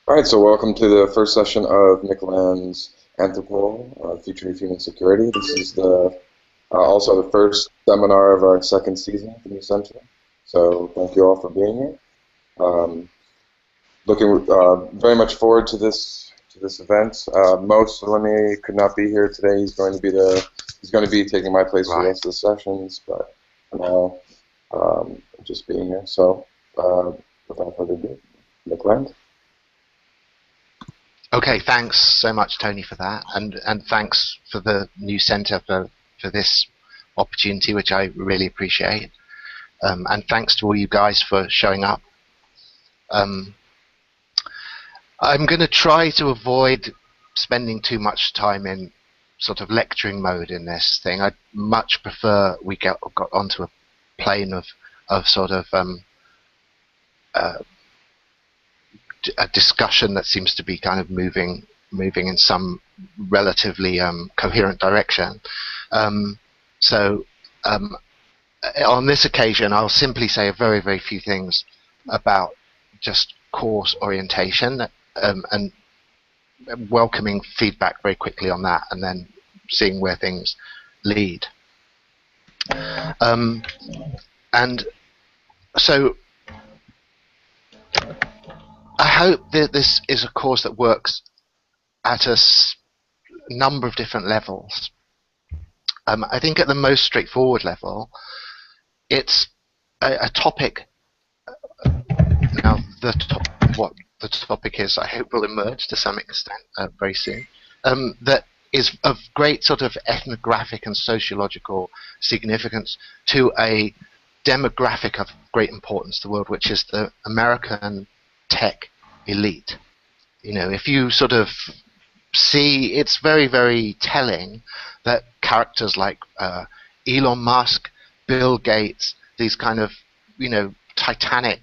All right, so welcome to the first session of Nick Land's Anthropol, featuring human security. This is the also the first seminar of our second season for the new center. So thank you all for being here. Um, Looking very much forward to this event. Mo Salemi could not be here today. He's going to be taking my place for the Right. rest of the sessions, but for now, just being here. So without further ado, Nick Land. Okay, thanks so much, Tony, for that, and thanks for the new centre for this opportunity, which I really appreciate. And thanks to all you guys for showing up. Um, I'm going to try to avoid spending too much time in sort of lecturing mode in this thing. I'd much prefer we got onto a plane of sort of uh, a discussion that seems to be kind of moving in some relatively coherent direction. So on this occasion, I'll simply say a very few things about just course orientation, and welcoming feedback very quickly on that, and then seeing where things lead. And so I hope that this is a course that works at a number of different levels. I think at the most straightforward level, it's a topic. Now, what the topic is, I hope will emerge to some extent very soon. That is of great sort of ethnographic and sociological significance to a demographic of great importance to the world, which is the American tech elite. You know, if you sort of see, it's very telling that characters like Elon Musk, Bill Gates, these kind of, titanic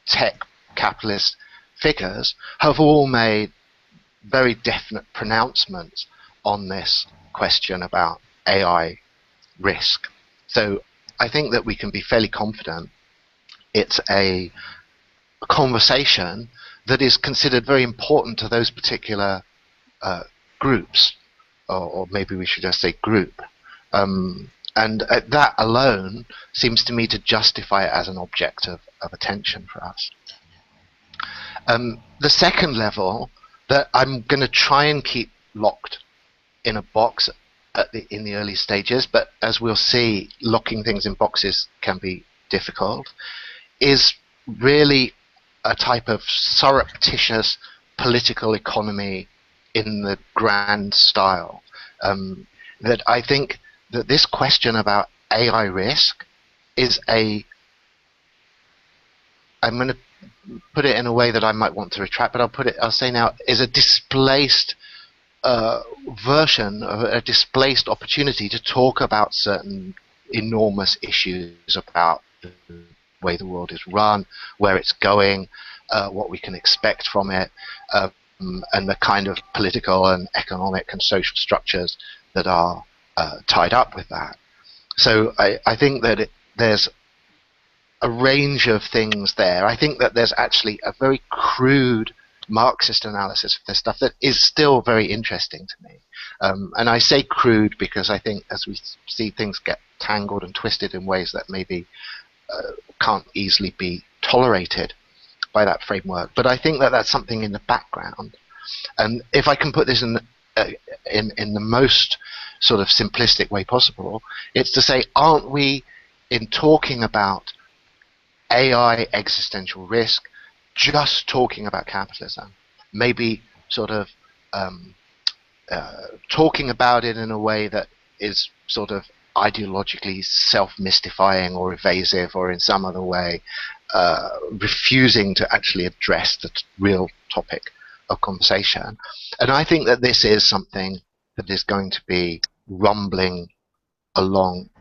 tech capitalist figures have all made very definite pronouncements on this question about AI risk. So I think that we can be fairly confident it's a conversation that is considered very important to those particular groups, or maybe we should just say group. And that alone seems to me to justify it as an object of attention for us. The second level that I'm going to try and keep locked in a box in the early stages, but as we'll see, locking things in boxes can be difficult, is really a type of surreptitious political economy in the grand style. That I think that this question about AI risk is I'm going to put it in a way that I might want to retract, but I'll say now, is a displaced version of a displaced opportunity to talk about certain enormous issues about the way the world is run, where it's going, what we can expect from it, and the kind of political and economic and social structures that are tied up with that. So I think that there's a range of things there. I think that there's actually a very crude Marxist analysis of this stuff that is still very interesting to me. And I say crude because I think as we see things get tangled and twisted in ways that maybe can't easily be tolerated by that framework. But I think that that's something in the background. And if I can put this in the most sort of simplistic way possible, it's to say, aren't we, in talking about AI existential risk, just talking about capitalism? Maybe sort of talking about it in a way that is sort of ideologically self-mystifying or evasive, or in some other way refusing to actually address the real topic of conversation. And I think that this is something that is going to be rumbling along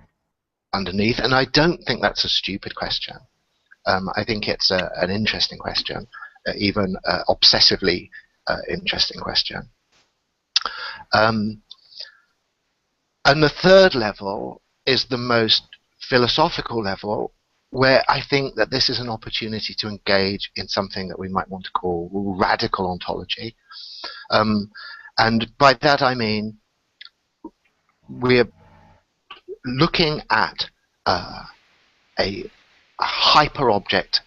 underneath, and I don't think that's a stupid question. I think it's an interesting question, even obsessively interesting question. And the third level is the most philosophical level, where I think that this is an opportunity to engage in something that we might want to call radical ontology. Um, and by that I mean we're looking at uh, a hyper object.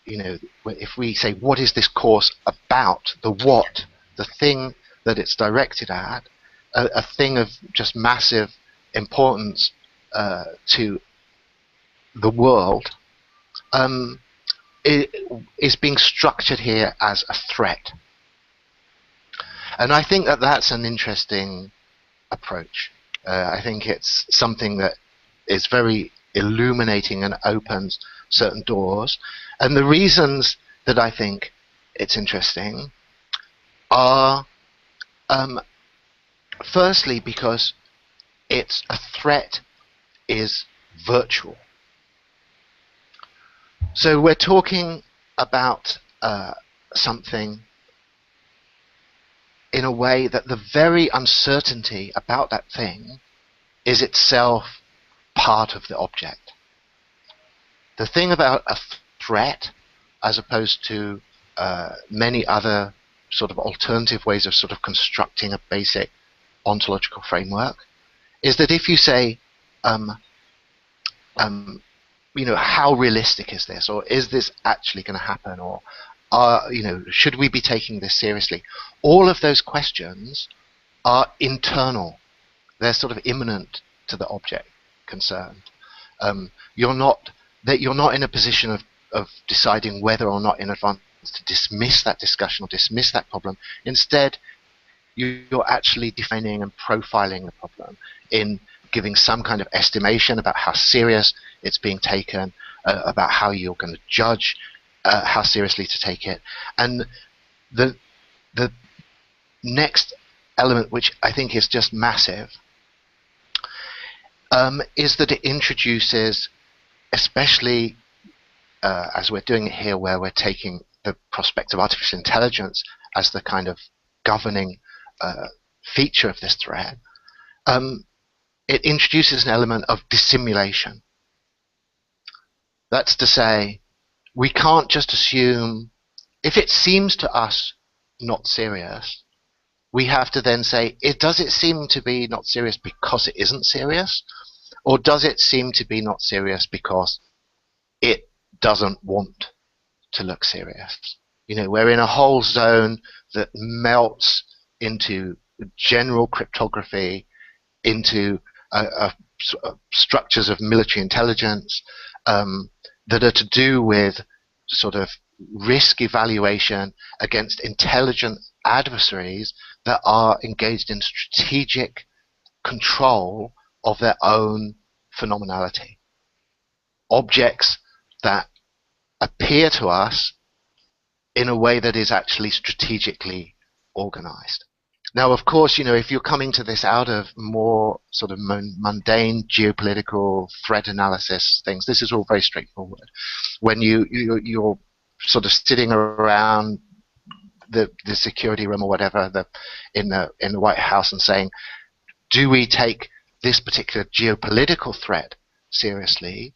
You know, if we say, what is this course about, the what, the thing that it's directed at, a thing of just massive importance to the world, it is being structured here as a threat. And I think that that's an interesting approach. I think it's something that is very illuminating and opens certain doors. And the reasons that I think it's interesting are, firstly, because it's a threat is virtual. So we're talking about something in a way that the very uncertainty about that thing is itself part of the object. The thing about a threat, as opposed to many other sort of alternative ways of sort of constructing a basic ontological framework, is that if you say, how realistic is this, or is this actually going to happen, or should we be taking this seriously? All of those questions are internal. They're sort of immanent to the object concerned. You're not in a position of deciding whether or not in advance to dismiss that discussion or dismiss that problem. Instead, you're actually defining and profiling the problem in giving some kind of estimation about how serious it's being taken, about how you're going to judge how seriously to take it. And the next element, which I think is just massive, is that it introduces, especially as we're doing it here, where we're taking the prospect of artificial intelligence as the kind of governing feature of this thread, it introduces an element of dissimulation. That's to say, we can't just assume, if it seems to us not serious, we have to then say, does it seem to be not serious because it isn't serious? Or does it seem to be not serious because it doesn't want to look serious? We're in a whole zone that melts into general cryptography, into structures of military intelligence that are to do with sort of risk evaluation against intelligent adversaries that are engaged in strategic control of their own phenomenality. Objects that appear to us in a way that is actually strategically organized. Now, of course, if you're coming to this out of more sort of mundane geopolitical threat analysis things, this is all very straightforward. When you're sort of sitting around the security room or whatever in the White House and saying, do we take this particular geopolitical threat seriously?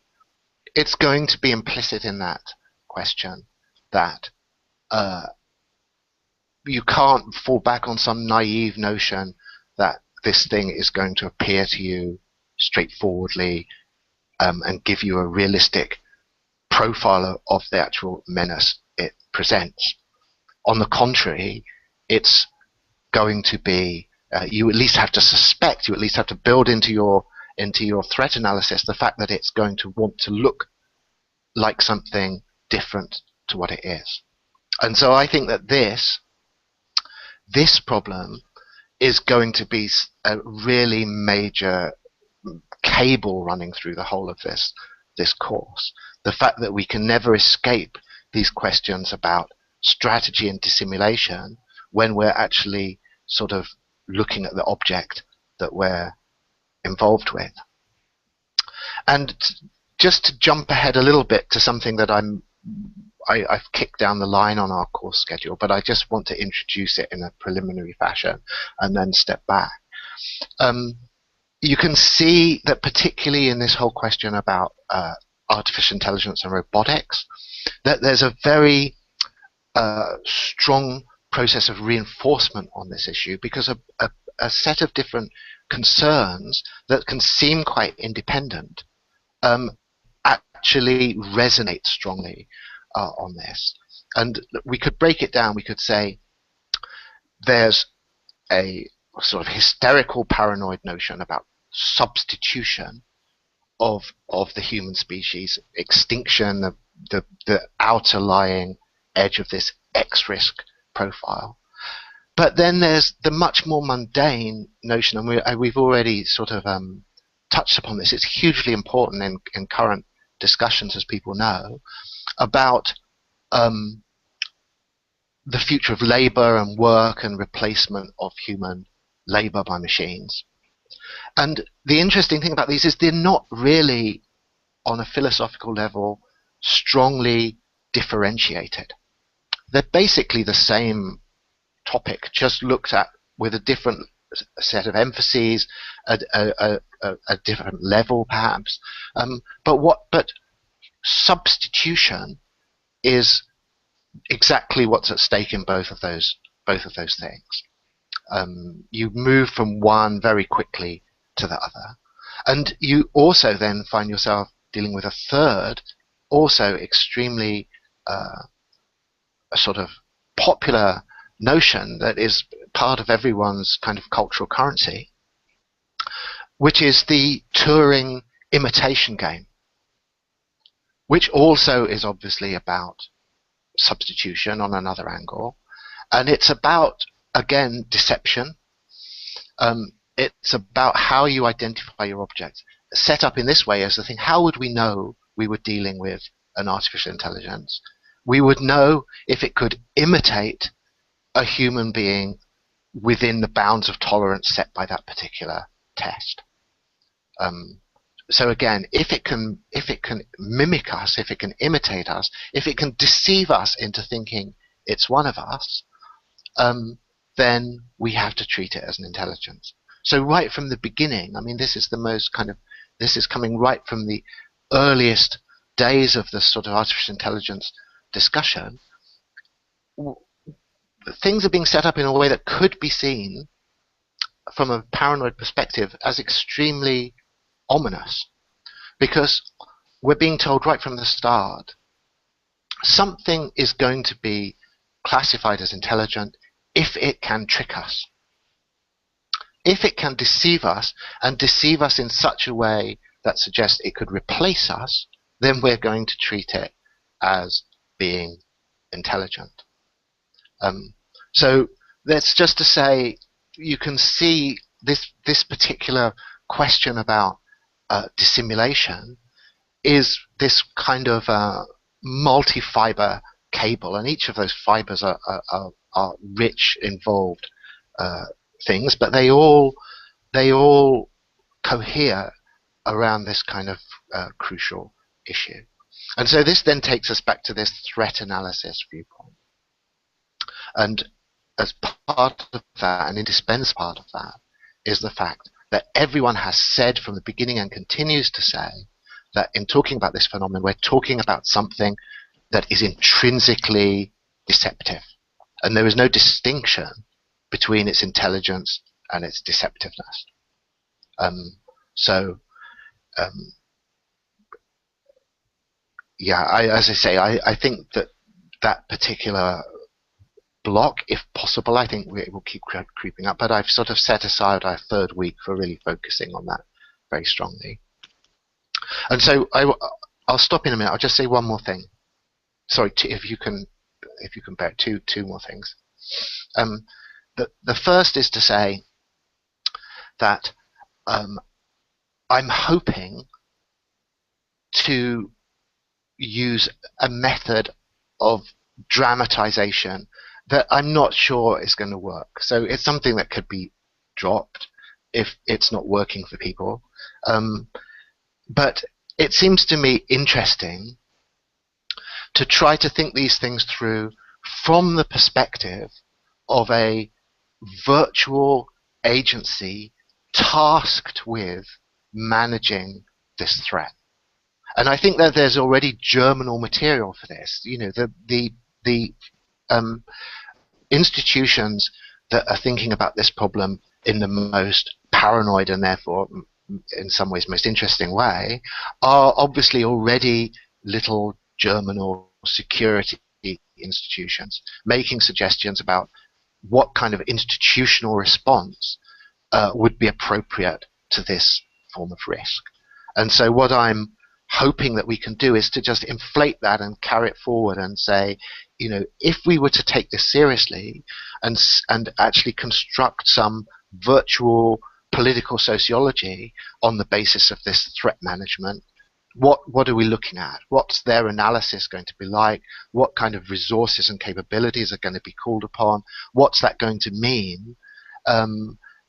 It's going to be implicit in that question that you can't fall back on some naive notion that this thing is going to appear to you straightforwardly and give you a realistic profile of the actual menace it presents. On the contrary, it's going to be, you at least have to suspect, you at least have to build into your threat analysis the fact that it's going to want to look like something different to what it is. And so I think that this problem is going to be a really major cable running through the whole of this course. The fact that we can never escape these questions about strategy and dissimulation when we're actually sort of looking at the object that we're involved with. And just to jump ahead a little bit to something that I've kicked down the line on our course schedule, but I just want to introduce it in a preliminary fashion and then step back. You can see that particularly in this whole question about artificial intelligence and robotics, that there's a very strong process of reinforcement on this issue, because a set of different concerns that can seem quite independent actually resonate strongly on this. And we could break it down. We could say there's a sort of hysterical paranoid notion about substitution of the human species, extinction, the outer lying edge of this X-risk profile. But then there's the much more mundane notion, and we've already sort of touched upon this. It's hugely important in current discussions, as people know, about the future of labor and work and replacement of human labor by machines. And the interesting thing about these is they're not really, on a philosophical level, strongly differentiated. They're basically the same topic, just looked at with a different set of emphases, a different level perhaps. But substitution is exactly what's at stake in both of those things. You move from one very quickly to the other, and you also then find yourself dealing with a third, also extremely a sort of popular notion that is part of everyone's kind of cultural currency, which is the Turing imitation game, which also is obviously about substitution on another angle, and it's about, again, deception. It's about how you identify your objects. Set up in this way as the thing, how would we know we were dealing with an artificial intelligence? We would know if it could imitate a human being within the bounds of tolerance set by that particular test. So again, if it can mimic us, if it can imitate us, if it can deceive us into thinking it's one of us, then we have to treat it as an intelligence. So right from the beginning, I mean, this is coming right from the earliest days of the sort of artificial intelligence discussion. Things are being set up in a way that could be seen from a paranoid perspective as extremely ominous, because we're being told right from the start something is going to be classified as intelligent if it can trick us, if it can deceive us, and deceive us in such a way that suggests it could replace us, then we're going to treat it as being intelligent. So that's just to say, you can see this particular question about dissimulation is this kind of multi-fiber cable, and each of those fibers are rich, involved things, but they all cohere around this kind of crucial issue. And so this then takes us back to this threat analysis viewpoint. And as part of that, an indispensable part of that, is the fact that everyone has said from the beginning and continues to say that in talking about this phenomenon, we're talking about something that is intrinsically deceptive. And there is no distinction between its intelligence and its deceptiveness. As I say, I think that particular block, if possible, I think it will keep creeping up, but I've sort of set aside our third week for really focusing on that very strongly. And so I'll stop in a minute. I'll just say one more thing. Sorry, if you can bear it, two more things. The first is to say that I'm hoping to use a method of dramatization that I'm not sure is going to work. So it's something that could be dropped if it's not working for people. But it seems to me interesting to try to think these things through from the perspective of a virtual agency tasked with managing this threat. And I think that there's already germinal material for this. The um, institutions that are thinking about this problem in the most paranoid and therefore in some ways most interesting way are obviously already little germinal security institutions making suggestions about what kind of institutional response would be appropriate to this form of risk. And so what I'm hoping that we can do is to just inflate that and carry it forward and say, if we were to take this seriously and actually construct some virtual political sociology on the basis of this threat management, what are we looking at? What's their analysis going to be like? What kind of resources and capabilities are going to be called upon? What's that going to mean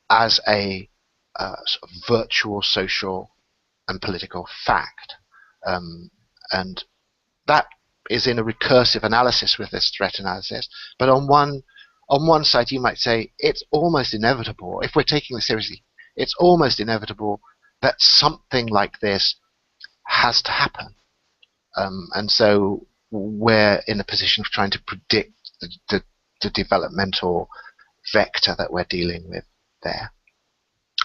as a sort of virtual social and political fact? And that is in a recursive analysis with this threat analysis. But on one side, you might say it's almost inevitable, if we're taking this seriously, it's almost inevitable that something like this has to happen. And so we're in a position of trying to predict the developmental vector that we're dealing with there.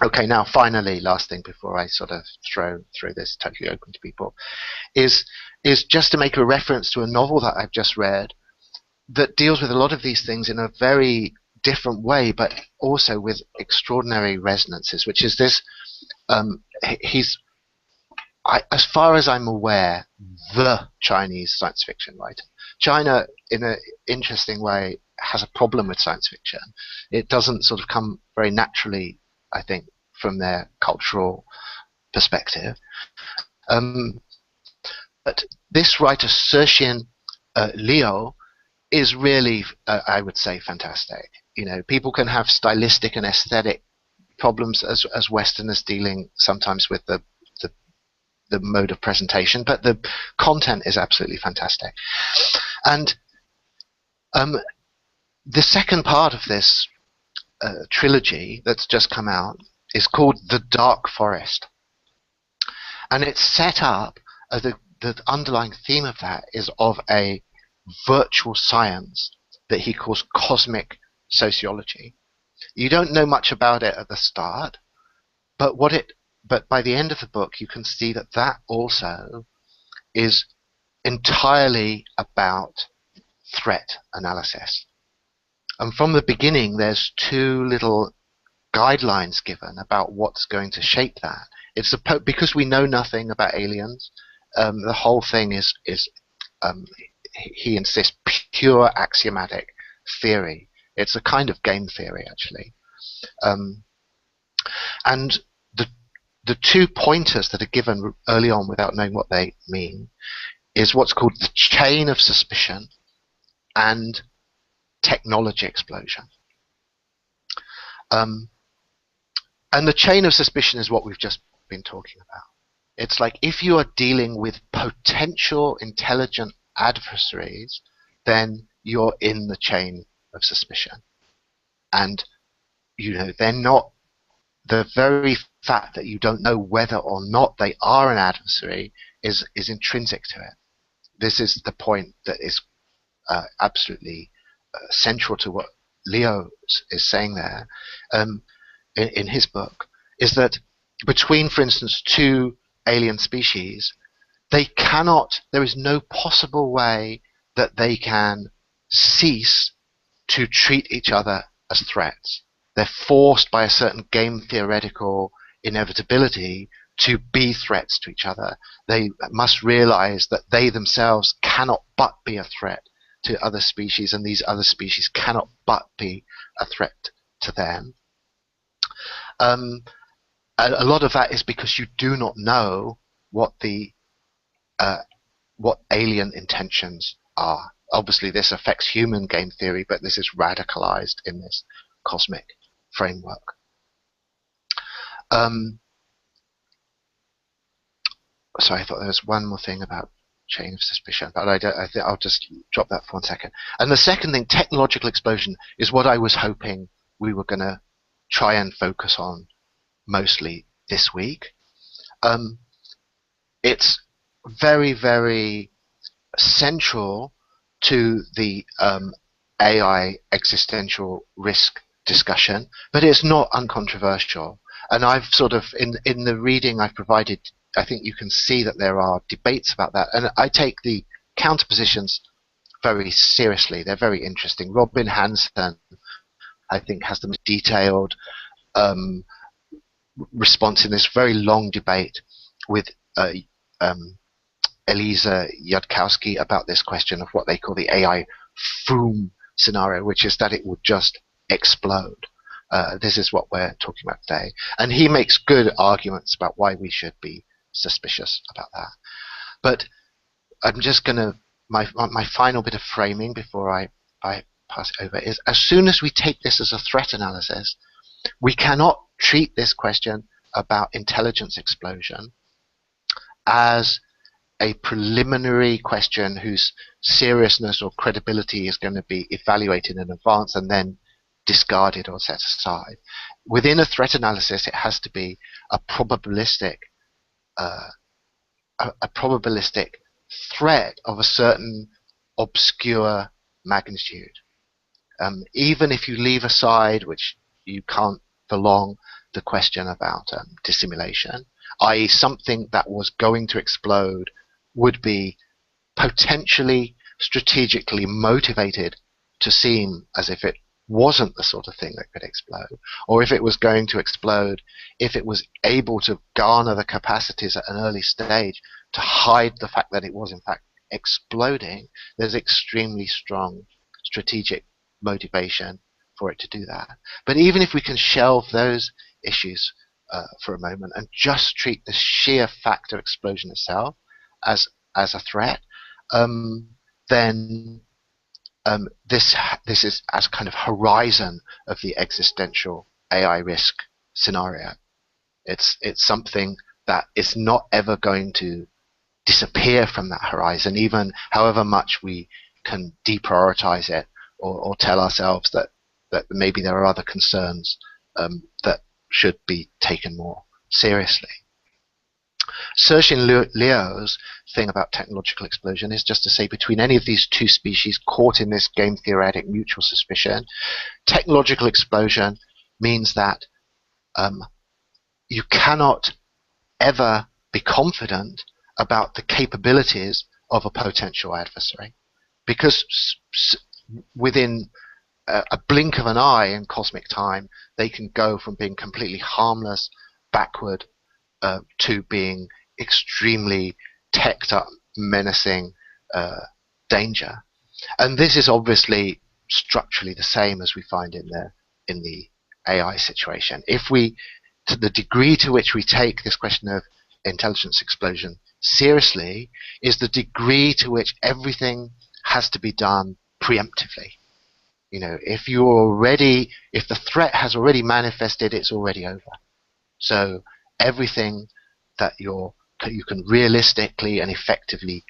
Okay, now finally, last thing before I sort of throw this totally open to people, is just to make a reference to a novel that I've just read that deals with a lot of these things in a very different way, but also with extraordinary resonances, which is this, as far as I'm aware, the Chinese science fiction writer. China, in an interesting way, has a problem with science fiction. It doesn't sort of come very naturally, I think, from their cultural perspective. But this writer, Cixin Liu, is really, I would say, fantastic. People can have stylistic and aesthetic problems as Westerners dealing sometimes with the mode of presentation, but the content is absolutely fantastic. And the second part of this trilogy that's just come out is called The Dark Forest. And it's set up, the underlying theme of that is of a virtual science that he calls cosmic sociology. You don't know much about it at the start, but by the end of the book you can see that also is entirely about threat analysis. And from the beginning there's two little guidelines given about what's going to shape that. It's because we know nothing about aliens. The whole thing is he insists, pure axiomatic theory. It's a kind of game theory, actually. And the 2 pointers that are given early on without knowing what they mean is what's called the chain of suspicion and technology explosion. And the chain of suspicion is what we've just been talking about. It's like if you are dealing with potential intelligent adversaries, then you're in the chain of suspicion. And, they're not, the very fact that you don't know whether or not they are an adversary is intrinsic to it. This is the point that is absolutely central to what Leo is saying there in his book, is that between, for instance, two alien species, there is no possible way that they can cease to treat each other as threats. They're forced by a certain game theoretical inevitability to be threats to each other. They must realize that they themselves cannot but be a threat to other species, and these other species cannot but be a threat to them. A lot of that is because you do not know what alien intentions are. Obviously, this affects human game theory, but this is radicalized in this cosmic framework. Sorry, I thought there was one more thing about chain of suspicion, but I think I'll just drop that for 1 second. And the second thing, technological explosion, is what I was hoping we were going to try and focus on mostly this week. It's very, very central to the AI existential risk discussion, but it's not uncontroversial. And I've sort of, in the reading I've provided, I think you can see that there are debates about that. And I take the counterpositions very seriously. They're very interesting. Robin Hanson, I think, has the most detailed um, response in this very long debate with um, Elisa Yudkowsky about this question of what they call the AI boom scenario, which is that it would just explode. This is what we're talking about today. And he makes good arguments about why we should be suspicious about that. But I'm just going to, my final bit of framing before I pass it over is, as soon as we take this as a threat analysis, we cannot treat this question about intelligence explosion as a preliminary question whose seriousness or credibility is going to be evaluated in advance and then discarded or set aside. Within a threat analysis, it has to be a probabilistic uh, a probabilistic threat of a certain obscure magnitude. Even if you leave aside, which you can't for long, the question about dissimulation, i.e. something that was going to explode would be potentially strategically motivated to seem as if it wasn't the sort of thing that could explode, or if it was going to explode, if it was able to garner the capacities at an early stage to hide the fact that it was in fact exploding, there's extremely strong strategic motivation for it to do that. But even if we can shelve those issues for a moment and just treat the sheer fact of explosion itself as a threat, then this is as kind of horizon of the existential AI risk scenario. It's something that is not ever going to disappear from that horizon, even however much we can deprioritize it or tell ourselves that maybe there are other concerns that should be taken more seriously. Sergin Liu's thing about technological explosion is just to say, between any of these two species caught in this game theoretic mutual suspicion, technological explosion means that you cannot ever be confident about the capabilities of a potential adversary, because within a blink of an eye in cosmic time, they can go from being completely harmless backward to being extremely teched up, menacing danger. And this is obviously structurally the same as we find in the AI situation. If we, to the degree to which we take this question of intelligence explosion seriously, is the degree to which everything has to be done preemptively. You know, if the threat has already manifested, it's already over. So everything that you can realistically and effectively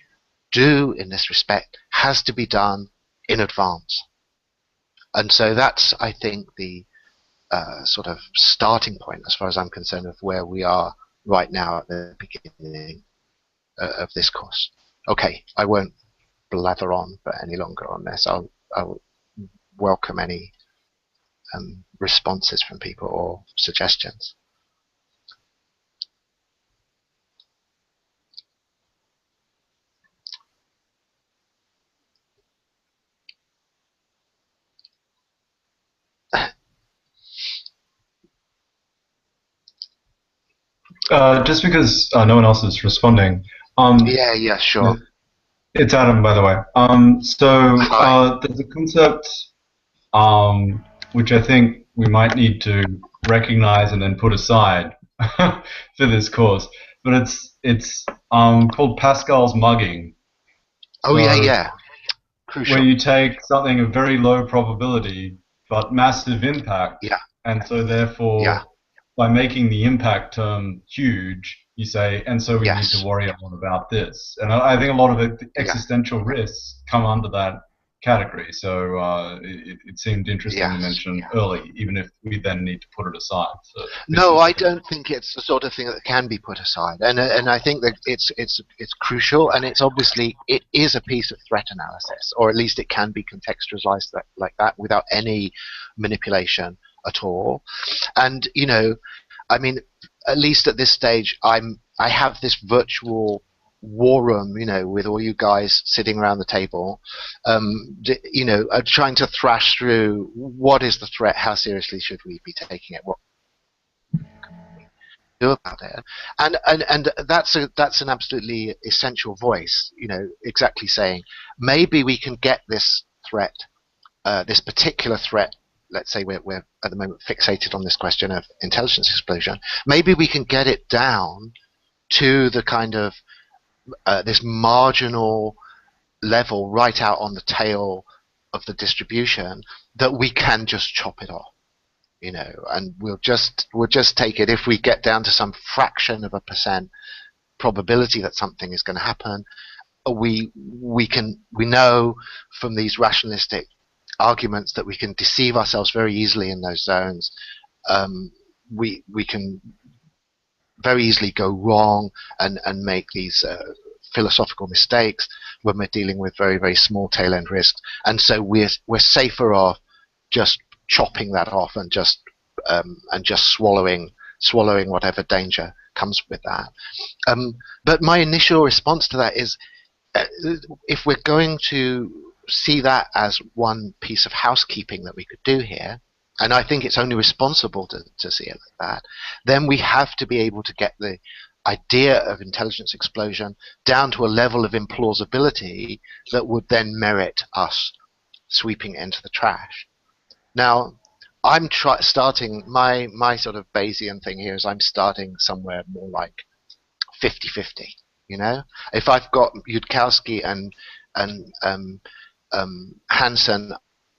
do in this respect has to be done in advance. And so that's, I think, the sort of starting point, as far as I'm concerned, of where we are right now at the beginning of this course. Okay, I won't blather on for any longer on this. I'll welcome any responses from people or suggestions. Just because no one else is responding. Yeah, sure. It's Adam, by the way. Hi. There's a concept which I think we might need to recognize and then put aside for this course. But it's called Pascal's mugging. Oh, So yeah. where Crucial. you take something of very low probability but massive impact, Yeah. and so therefore by making the impact term huge, you say, and so we need to Yes. worry a lot about this. And I think a lot of Yeah. existential risks come under that category. So it seemed interesting to Yes. mention early, even if we then need to put it aside. So this No, is I don't think it's the sort of thing that can be put aside, and I think that it's crucial, and it's obviously it is a piece of threat analysis, or at least it can be contextualized like that without any manipulation at all. And I mean, at least at this stage, I have this virtual war room, with all you guys sitting around the table, trying to thrash through what is the threat, how seriously should we be taking it, what do about it, and that's an absolutely essential voice, exactly saying maybe we can get this threat, this particular threat. Let's say we're at the moment fixated on this question of intelligence explosion. Maybe we can get it down to the kind of this marginal level right out on the tail of the distribution that we can just chop it off. And we'll just take it if we get down to some fraction of a percent probability that something is going to happen. We know from these rationalistic arguments that we can deceive ourselves very easily in those zones. We can very easily go wrong and make these philosophical mistakes when we're dealing with very, very small tail end risks, and so we're safer off just chopping that off and just swallowing whatever danger comes with that. But my initial response to that is, if we're going to see that as one piece of housekeeping that we could do here, and I think it's only responsible to see it like that, then we have to be able to get the idea of intelligence explosion down to a level of implausibility that would then merit us sweeping it into the trash. Now, I'm starting my sort of Bayesian thing here is I'm starting somewhere more like 50-50. If I've got Yudkowsky and Hansen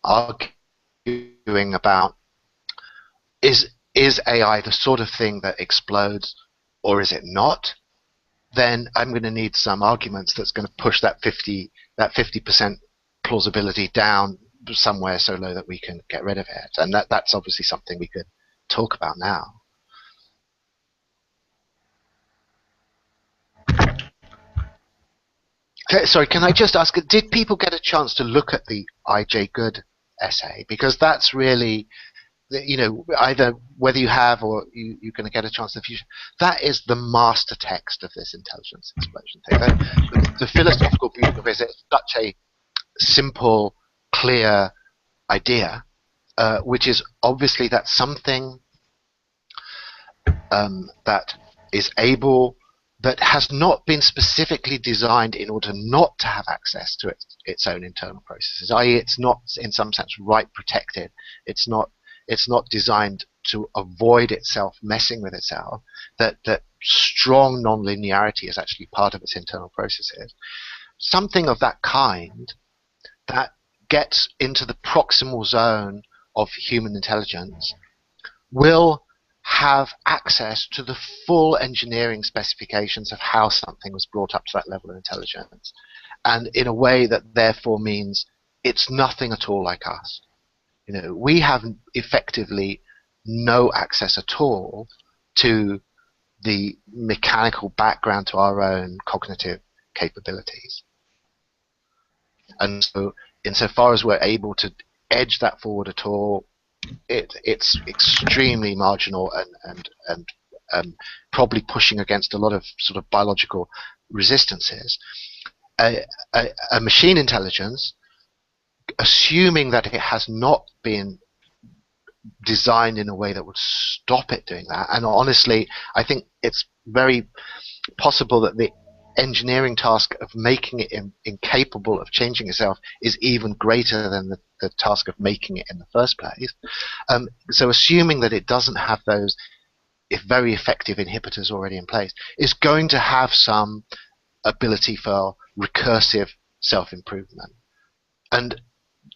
arguing about is AI the sort of thing that explodes or is it not, then I'm going to need some arguments that's going to push that 50% plausibility down somewhere so low that we can get rid of it. And that's obviously something we could talk about now. Okay, sorry, can I just ask, did people get a chance to look at the I.J. Good essay? Because that's really, either whether you have or you're going to get a chance in the future, that is the master text of this intelligence explosion thing. The philosophical beauty of it is it's such a simple, clear idea, which is obviously that something that is able, that has not been specifically designed in order not to have access to its own internal processes, i.e. it's not in some sense right protected, it's not designed to avoid itself messing with itself, that strong non-linearity is actually part of its internal processes. Something of that kind that gets into the proximal zone of human intelligence will have access to the full engineering specifications of how something was brought up to that level of intelligence, and in a way that therefore means it's nothing at all like us. We have effectively no access at all to the mechanical background to our own cognitive capabilities. And so insofar as we're able to edge that forward at all, it's extremely marginal and probably pushing against a lot of sort of biological resistances. A machine intelligence, assuming that it has not been designed in a way that would stop it doing that, and honestly, I think it's very possible that the engineering task of making it incapable of changing itself is even greater than the task of making it in the first place. So assuming that it doesn't have those very effective inhibitors already in place, is going to have some ability for recursive self-improvement. And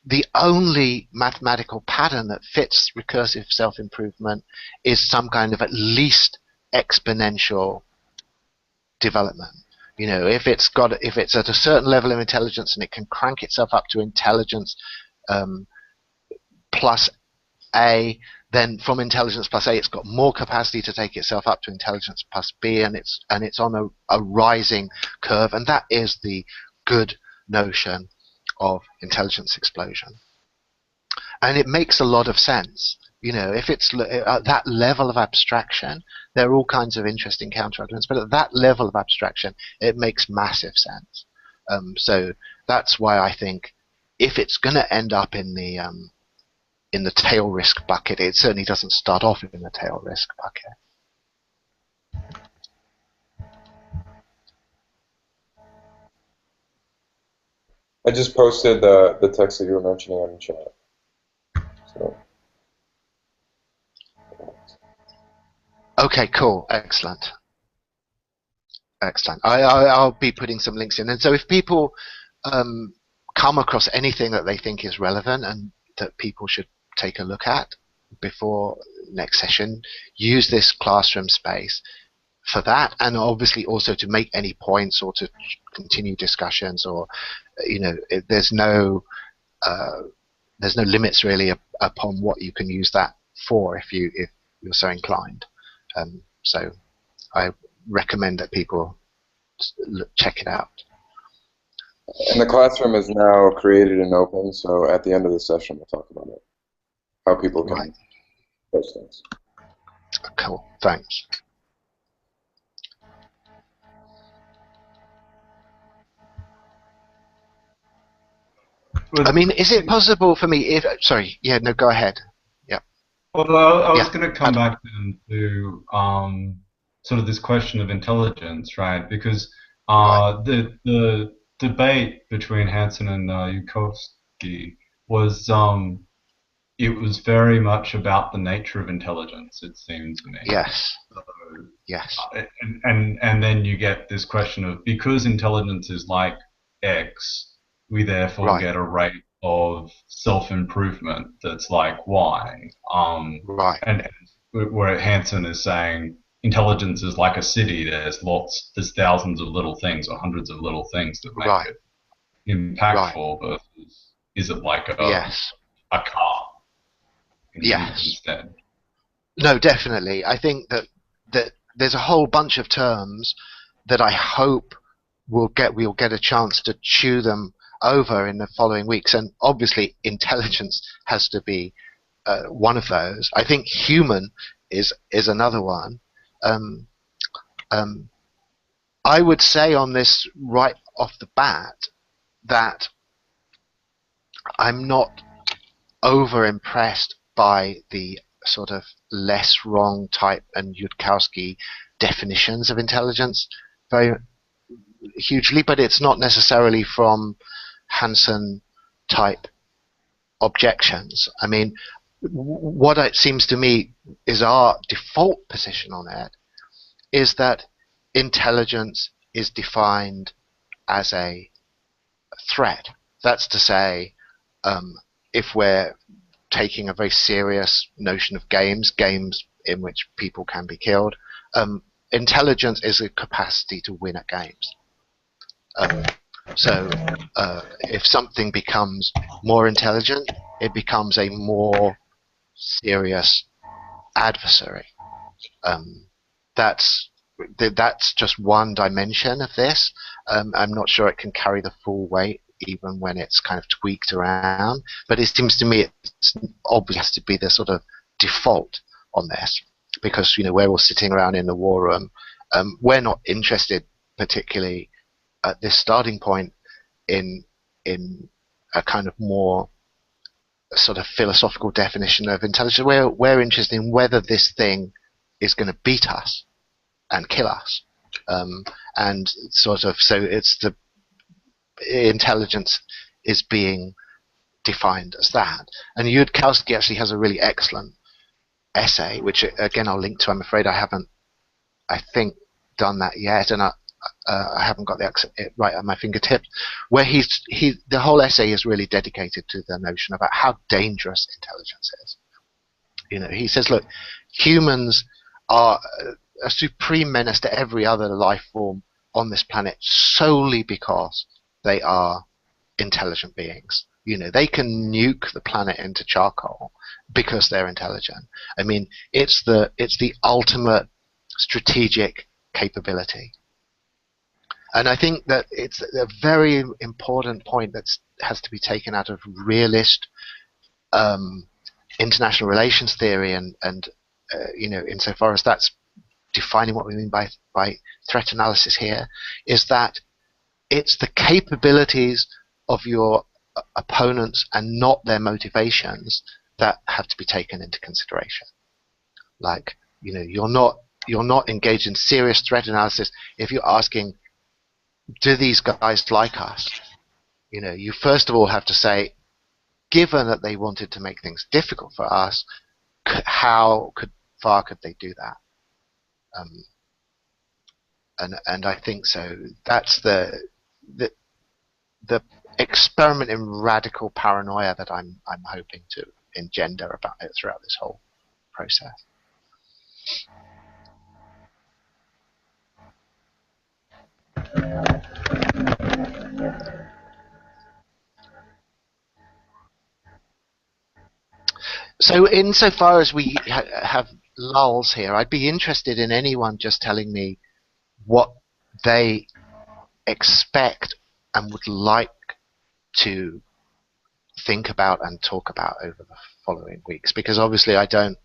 the only mathematical pattern that fits recursive self-improvement is some kind of at least exponential development. If it's at a certain level of intelligence and it can crank itself up to intelligence um, plus A, then from intelligence plus A, it's got more capacity to take itself up to intelligence plus B, and it's on a rising curve, and that is the good notion of intelligence explosion. And it makes a lot of sense. If it's at that level of abstraction, there are all kinds of interesting counterarguments, but at that level of abstraction, it makes massive sense. So that's why I think if it's going to end up in the tail risk bucket, it certainly doesn't start off in the tail risk bucket. I just posted the text that you were mentioning on the chat. So. Okay, cool, excellent. I'll be putting some links in, and so if people come across anything that they think is relevant and that people should take a look at before next session, use this classroom space for that, and obviously also to make any points or to continue discussions, or there's no limits really upon what you can use that for if you're so inclined. So I recommend that people check it out. And the classroom is now created and open, so at the end of the session we'll talk about it, how people can post things. Cool, thanks. I mean, is it possible for me sorry, yeah, no, go ahead. Yeah. Well, I was going to come back then to sort of this question of intelligence, right? Because the debate between Hansen and Yukovsky was it was very much about the nature of intelligence, it seemed to me. Yes. So, yes. And then you get this question of, because intelligence is like X, we therefore get a rate of self-improvement that's like Y. And where Hansen is saying intelligence is like a city. There's thousands of little things or hundreds of little things that make it impactful. Versus, is it like a car? Yes. Instead. No, definitely. I think that there's a whole bunch of terms that I hope we'll get a chance to chew them over in the following weeks, and obviously intelligence has to be one of those. I think human is another one. I would say on this right off the bat that I'm not over impressed by the sort of less wrong type and Yudkowsky definitions of intelligence very hugely, but it's not necessarily from Hansen type objections. I mean, what it seems to me is our default position on it is that intelligence is defined as a threat. That's to say, if we're taking a very serious notion of games in which people can be killed, intelligence is a capacity to win at games. So if something becomes more intelligent, it becomes a more serious adversary. That's just one dimension of this. I'm not sure it can carry the full weight even when it's kind of tweaked around, but it seems to me it's obvious has to be the sort of default on this, because we're all sitting around in the war room. We're not interested particularly at this starting point in a kind of more sort of philosophical definition of intelligence. We're interested in whether this thing is going to beat us and kill us, and sort of so it's the intelligence is being defined as that. And Yudkowsky actually has a really excellent essay, which again I'll link to. I'm afraid I haven't, I think, done that yet, and I haven't got it right at my fingertips, where the whole essay is really dedicated to the notion about how dangerous intelligence is. He says, look, humans are a supreme menace to every other life form on this planet solely because they are intelligent beings. You know, they can nuke the planet into charcoal because they're intelligent. I mean, it's the ultimate strategic capability. And I think that it's a very important point that has to be taken out of realist international relations theory, and you know, insofar as that's defining what we mean by threat analysis here, is that it's the capabilities of your opponents and not their motivations that have to be taken into consideration. Like, you know, you're not engaged in serious threat analysis if you're asking, do these guys like us? You know, you first of all have to say, given that they wanted to make things difficult for us, how far could they do that? And I think so. That's the experiment in radical paranoia that I'm hoping to engender about it throughout this whole process. So insofar as we have lulls here, I'd be interested in anyone just telling me what they expect and would like to think about and talk about over the following weeks, because obviously I don't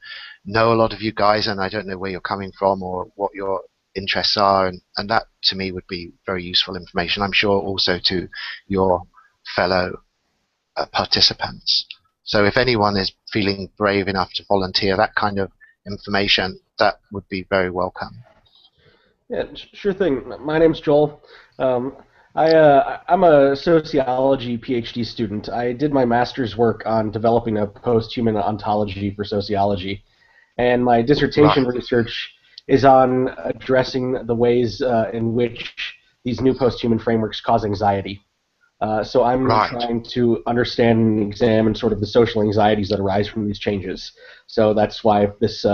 know a lot of you guys, and I don't know where you're coming from or what your interests are, and that to me would be very useful information. I'm sure also to your fellow participants. So if anyone is feeling brave enough to volunteer that kind of information, that would be very welcome. Yeah, sure thing. My name's Joel. I'm a sociology PhD student. I did my master's work on developing a post-human ontology for sociology, and my dissertation research is on addressing the ways in which these new post-human frameworks cause anxiety. So I'm trying to understand and examine sort of the social anxieties that arise from these changes. So that's why this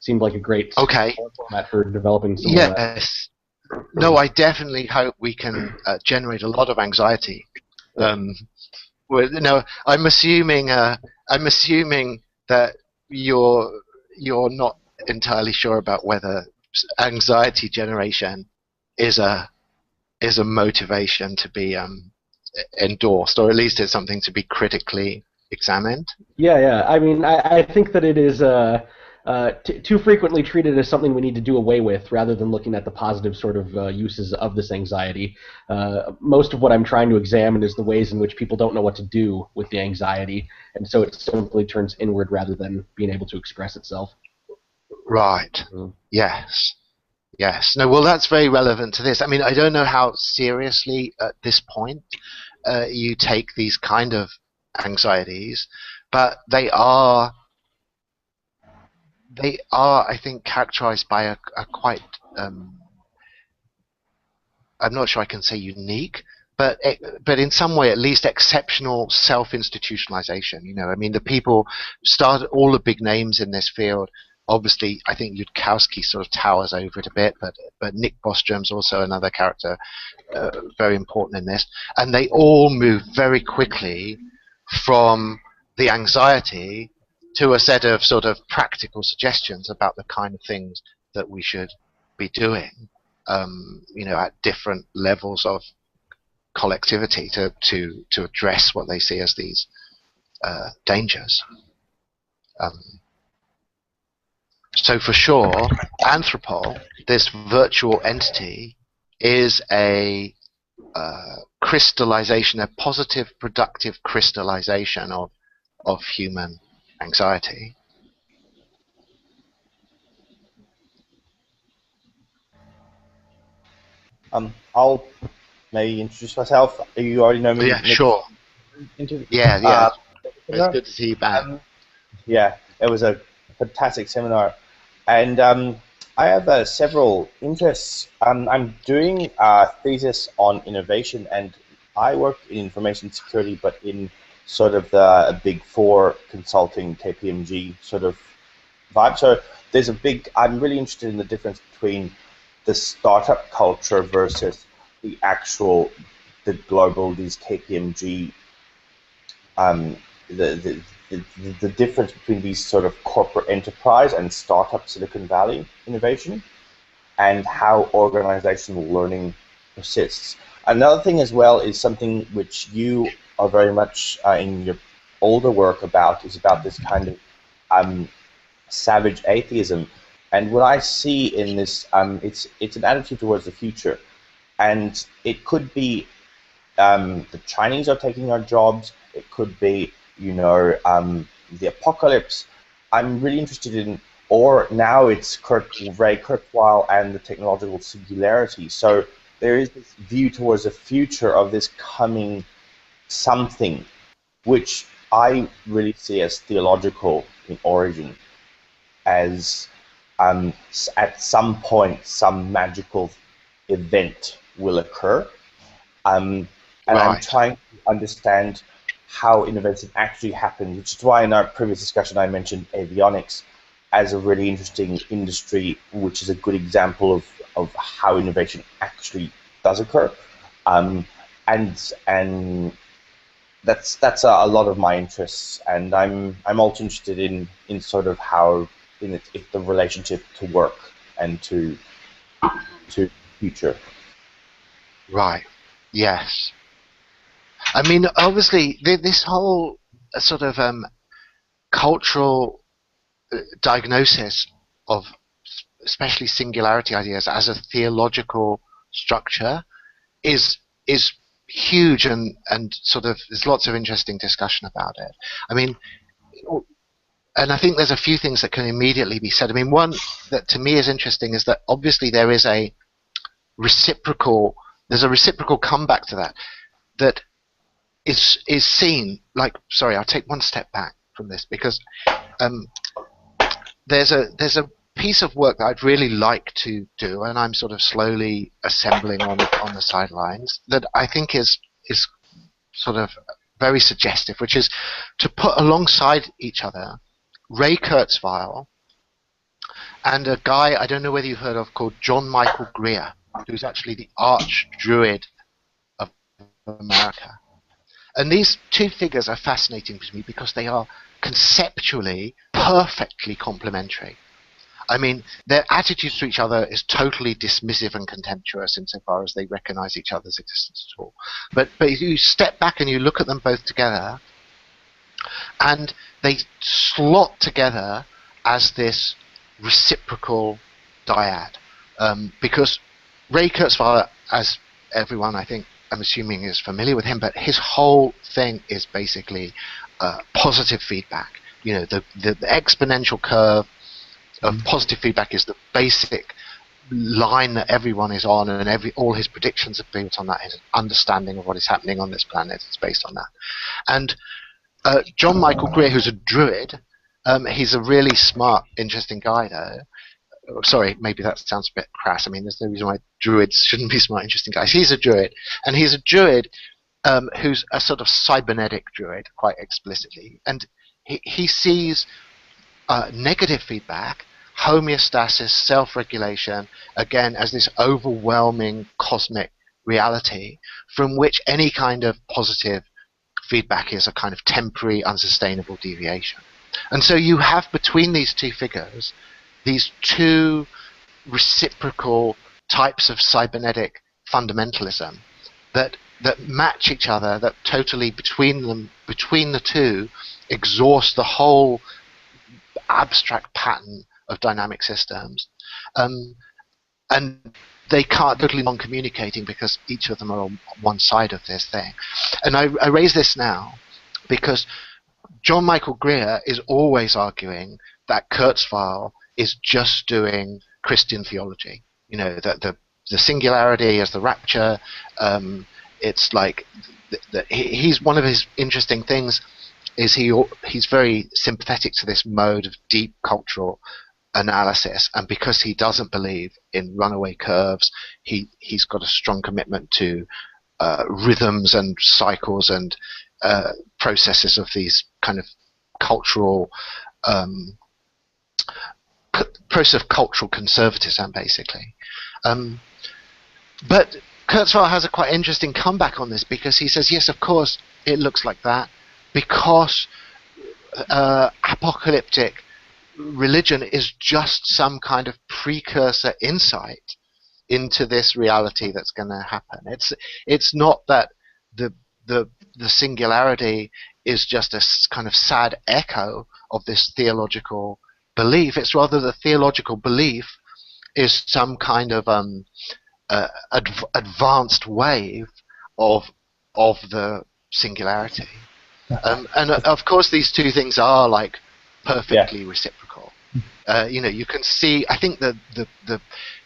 seemed like a great format for developing some of that. Yes. No, I definitely hope we can generate a lot of anxiety. No, I'm assuming that you're not entirely sure about whether anxiety generation is a motivation to be endorsed, or at least it's something to be critically examined. Yeah. I mean, I think that it is too frequently treated as something we need to do away with, rather than looking at the positive sort of uses of this anxiety. Most of what I'm trying to examine is the ways in which people don't know what to do with the anxiety, and so it simply turns inward rather than being able to express itself. Right. Yes. Yes. No, well, that's very relevant to this. I mean, I don't know how seriously at this point you take these kind of anxieties, but they are, I think, characterized by a quite, I'm not sure I can say unique, but in some way at least exceptional self-institutionalization. You know, I mean, the people started, all the big names in this field. Obviously, I think Yudkowsky sort of towers over it a bit, but Nick Bostrom's also another character very important in this. And they all move very quickly from the anxiety to a set of sort of practical suggestions about the kind of things that we should be doing, you know, at different levels of collectivity to address what they see as these dangers. So for sure, Anthropol, this virtual entity, is a crystallization, a positive, productive crystallization of human anxiety. I'll maybe introduce myself. You already know me. Yeah, sure. Yeah. It's good to see you back. Yeah, it was a fantastic seminar. And I have several interests. I'm doing a thesis on innovation, and I work in information security, but in sort of the Big Four consulting KPMG sort of vibe. So there's I'm really interested in the difference between the startup culture versus the actual, the global, these KPMG, um, the, the difference between these sort of corporate enterprise and startup Silicon Valley innovation, and how organizational learning persists. Another thing as well is something which you are very much in your older work about, is about this kind of savage atheism. And what I see in this, it's an attitude towards the future. And it could be the Chinese are taking our jobs. It could be, the apocalypse. I'm really interested in, or now it's Ray Kurzweil and the technological singularity. So there is this view towards the future of this coming something, which I really see as theological in origin, as at some point some magical event will occur. And I'm trying to understand how innovation actually happens, which is why in our previous discussion I mentioned avionics as a really interesting industry, which is a good example of how innovation actually does occur. And that's a lot of my interests, and I'm also interested in sort of how if the relationship to work and to future. Right. Yes. I mean, obviously, this whole sort of cultural diagnosis of especially singularity ideas as a theological structure is huge, and sort of there's lots of interesting discussion about it. I mean, and I think there's a few things that can immediately be said. I mean, one that to me is interesting is that obviously there's a reciprocal comeback to that is seen, like, sorry, I'll take one step back from this, because there's a piece of work that I'd really like to do, and I'm sort of slowly assembling on the sidelines, that I think is sort of very suggestive, which is to put alongside each other Ray Kurzweil and a guy I don't know whether you've heard of called John Michael Greer, who's actually the arch druid of America. And these two figures are fascinating to me because they are conceptually perfectly complementary. I mean, their attitudes to each other is totally dismissive and contemptuous insofar as they recognize each other's existence at all. But if you step back and you look at them both together, and they slot together as this reciprocal dyad. Because Ray Kurzweil, as everyone I think I'm assuming is familiar with him, but his whole thing is basically positive feedback. You know, the exponential curve of positive feedback is the basic line that everyone is on, and all his predictions are built on that. His understanding of what is happening on this planet is based on that. And John Michael Greer, who's a druid, he's a really smart, interesting guy, though. Sorry, maybe that sounds a bit crass. I mean, there's no reason why druids shouldn't be smart, interesting guys. He's a druid, and he's a druid who's a sort of cybernetic druid, quite explicitly. And he sees negative feedback, homeostasis, self-regulation, again, as this overwhelming cosmic reality from which any kind of positive feedback is a kind of temporary, unsustainable deviation. And so you have between these two figures these two reciprocal types of cybernetic fundamentalism that match each other, that totally between the two exhaust the whole abstract pattern of dynamic systems. And they can't totally non-communicating because each of them are on one side of this thing. And I raise this now because John Michael Greer is always arguing that Kurzweil is just doing Christian theology. You know, that the singularity as the rapture. It's like he's one of his interesting things is he's very sympathetic to this mode of deep cultural analysis, and because he doesn't believe in runaway curves, he's got a strong commitment to rhythms and cycles and processes of these kind of cultural process of cultural conservatism, basically. But Kurzweil has a quite interesting comeback on this, because he says, yes, of course, it looks like that, because apocalyptic religion is just some kind of precursor insight into this reality that's going to happen. It's not that the singularity is just a kind of sad echo of this theological belief. It's rather the theological belief is some kind of advanced wave of the singularity. And of course, these two things are like perfectly reciprocal. You can see. I think the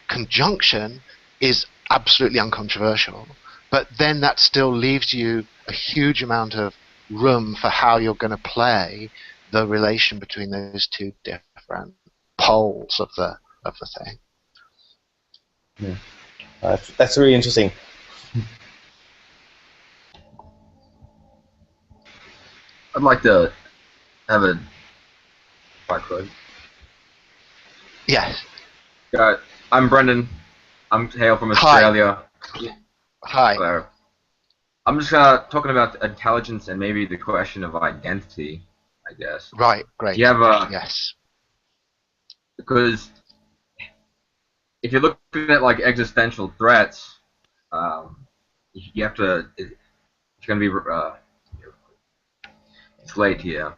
conjunction is absolutely uncontroversial, but then that still leaves you a huge amount of room for how you're going to play the relation between those two different poles of the thing. Yeah. That's really interesting. I'd like to have a, if I could. Yes. I'm Brendan. I'm hail from Australia. Hi. Hello. I'm just talking about intelligence and maybe the question of identity, I guess. Right. Great. Do you have a... Yes. Because if you're looking at like existential threats, you have to... It's going to be... it's late here.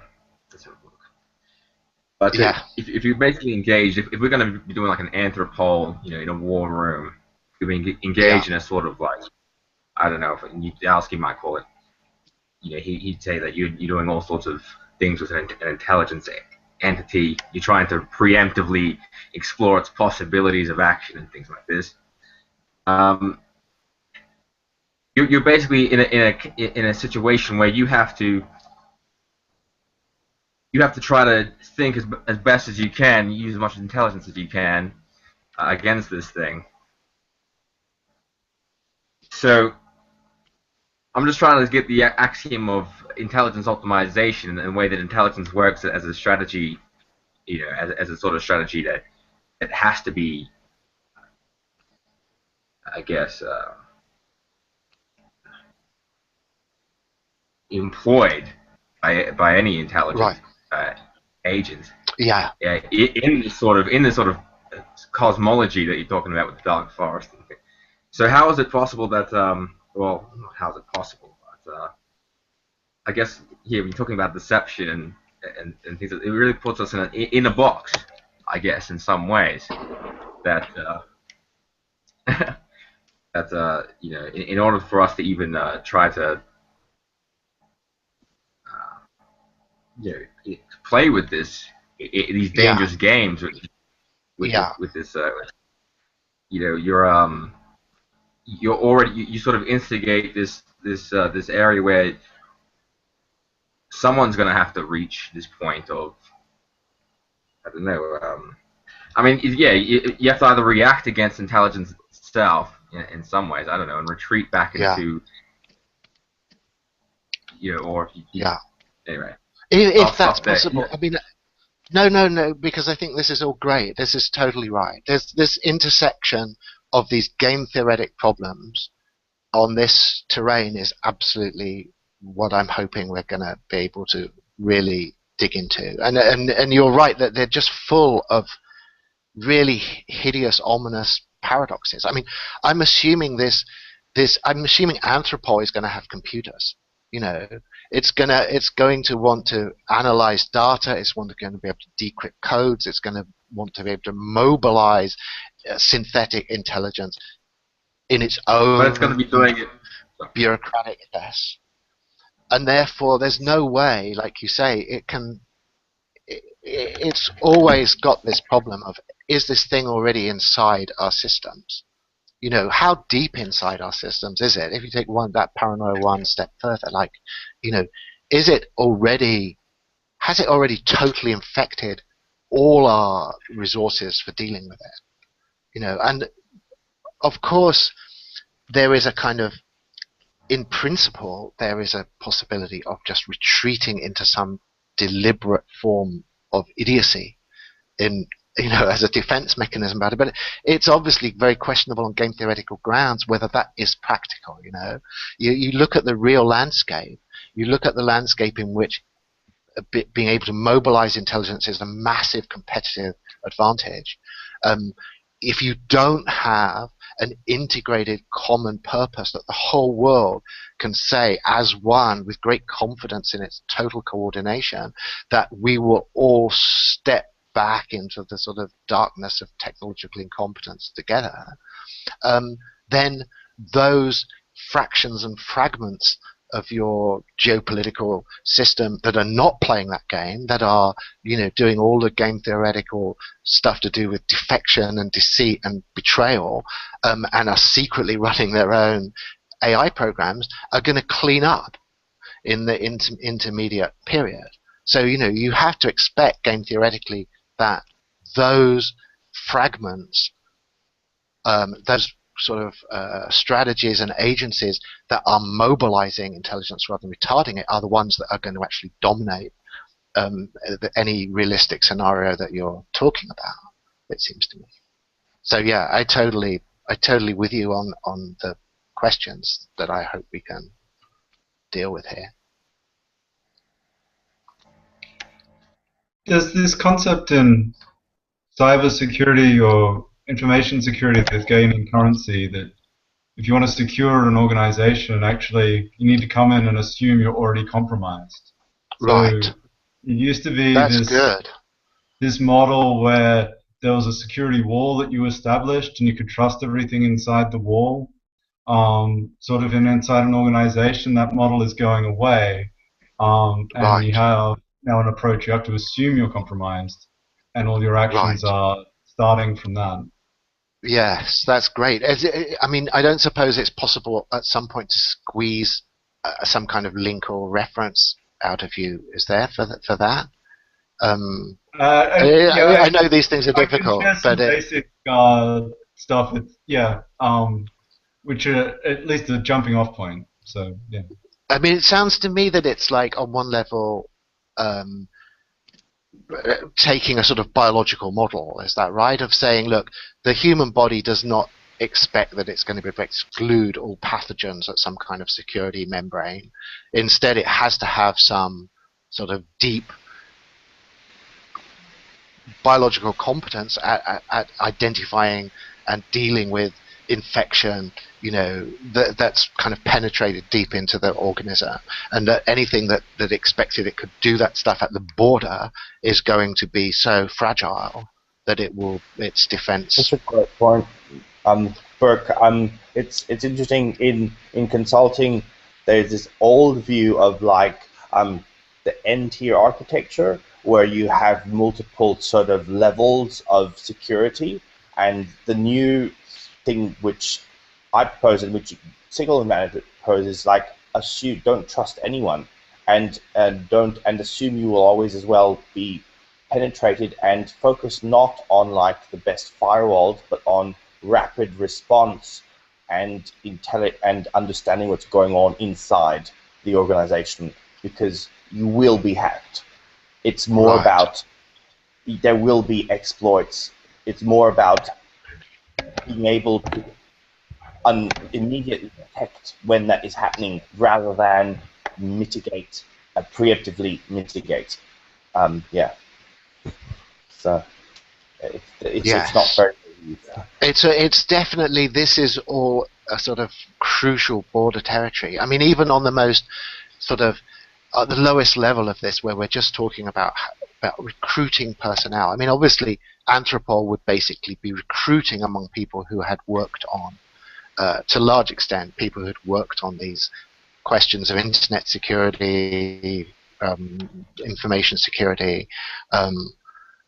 But if you're basically engaged, if we're going to be doing like an Anthropol, in a war room, you're being engaged in a sort of like, I don't know, Alski might call it, he'd say that you're doing all sorts of things with an intelligence entity. You're trying to preemptively explore its possibilities of action and things like this. You're basically in a situation where you have to try to think as best as you can, use as much intelligence as you can against this thing. So I'm just trying to get the axiom of intelligence optimization and the way that intelligence works as a strategy, as a sort of strategy that it has to be, I guess, employed by any intelligent agent. Yeah. In this sort of cosmology that you're talking about with the dark forest. So how is it possible that well, not how is it possible, but I guess here when you're talking about deception and things, it really puts us in a box, I guess, in some ways. That that in order for us to even try to play with these dangerous games with this you're already you sort of instigate this area where someone's going to have to reach this point of, I don't know, I mean, you have to either react against intelligence itself in some ways, I don't know, and retreat back into or anyway. If that's possible, I mean, no, because I think this is all great. This is totally right. There's this intersection of these game theoretic problems on this terrain is absolutely what I'm hoping we're going to be able to really dig into. And you're right that they're just full of really hideous, ominous paradoxes. I mean, I'm assuming I'm assuming Anthropol is going to have computers. It's going to want to analyze data. It's going to be able to decrypt codes. It's going to want to be able to mobilize synthetic intelligence in its own. But it's going to be doing it bureaucratic yes. And therefore, there's no way, like you say, it's always got this problem of, is this thing already inside our systems? How deep inside our systems is it? If you take that paranoia one step further, like, has it already totally infected all our resources for dealing with it? And of course, there is a kind of, in principle, there is a possibility of just retreating into some deliberate form of idiocy in as a defense mechanism about it. But it's obviously very questionable on game theoretical grounds whether that is practical. You look at the real landscape. You look at the landscape in which being able to mobilize intelligence is a massive competitive advantage. If you don't have an integrated common purpose that the whole world can say as one with great confidence in its total coordination that we will all step back into the sort of darkness of technological incompetence together, then those fractions and fragments of your geopolitical system that are not playing that game, that are, doing all the game theoretical stuff to do with defection and deceit and betrayal, and are secretly running their own AI programs, are going to clean up in the intermediate period. So, you have to expect game theoretically that those fragments, those sort of strategies and agencies that are mobilizing intelligence rather than retarding it are the ones that are going to actually dominate any realistic scenario that you're talking about, it seems to me. So yeah, I totally with you on the questions that I hope we can deal with here. There's this concept in cybersecurity or information security that's gaining currency that if you want to secure an organization, actually you need to come in and assume you're already compromised. So right. It used to be this model where there was a security wall that you established and you could trust everything inside the wall. Sort of inside an organization, that model is going away. And you have now an approach, you have to assume you're compromised and all your actions are starting from that. Yes, that's great. I mean, I don't suppose it's possible at some point to squeeze some kind of link or reference out of you. Is there for that? I know these things are difficult, but basic stuff. Which are at least a jumping off point. So yeah. I mean, it sounds to me that it's like on one level. Taking a sort of biological model, is that right? Of saying, look, the human body does not expect that it's going to be able to exclude all pathogens at some kind of security membrane. Instead, it has to have some sort of deep biological competence at identifying and dealing with infection, that's kind of penetrated deep into the organism, and that anything that expected it could do that stuff at the border is going to be so fragile that its defense. That's a great point, Burke. It's interesting in consulting. There's this old view of the N-tier architecture where you have multiple sort of levels of security, and the new thing which I propose and which signal management proposes, don't trust anyone, and assume you will always as well be penetrated, and focus not on the best firewalls, but on rapid response and and understanding what's going on inside the organization, because you will be hacked. It's more about there will be exploits. It's more about being able to immediately detect when that is happening rather than mitigate, preemptively mitigate. So it's not very easy. It's definitely, this is all a sort of crucial border territory. I mean, even on the most sort of at the lowest level of this, where we're just talking about recruiting personnel. I mean, obviously, Anthropol would basically be recruiting among people who had worked on, to a large extent, people who had worked on these questions of internet security, information security.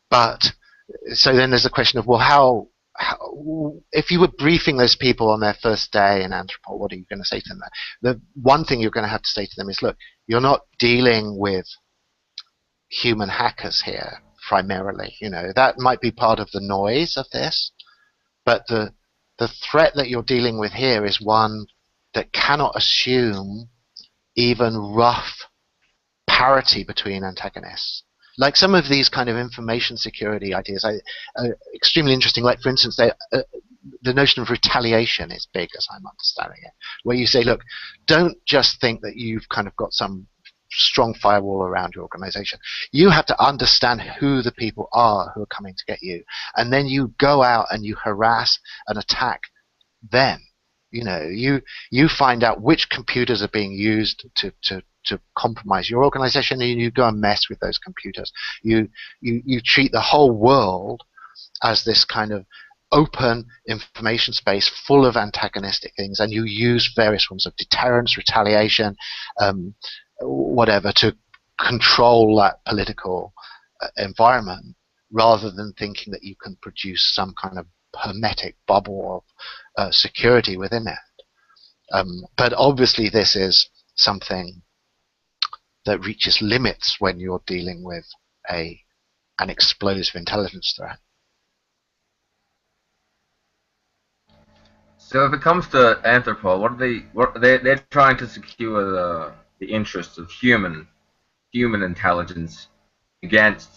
But so then there's the question of, well, how if you were briefing those people on their first day in Anthropol, what are you going to say to them? The one thing you're going to have to say to them is, look, you're not dealing with human hackers here primarily. That might be part of the noise of this, but the threat that you're dealing with here is one that cannot assume even rough parity between antagonists. Like some of these kind of information security ideas are extremely interesting. Like, for instance, the notion of retaliation is big, as I'm understanding it, where you say, look, don't just think that you've kind of got some strong firewall around your organization. You have to understand who the people are who are coming to get you, and then you go out and you harass and attack them. You find out which computers are being used to compromise your organization, and you go and mess with those computers. You treat the whole world as this kind of open information space full of antagonistic things, and you use various forms of deterrence, retaliation, whatever, to control that political environment, rather than thinking that you can produce some kind of hermetic bubble of security within it. But obviously this is something that reaches limits when you're dealing with an explosive intelligence threat. So if it comes to Anthropol, they're trying to secure the interests of human intelligence against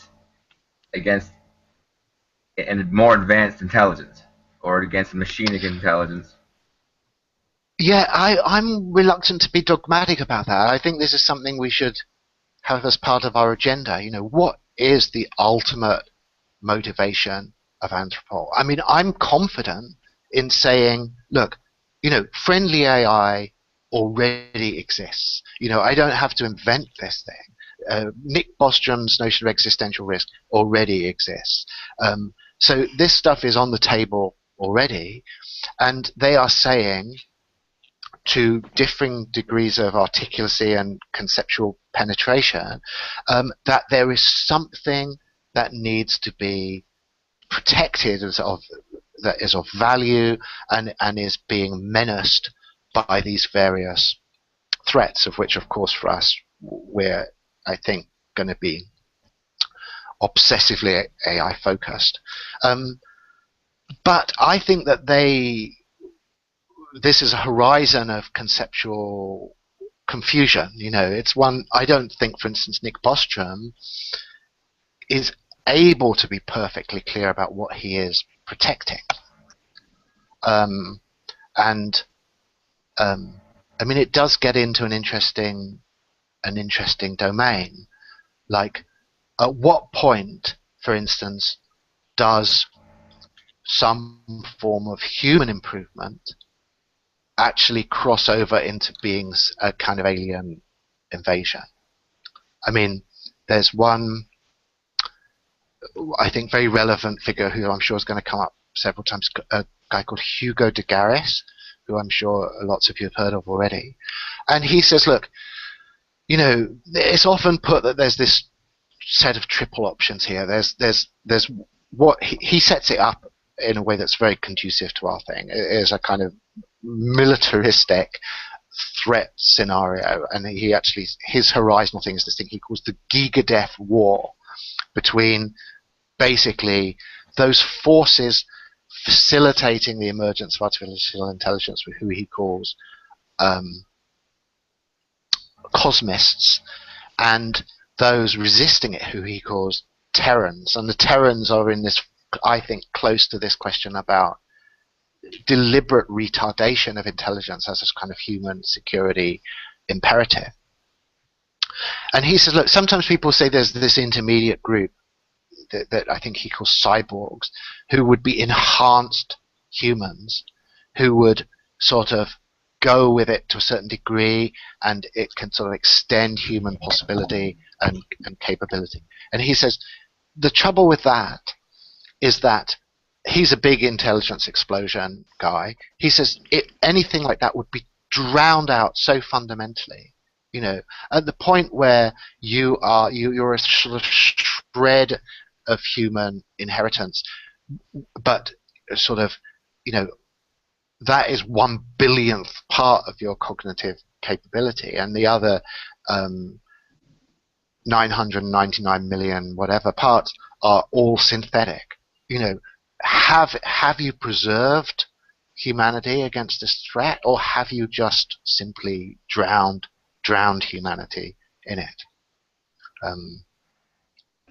and more advanced intelligence, or against machinic intelligence. Yeah, I'm reluctant to be dogmatic about that. I think this is something we should have as part of our agenda. What is the ultimate motivation of Anthropol? I mean, I'm confident in saying, look, friendly AI already exists. I don't have to invent this thing. Nick Bostrom's notion of existential risk already exists. So this stuff is on the table already, and they are saying, to differing degrees of articulacy and conceptual penetration, that there is something that needs to be protected that is of value and is being menaced by these various threats, of which, of course, for us, we're, I think, going to be obsessively AI focused. But I think that this is a horizon of conceptual confusion. It's one, I don't think, for instance, Nick Bostrom is able to be perfectly clear about what he is protecting. I mean, it does get into an interesting domain. Like, at what point, for instance, does some form of human improvement actually cross over into being a kind of alien invasion? I mean, there's one, I think, very relevant figure who I'm sure is going to come up several times, a guy called Hugo de Garis, who I'm sure lots of you have heard of already. And he says, look, it's often put that there's this set of triple options here. There's what he sets it up in a way that's very conducive to our thing. It is a kind of militaristic threat scenario, and his horizontal thing is this thing he calls the gigadeath war between basically those forces facilitating the emergence of artificial intelligence, who he calls cosmists, and those resisting it, who he calls Terrans. And the Terrans are in this, I think, close to this question about deliberate retardation of intelligence as a kind of human security imperative. And he says, look, sometimes people say there's this intermediate group that I think he calls cyborgs, who would be enhanced humans, who would sort of go with it to a certain degree, and it can sort of extend human possibility and capability. And he says the trouble with that is that he's a big intelligence explosion guy. He says anything like that would be drowned out so fundamentally. At the point where you're a sort of shred of human inheritance, but sort of, that is 1/1000th part of your cognitive capability, and the other 999 million whatever parts are all synthetic. Have you preserved humanity against this threat, or have you just simply drowned humanity in it?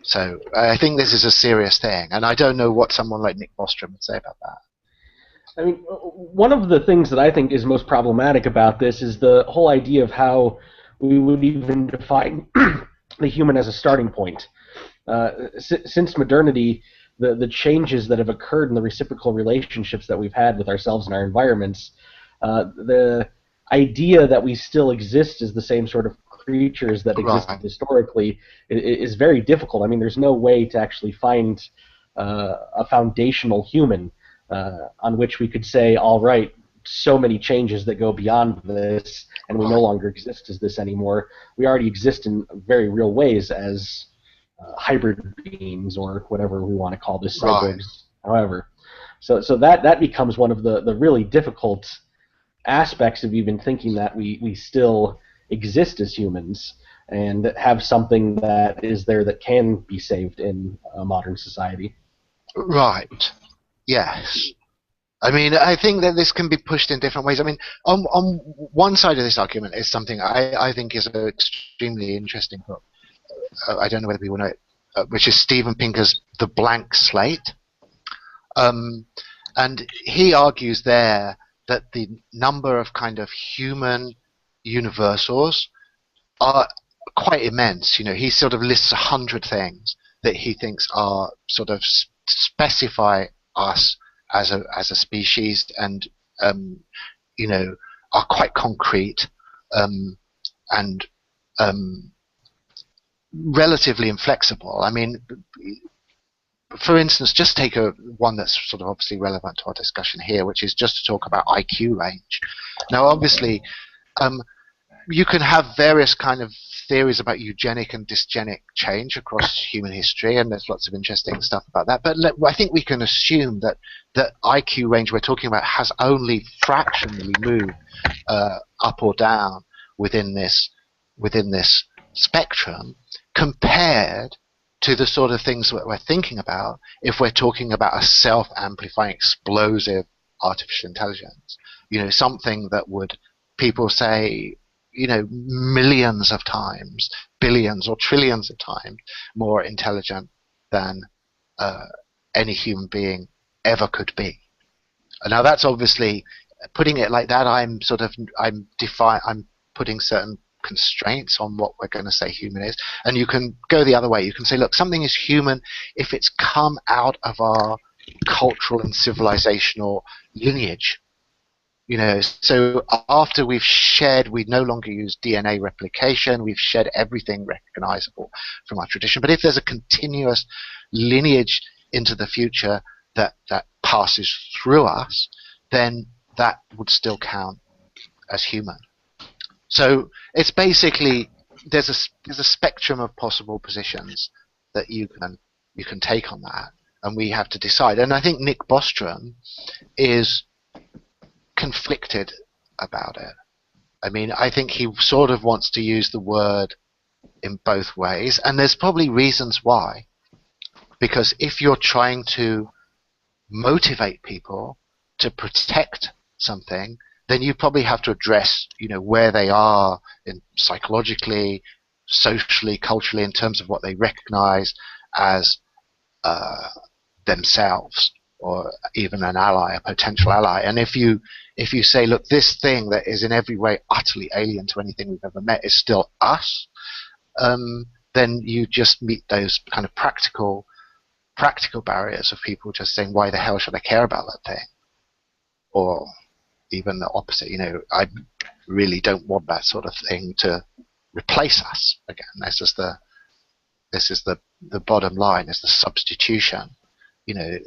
So I think this is a serious thing, and I don't know what someone like Nick Bostrom would say about that. I mean, one of the things that I think is most problematic about this is the whole idea of how we would even define the human as a starting point. Since modernity, the changes that have occurred in the reciprocal relationships that we've had with ourselves and our environments, the idea that we still exist as the same sort of creatures that existed historically is very difficult. I mean, there's no way to actually find a foundational human on which we could say, all right, so many changes that go beyond this, and we no longer exist as this anymore. We already exist in very real ways as hybrid beings, or whatever we want to call this, cyborgs, however. So that becomes one of the really difficult aspects of even thinking that we still exist as humans and have something that is there that can be saved in a modern society. Right. Yes. I mean, I think that this can be pushed in different ways. I mean, on one side of this argument is something I think is an extremely interesting book. I don't know whether people know it, which is Steven Pinker's The Blank Slate. And he argues there that the number of kind of human universals are quite immense. You know, he sort of lists 100 things that he thinks are sort of specify us as a species, and you know, are quite concrete and relatively inflexible. I mean, for instance, just take one that's sort of obviously relevant to our discussion here, which is just to talk about IQ range. Now, obviously, you can have various kind of theories about eugenic and dysgenic change across human history, and there's lots of interesting stuff about that. But I think we can assume that the IQ range we're talking about has only fractionally moved up or down within this spectrum, compared to the sort of things that we're thinking about if we're talking about a self-amplifying, explosive artificial intelligence. You know, something that would, people say, you know, millions of times, billions or trillions of times more intelligent than any human being ever could be. Now, that's obviously, putting it like that, I'm putting certain constraints on what we're going to say human is. And you can go the other way. You can say, look, something is human if it's come out of our cultural and civilizational lineage. You know, so after we've shed, we no longer use DNA replication, we've shed everything recognizable from our tradition. But if there's a continuous lineage into the future that passes through us, then that would still count as human. So it's basically, there's a spectrum of possible positions that you can take on that, and we have to decide. And I think Nick Bostrom is conflicted about it. I mean, I think he sort of wants to use the word in both ways, and there's probably reasons why. Because if you're trying to motivate people to protect something, then you probably have to address, you know, where they are in psychologically, socially, culturally, in terms of what they recognize as themselves, or even an ally, a potential ally. And if you say, look, this thing that is in every way utterly alien to anything we've ever met is still us, then you just meet those kind of practical barriers of people just saying, why the hell should I care about that thing? Or even the opposite, you know, I really don't want that sort of thing to replace us again. This is the bottom line, is the substitution. You know,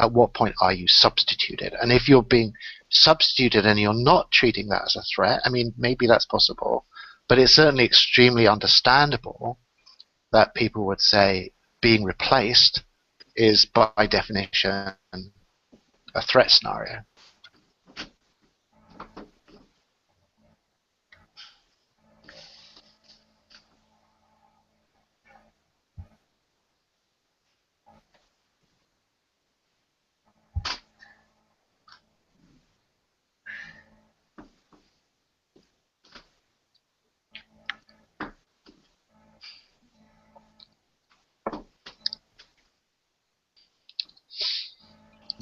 at what point are you substituted? And if you're being substituted and you're not treating that as a threat, I mean, maybe that's possible, but it's certainly extremely understandable that people would say being replaced is by definition a threat scenario.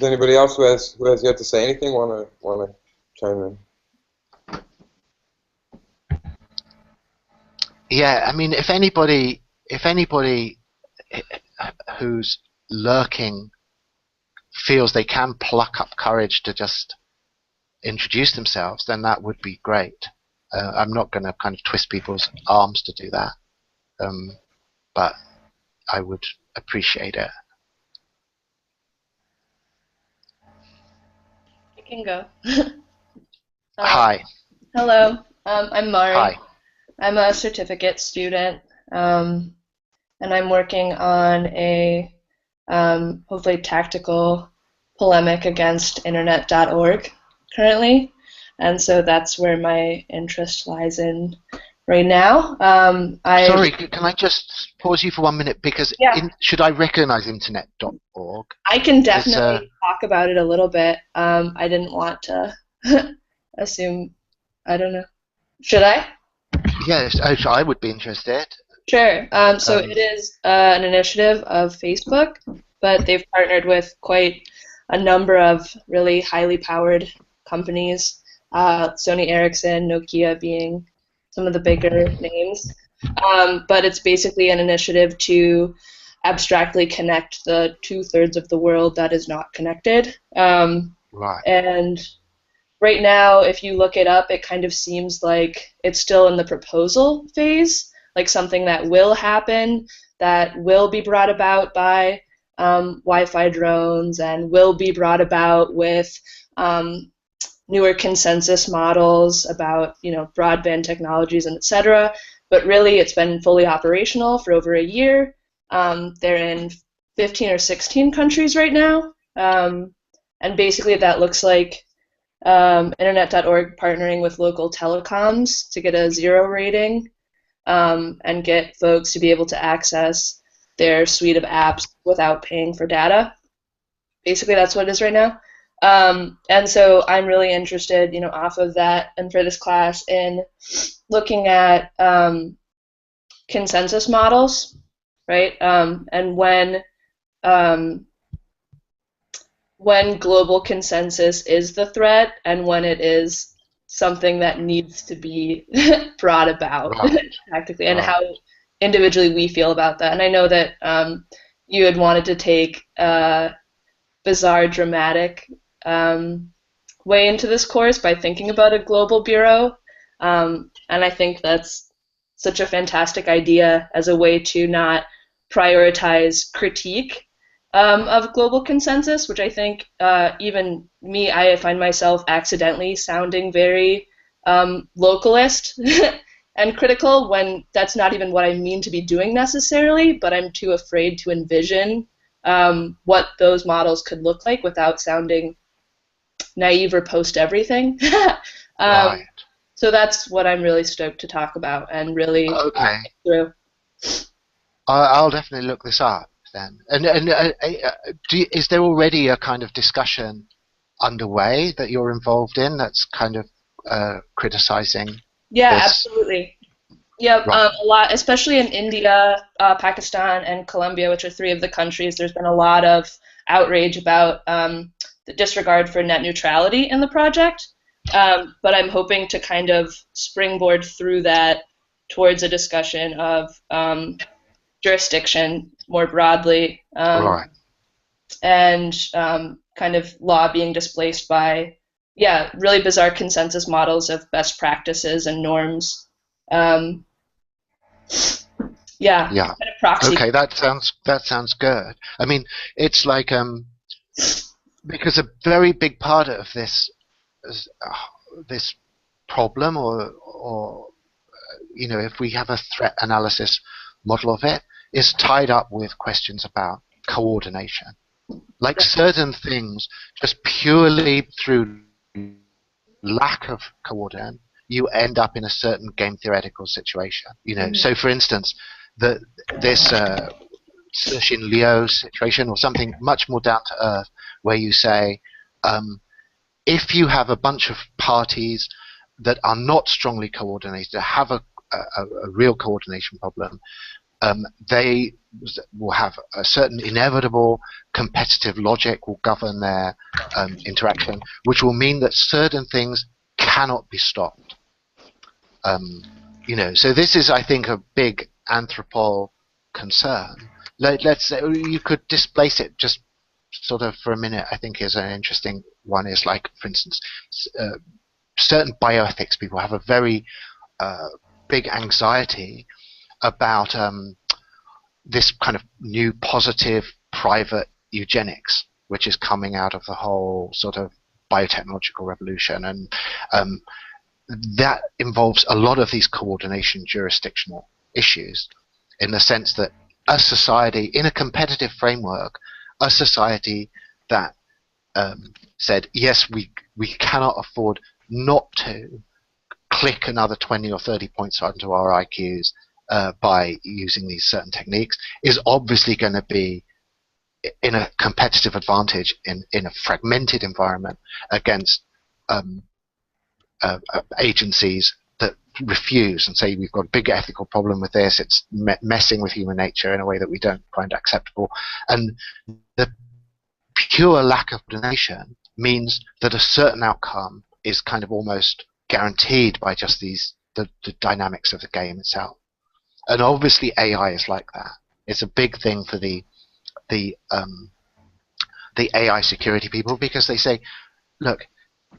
Does anybody else who has yet to say anything wanna chime in? Yeah, I mean, if anybody who's lurking feels they can pluck up courage to just introduce themselves, then that would be great. I'm not going to kind of twist people's arms to do that, but I would appreciate it. I can go. Hi. Hello, I'm Mari. Hi. I'm a certificate student, and I'm working on a hopefully tactical polemic against internet.org currently, and so that's where my interest lies in right now. Sorry, can I just pause you for 1 minute? Because should I recognize internet.org? I can definitely talk about it a little bit. I didn't want to assume. I don't know. Should I? Yes, I would be interested. Sure. So it is an initiative of Facebook, but they've partnered with quite a number of really highly powered companies, Sony Ericsson, Nokia being some of the bigger names. But it's basically an initiative to abstractly connect the 2/3 of the world that is not connected. Right. And right now, if you look it up, it kind of seems like it's still in the proposal phase, like something that will happen, that will be brought about by Wi-Fi drones and will be brought about with newer consensus models about, broadband technologies and et cetera. But really, it's been fully operational for over a year. They're in 15 or 16 countries right now. And basically, that looks like Internet.org partnering with local telecoms to get a 0 rating and get folks to be able to access their suite of apps without paying for data. Basically, that's what it is right now. And so I'm really interested, off of that and for this class in looking at consensus models, right? And when global consensus is the threat and when it is something that needs to be brought about tactically, and how individually we feel about that. And I know that you had wanted to take a bizarre, dramatic way into this course by thinking about a global bureau, and I think that's such a fantastic idea as a way to not prioritize critique of global consensus, which I think even me, I find myself accidentally sounding very localist and critical when that's not even what I mean to be doing necessarily, but I'm too afraid to envision what those models could look like without sounding naive or post everything. Right. So that's what I'm really stoked to talk about and really through. I'll definitely look this up then. And is there already a kind of discussion underway that you're involved in that's kind of criticizing? Yeah, this? Absolutely. Yeah, Right. a lot, especially in India, Pakistan, and Colombia, which are 3 of the countries. There's been a lot of outrage about the disregard for net neutrality in the project. But I'm hoping to kind of springboard through that towards a discussion of jurisdiction more broadly, Right. and kind of law being displaced by, really bizarre consensus models of best practices and norms. Kind of proxy. Okay, that sounds good. I mean, it's like because a very big part of this problem, or if we have a threat analysis model of it, is tied up with questions about coordination. Like certain things, just purely through lack of coordination, you end up in a certain game theoretical situation. So for instance, this Cixin Liu situation, or something much more down to earth, where you say, if you have a bunch of parties that are not strongly coordinated, have a real coordination problem, they will have a certain inevitable competitive logic will govern their interaction, which will mean that certain things cannot be stopped. So this is, I think, a big Anthropol concern. Let's say you could displace it just sort of for a minute. I think is an interesting one. Is like, for instance, certain bioethics people have a very big anxiety about this kind of new positive private eugenics, which is coming out of the whole sort of biotechnological revolution, and that involves a lot of these coordination jurisdictional issues, in the sense that a society in a competitive framework, a society that said, yes, we cannot afford not to click another 20 or 30 points onto our IQs by using these certain techniques, is obviously going to be in a competitive advantage in a fragmented environment against agencies that refuse and say, we've got a big ethical problem with this, it's messing with human nature in a way that we don't find acceptable. And the pure lack of coordination means that a certain outcome is kind of almost guaranteed by just the dynamics of the game itself. And obviously AI is like that. It's a big thing for the AI security people, because they say, look,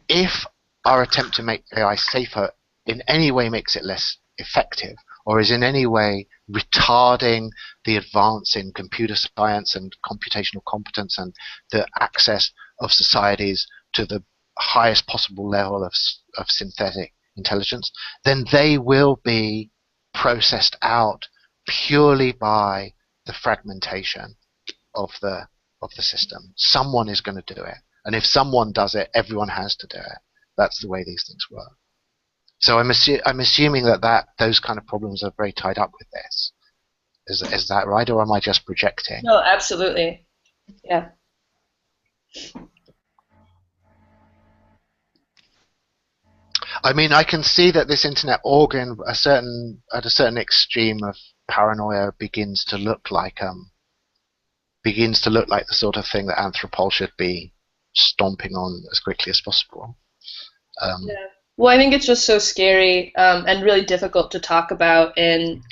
if our attempt to make AI safer in any way makes it less effective, or is in any way retarding the advance in computer science and computational competence and the access of societies to the highest possible level of synthetic intelligence, then they will be processed out purely by the fragmentation of the system. Someone is going to do it, and if someone does it, everyone has to do it. That's the way these things work. So I'm assuming that those kind of problems are very tied up with this. Is that right, or am I just projecting? No, absolutely. Yeah. I mean, I can see that this internet organ, at a certain extreme of paranoia, begins to look like the sort of thing that Anthropol should be stomping on as quickly as possible. Yeah. Well, I think it's just so scary and really difficult to talk about in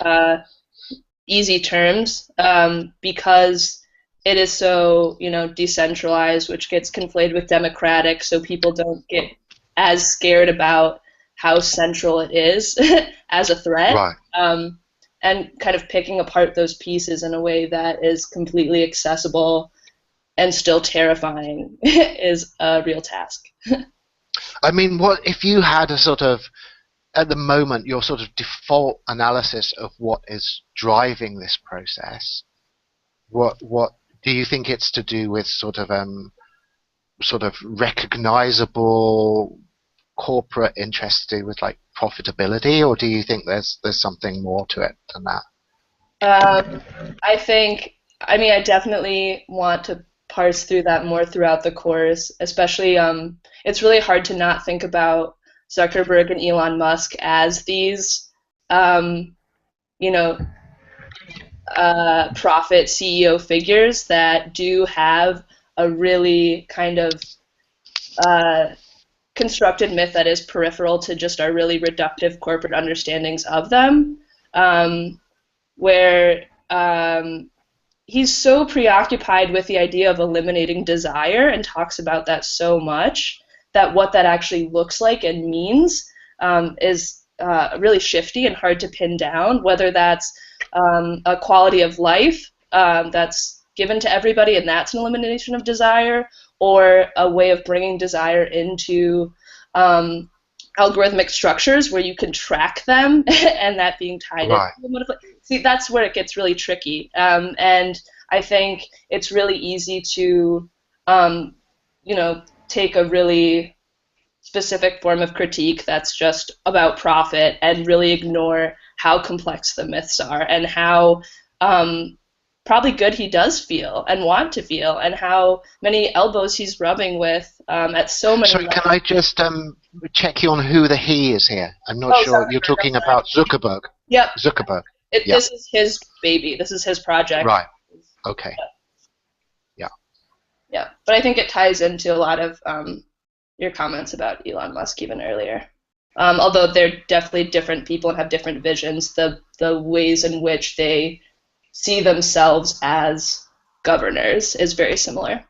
easy terms because it is so, decentralized, which gets conflated with democratic, so people don't get as scared about how central it is as a threat. Right. And kind of picking apart those pieces in a way that is completely accessible and still terrifying is a real task. I mean, what if you had a sort of, at the moment, your sort of default analysis of what is driving this process? What do you think it's to do with sort of recognizable corporate interests to do with like profitability, or do you think there's something more to it than that? I definitely want to parse through that more throughout the course, especially it's really hard to not think about Zuckerberg and Elon Musk as these profit CEO figures that do have a really kind of constructed myth that is peripheral to just our really reductive corporate understandings of them, where he's so preoccupied with the idea of eliminating desire and talks about that so much that what that actually looks like and means is really shifty and hard to pin down, whether that's a quality of life that's given to everybody and that's an elimination of desire, or a way of bringing desire into algorithmic structures where you can track them and that being tied right. into. See, that's where it gets really tricky. And I think it's really easy to, take a really specific form of critique that's just about profit and really ignore how complex the myths are and how probably good he does feel and want to feel, and how many elbows he's rubbing with at so many Sorry, levels. can I just check you on who the he is here? I'm not sure. Zuckerberg, You're talking about Zuckerberg. Yep. Zuckerberg. This is his baby. This is his project. Right. Okay. Yeah. Yeah, but I think it ties into a lot of your comments about Elon Musk even earlier. Although they're definitely different people and have different visions, the ways in which they see themselves as governors is very similar.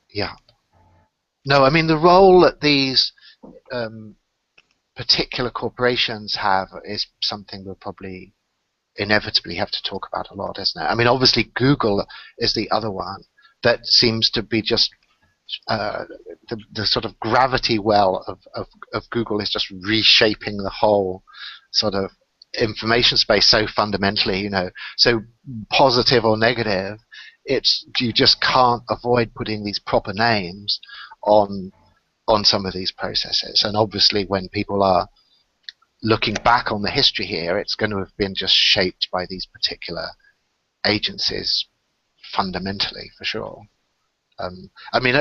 Yeah. No, I mean, the role that these particular corporations have is something we'll probably inevitably have to talk about a lot, isn't it? I mean, obviously Google is the other one that seems to be just the sort of gravity well of Google is just reshaping the whole sort of information space so fundamentally, you know, so positive or negative, you just can't avoid putting these proper names on some of these processes. And obviously when people are looking back on the history here, it's going to have been just shaped by these particular agencies fundamentally, for sure. I mean,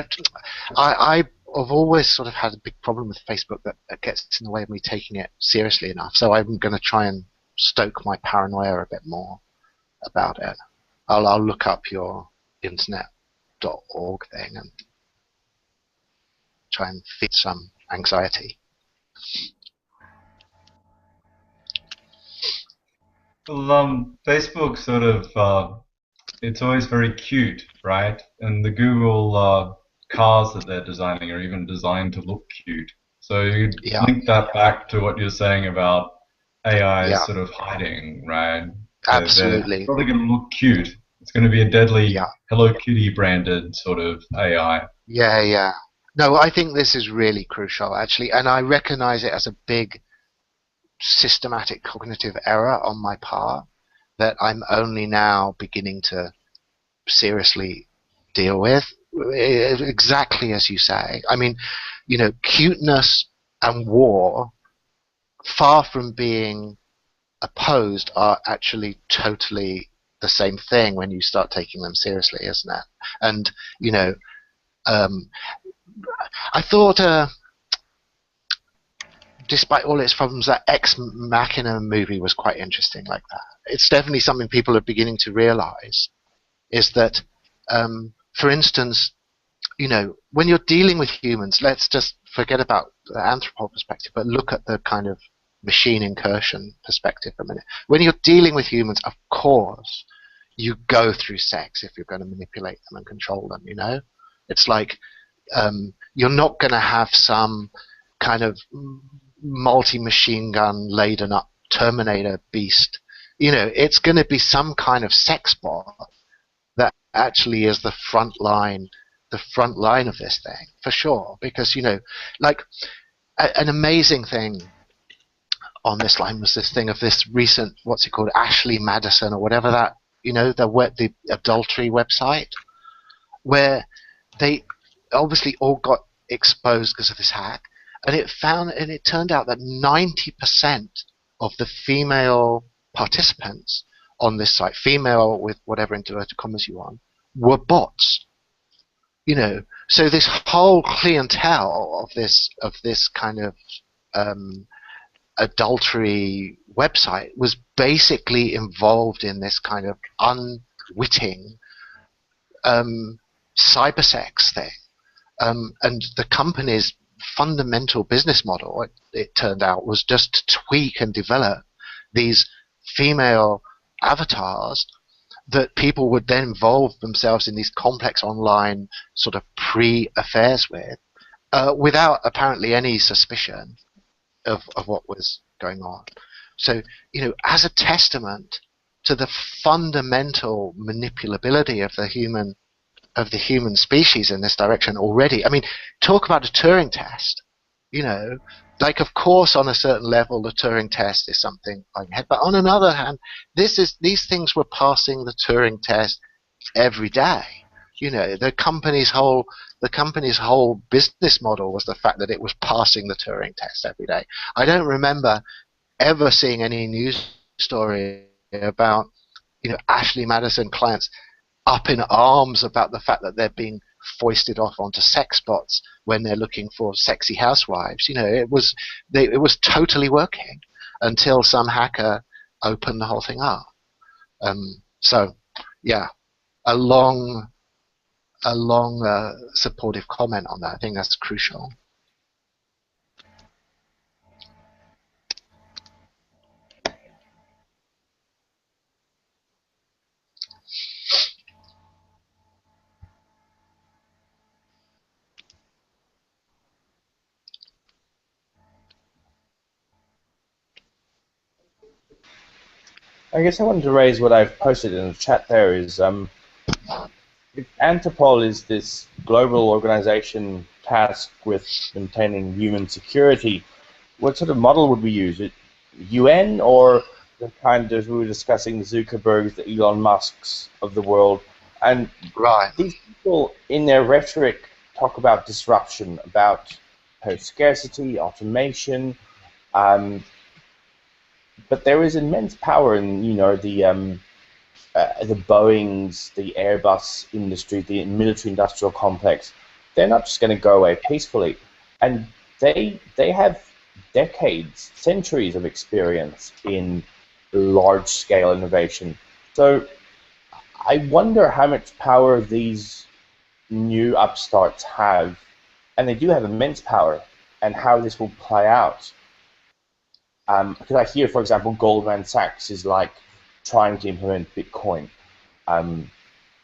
I've always sort of had a big problem with Facebook that gets in the way of me taking it seriously enough. So I'm going to try and stoke my paranoia a bit more about it. I'll look up your internet.org thing and try and feed some anxiety. Well, Facebook sort of, it's always very cute, right? And the Google cars that they're designing are even designed to look cute. So you link that back to what you're saying about AI sort of hiding, right? Absolutely. They're probably going to look cute. It's going to be a deadly Hello Kitty branded sort of AI. Yeah. No, I think this is really crucial, actually, and I recognize it as a big systematic cognitive error on my part that I'm only now beginning to seriously deal with. Exactly as you say. I mean, you know, cuteness and war, far from being opposed, are actually totally the same thing when you start taking them seriously, isn't it? And, you know, I thought, despite all its problems, that Ex Machina movie was quite interesting like that. It's definitely something people are beginning to realize, is that, for instance, you know, when you're dealing with humans, let's just forget about the Anthropol perspective, but look at the kind of machine incursion perspective for a minute. When you're dealing with humans, of course, you go through sex if you're going to manipulate them and control them, you know? It's like you're not going to have some kind of multi-machine gun laden up Terminator beast. You know, it's going to be some kind of sex bot that actually is the front line of this thing, for sure. Because, you know, like an amazing thing on this line was this thing of this recent, what's it called, Ashley Madison or whatever that, you know, the adultery website, where they obviously all got exposed because of this hack, and it turned out that 90% of the female participants on this site, female with whatever inverted commas you want, were bots. You know, so this whole clientele of this kind of adultery website was basically involved in this kind of unwitting cybersex thing. And the company's fundamental business model, it turned out, was just to tweak and develop these female avatars that people would then involve themselves in these complex online sort of pre-affairs with, without apparently any suspicion of what was going on. So, you know, as a testament to the fundamental manipulability of the human species in this direction already. I mean, talk about a Turing test. You know, like, of course, on a certain level, the Turing test is something like that. But on another hand, these things were passing the Turing test every day. You know, the company's whole business model was the fact that it was passing the Turing test every day. I don't remember ever seeing any news story about, you know, Ashley Madison clients up in arms about the fact that they're being foisted off onto sex bots when they're looking for sexy housewives. You know, it was totally working. until some hacker opened the whole thing up. So, yeah, a long supportive comment on that. I think that's crucial. I guess I wanted to raise what I've posted in the chat there is Anthropol is this global organization tasked with maintaining human security. What sort of model would we use? It UN or the kind of we were discussing, the Zuckerbergs, the Elon Musks of the world? And Right. these people in their rhetoric talk about disruption, about scarcity, automation, but there is immense power in the Boeings, the Airbus industry, the military-industrial complex. They're not just going to go away peacefully, and they have decades, centuries of experience in large-scale innovation. So I wonder how much power these new upstarts have, and they do have immense power, and how this will play out. Because I hear, for example, Goldman Sachs is like trying to implement Bitcoin.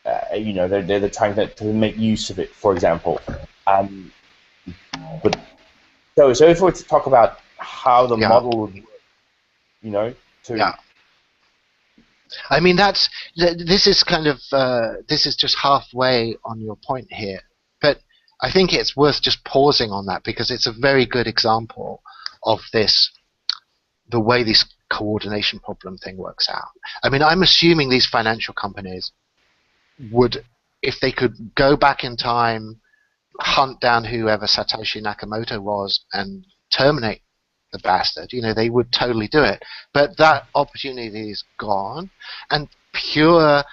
They're trying to make use of it, for example. But so if we were to talk about how the model would work, Yeah. I mean, this is kind of this is just halfway on your point here, but I think it's worth just pausing on that because it's a very good example of the way this coordination problem thing works out. I mean, I'm assuming these financial companies would, if they could go back in time, hunt down whoever Satoshi Nakamoto was and terminate the bastard, they would totally do it. But that opportunity is gone, and the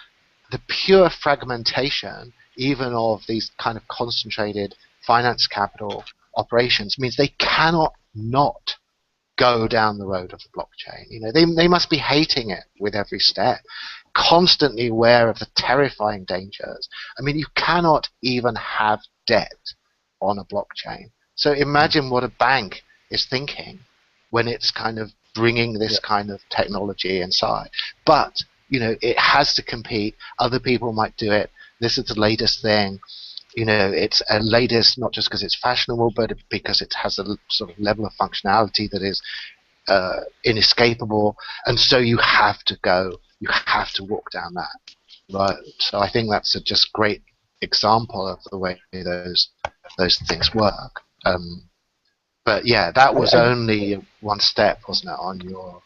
pure fragmentation, even of these kind of concentrated finance capital operations, means they cannot not go down the road of the blockchain. They must be hating it with every step, constantly aware of the terrifying dangers. I mean, you cannot even have debt on a blockchain. So imagine what a bank is thinking when it's kind of bringing this kind of technology inside. But, it has to compete. Other people might do it. This is the latest thing. It's a latest not just because it's fashionable, but because it has a sort of level of functionality that is inescapable. And so you have to walk down that road. So I think that's a just great example of the way those things work. But yeah, that was only one step, wasn't it, on your...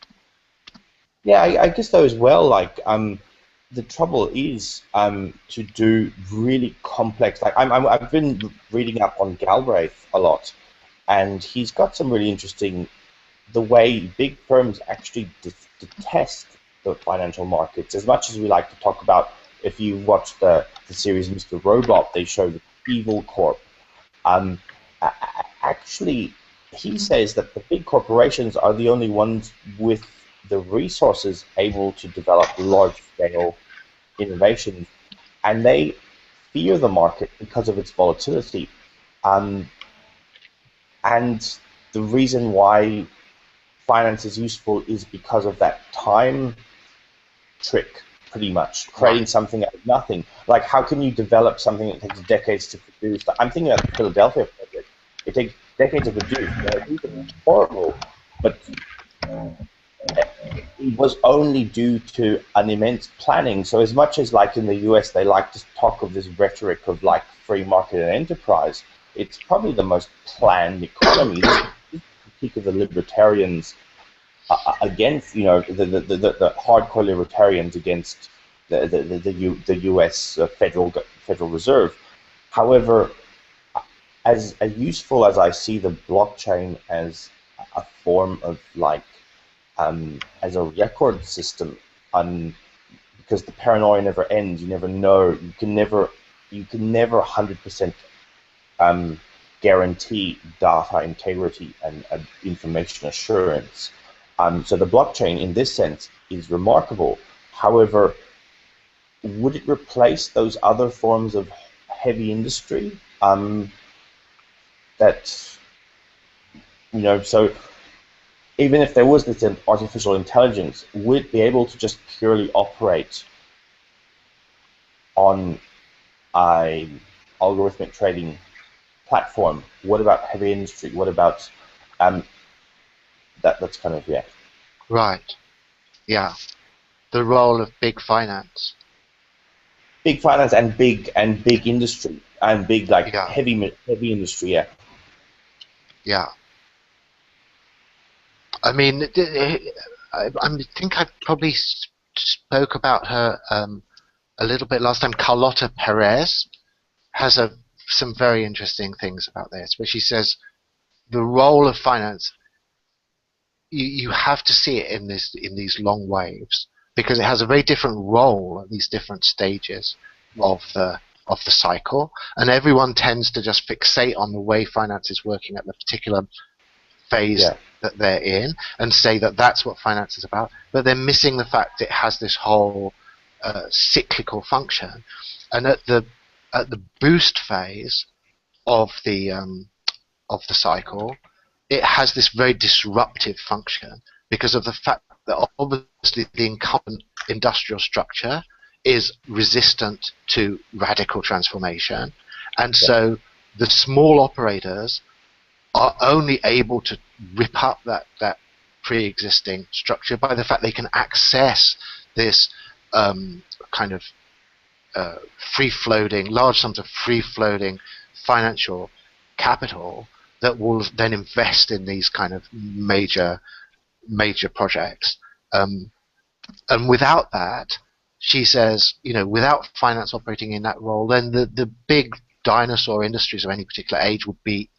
Yeah, I guess though as well, like, the trouble is to do really complex, like, I've been reading up on Galbraith a lot, and he's got some really interesting, the way big firms actually detest the financial markets. As much as we like to talk about, if you watch the series Mr. Robot, they show the evil corp. Actually, he says that the big corporations are the only ones with the resources able to develop large-scale innovations, and they fear the market because of its volatility. And the reason why finance is useful is because of that time trick, pretty much, creating something out of nothing. Like, how can you develop something that takes decades to produce? I'm thinking about the Philadelphia project. It takes decades to produce. It's horrible, but it was only due to an immense planning. So as much as, like, in the US, they like to talk of this rhetoric of, like, free market and enterprise, it's probably the most planned economy. This is the critique of the libertarians against, the hardcore libertarians against the U.S. Federal Reserve. However, as useful as I see the blockchain as a form of, like, as a record system, because the paranoia never ends. You never know. You can never 100% guarantee data integrity and information assurance. So the blockchain, in this sense, is remarkable. However, would it replace those other forms of heavy industry? That so even if there was this artificial intelligence, would it be able to just purely operate on a algorithmic trading platform? What about heavy industry? What about that? That's kind of Right. Yeah. The role of big finance. Big finance and big industry and big Yeah. heavy industry. Yeah. Yeah. I mean, I think I probably spoke about her a little bit last time. Carlota Perez has some very interesting things about this, where she says the role of finance, you have to see it in these long waves, because it has a very different role at these different stages of the cycle, and everyone tends to just fixate on the way finance is working at the particular phase that they're in and say that that's what finance is about, but they're missing the fact it has this whole cyclical function. And at the boost phase of the cycle, it has this very disruptive function because of the fact that obviously the incumbent industrial structure is resistant to radical transformation, and so the small operators are only able to rip up that pre-existing structure by the fact they can access this kind of free-floating, large sums of free-floating financial capital that will then invest in these kind of major projects. And without that, she says, without finance operating in that role, then the big dinosaur industries of any particular age would be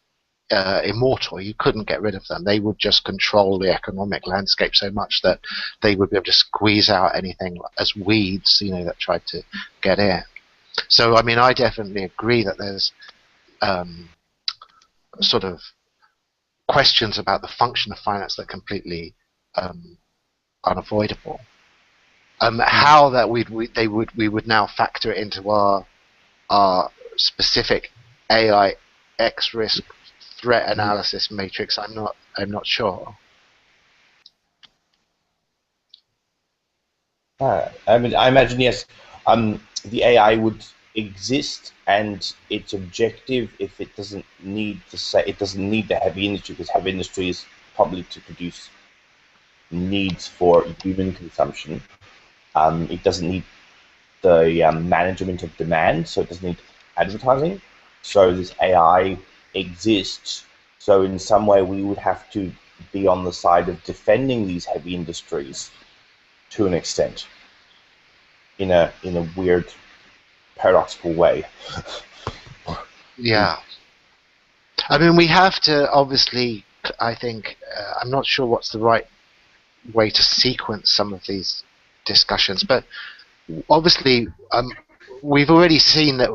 immortal. You couldn't get rid of them. They would just control the economic landscape so much that they would be able to squeeze out anything as weeds, that tried to get in. So, I mean, I definitely agree that there's sort of questions about the function of finance that are completely unavoidable. How that we would now factor it into our specific AI X risk threat analysis matrix, I'm not sure. I mean, I imagine yes. The AI would exist, and its objective, if it doesn't need the heavy industry, because heavy industry is probably to produce needs for human consumption. It doesn't need the management of demand, so it doesn't need advertising. So this AI exists. So in some way, we would have to be on the side of defending these heavy industries to an extent, in a weird, paradoxical way. Yeah. I mean, we have to obviously, I think, I'm not sure what's the right way to sequence some of these discussions, but obviously we've already seen that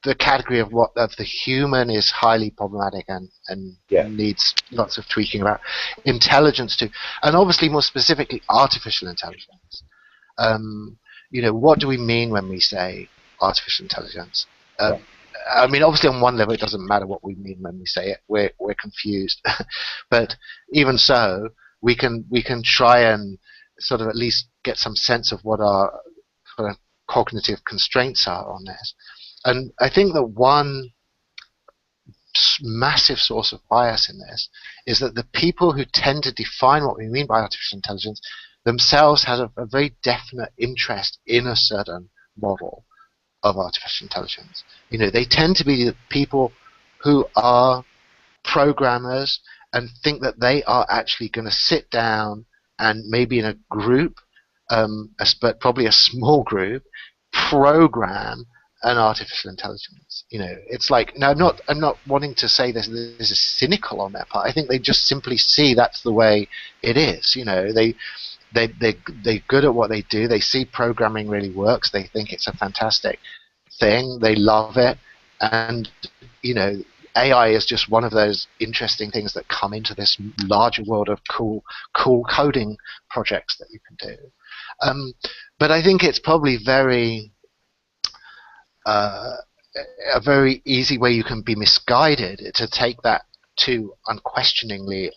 the category of the human is highly problematic and needs lots of tweaking about. Intelligence too, and obviously more specifically artificial intelligence. What do we mean when we say artificial intelligence? I mean, obviously on one level it doesn't matter what we mean when we say it. We're confused, but even so, we can try and sort of at least get some sense of what our sort of cognitive constraints are on this. And I think that one massive source of bias in this is that the people who tend to define what we mean by artificial intelligence themselves have a very definite interest in a certain model of artificial intelligence. They tend to be the people who are programmers and think that they are actually going to sit down and maybe in a group, but probably a small group, program an artificial intelligence. It's like, now I'm not wanting to say this is cynical on their part. I think they just simply see that's the way it is. They're good at what they do. They see programming really works. They think it's a fantastic thing. They love it, and AI is just one of those interesting things that come into this larger world of cool coding projects that you can do. But I think it's probably a very easy way you can be misguided to take that too unquestioningly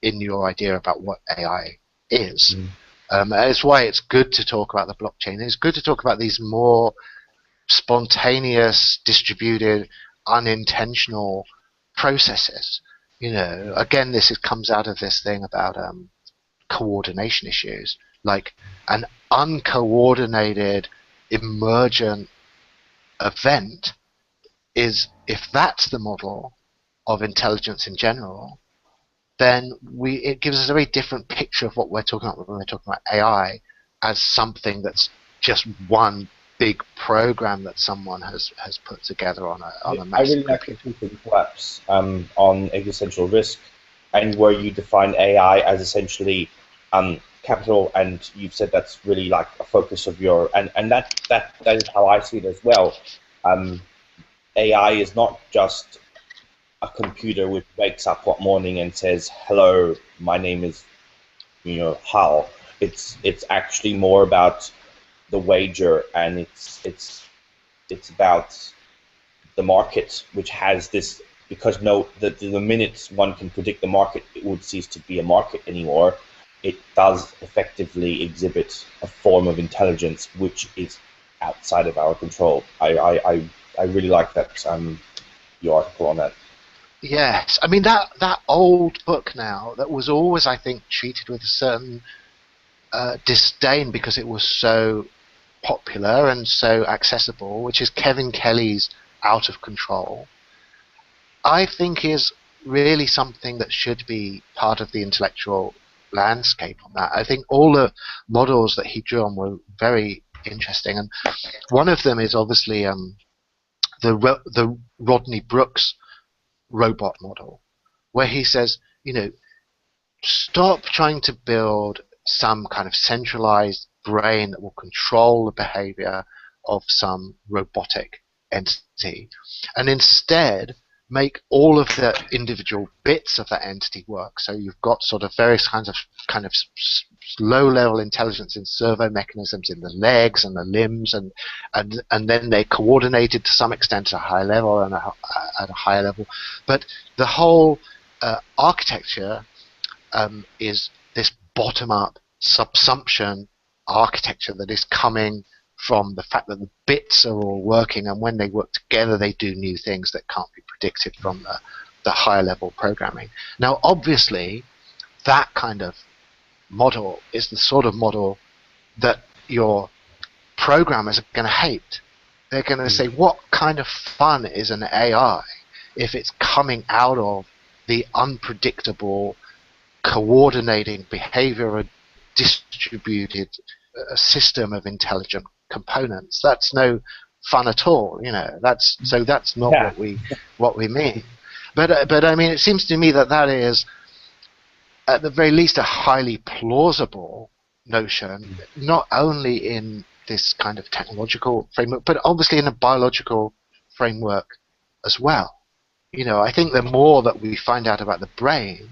in your idea about what AI is. That's why it's good to talk about the blockchain. It's good to talk about these more spontaneous, distributed, unintentional processes. Again, comes out of this thing about coordination issues, like an uncoordinated, emergent event is, if that's the model of intelligence in general, then it gives us a very different picture of what we're talking about when we're talking about AI as something that's just one big program that someone has put together on a massive I really like the thinking collapse on existential risk, and where you define AI as essentially capital, and you've said that's really like a focus of your, and that is how I see it as well. AI is not just a computer which wakes up one morning and says, "Hello, my name is, Hal." It's actually more about the wager, and it's about the market, which has this, because the minute one can predict the market, it would cease to be a market anymore. It does effectively exhibit a form of intelligence which is outside of our control. I really like that your article on that. Yes, I mean that old book now that was always, I think, treated with a certain disdain because it was so popular and so accessible, which is Kevin Kelly's Out of Control, I think is really something that should be part of the intellectual landscape on that. I think all the models that he drew on were very interesting, and one of them is obviously the Rodney Brooks robot model, where he says, stop trying to build some kind of centralized brain that will control the behavior of some robotic entity, and instead make all of the individual bits of that entity work. So you've got sort of various kinds of low-level intelligence in servo mechanisms in the legs and the limbs, and then they're coordinated to some extent at a high level and at a higher level. But the whole architecture is this bottom-up subsumption architecture that is coming from the fact that the bits are all working, and when they work together they do new things that can't be predicted from the higher level programming. Now obviously that kind of model is the sort of model that your programmers are going to hate. They're going to say, what kind of fun is an AI if it's coming out of the unpredictable coordinating behavior of a distributed system of intelligent components? That's no fun at all, That's not what we mean. But I mean, it seems to me that is at the very least a highly plausible notion, not only in this kind of technological framework, but obviously in a biological framework as well. I think the more that we find out about the brain,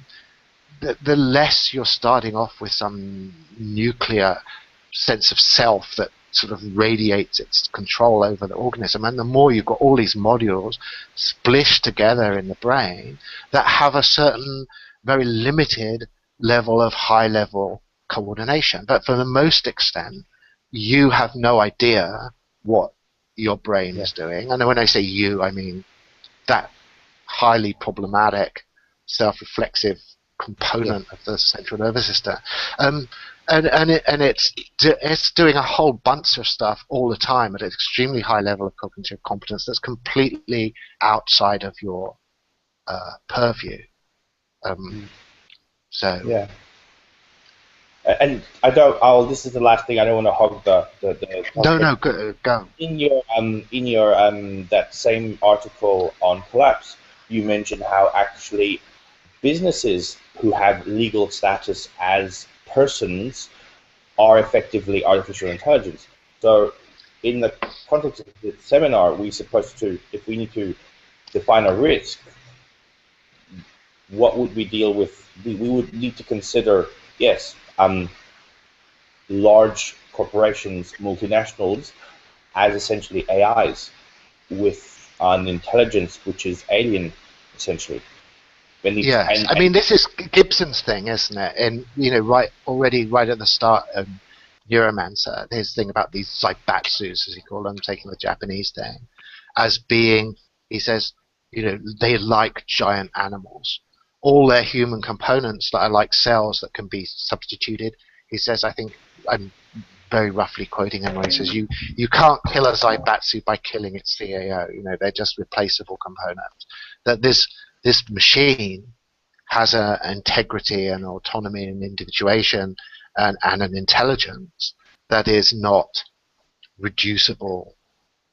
the less you're starting off with some nuclear sense of self that sort of radiates its control over the organism, and the more you've got all these modules splished together in the brain that have a certain very limited level of high-level coordination. But for the most extent, you have no idea what your brain is doing. And when I say you, I mean that highly problematic, self-reflexive component of the central nervous system. And it's doing a whole bunch of stuff all the time at an extremely high level of cognitive competence that's completely outside of your purview. Yeah. And I don't. This is the last thing. I don't want to hog the No, go. In your that same article on collapse, you mentioned how actually businesses who have legal status as persons are effectively artificial intelligence. So, in the context of the seminar, we're supposed to, if we need to define a risk, what would we deal with? We would need to consider, yes, large corporations, multinationals, as essentially AIs with an intelligence which is alien, essentially. Yes, I mean this is Gibson's thing, isn't it? And right at the start of Neuromancer, his thing about these Zaibatsus, as he called them, taking the Japanese thing, as being, he says, they like giant animals. All their human components that are like cells that can be substituted. He says, I think I'm very roughly quoting him, where he says, you can't kill a Zaibatsu by killing its CAO. They're just replaceable components. That this machine has an integrity and autonomy and individuation and an intelligence that is not reducible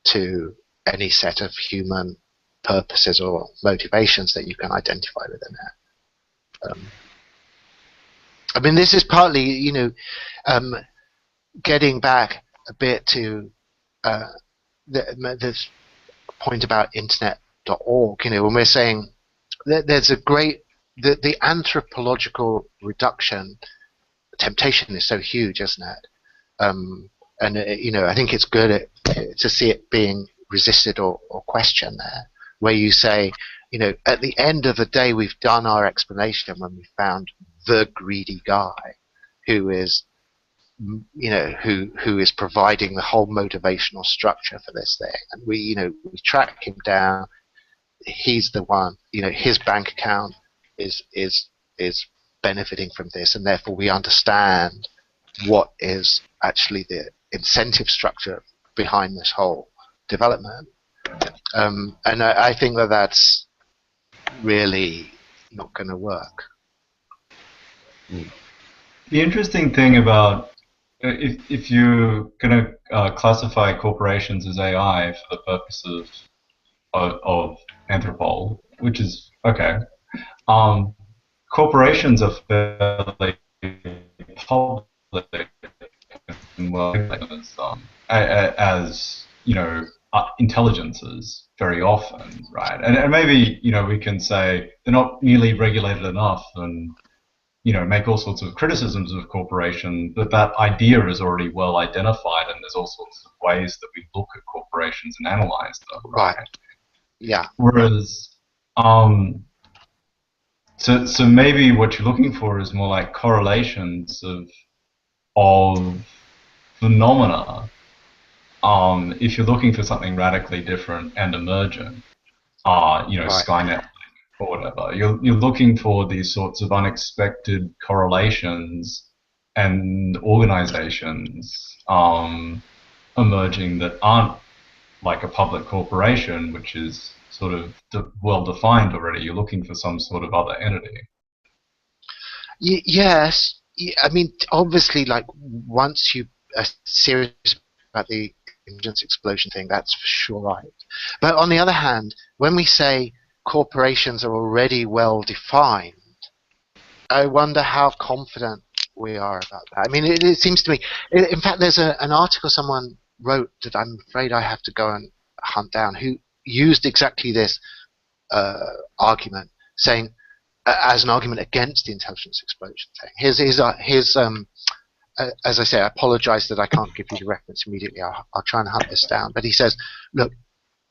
to any set of human purposes or motivations that you can identify within it. I mean, this is partly, getting back a bit to this point about internet.org, when we're saying that there's a great, the anthropological reduction temptation is so huge, isn't it? And I think it's good to see it being resisted or questioned there, where you say, at the end of the day, we've done our explanation when we found the greedy guy who is, who is providing the whole motivational structure for this thing, and we track him down. He's the one, his bank account is benefiting from this, and therefore we understand what is actually the incentive structure behind this whole development. And I think that that's really not going to work. The interesting thing about if you're going to classify corporations as AI for the purpose of Anthropol, which is okay, corporations are fairly public as intelligences very often, right? And maybe we can say they're not nearly regulated enough, and make all sorts of criticisms of corporations, but that idea is already well identified, and there's all sorts of ways that we look at corporations and analyze them, right? Yeah. Whereas, so maybe what you're looking for is more like correlations of phenomena. If you're looking for something radically different and emergent, right. Skynet or whatever, you're looking for these sorts of unexpected correlations and organizations emerging that aren't like a public corporation, which is sort of well defined already. You're looking for some sort of other entity. Yes, I mean, obviously, like once you are serious about the intelligence explosion thing, that's for sure right. But on the other hand, when we say corporations are already well defined, I wonder how confident we are about that. I mean, it seems to me, in fact, there's an article someone wrote that I'm afraid I have to go and hunt down, who used exactly this argument, saying, as an argument against the intelligence explosion thing. His as I say, I apologize that I can't give you the reference immediately. I'll try and hunt this down. But he says, look,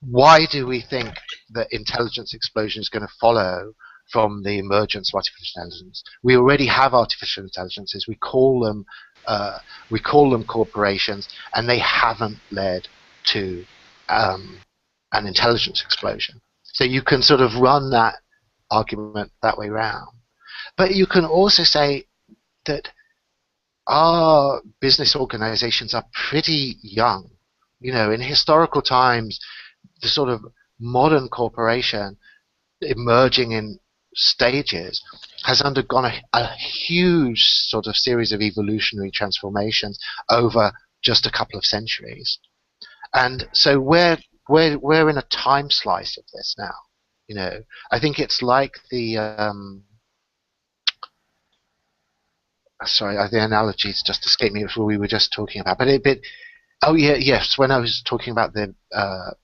why do we think that intelligence explosion is going to follow from the emergence of artificial intelligence? We already have artificial intelligences. We call them corporations, and they haven't led to an intelligence explosion. So you can sort of run that argument that way round. But you can also say that our business organizations are pretty young. In historical times, the sort of modern corporation emerging in stages has undergone a huge sort of series of evolutionary transformations over just a couple of centuries. And so we're in a time slice of this now. I think it's like the the analogies just escaped me before we were just talking about, when I was talking about the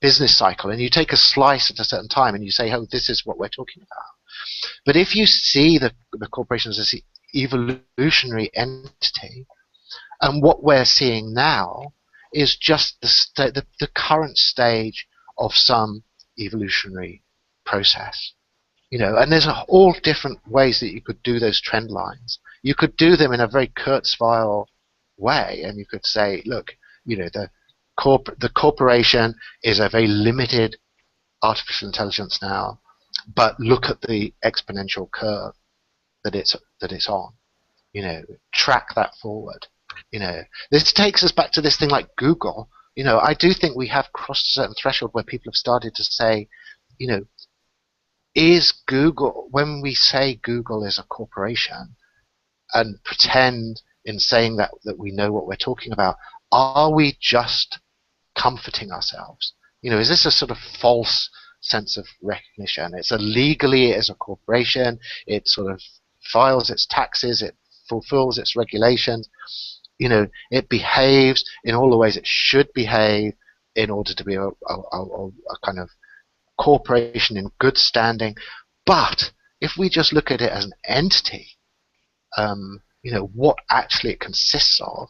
business cycle, and you take a slice at a certain time and you say, oh, this is what we're talking about. But if you see the corporations as an evolutionary entity, and what we're seeing now is just the current stage of some evolutionary process. And there's all different ways that you could do those trend lines. You could do them in a very Kurzweil way, and you could say, look, the corporation is a very limited artificial intelligence now, but look at the exponential curve that it's on. Track that forward. This takes us back to this thing like Google. I do think we have crossed a certain threshold where people have started to say, is Google, when we say Google is a corporation and pretend in saying that we know what we're talking about, are we just comforting ourselves? Is this a sort of false sense of recognition? It's legally it is a corporation. It sort of files its taxes. It fulfills its regulations. It behaves in all the ways it should behave in order to be a kind of corporation in good standing. But if we just look at it as an entity, what actually it consists of,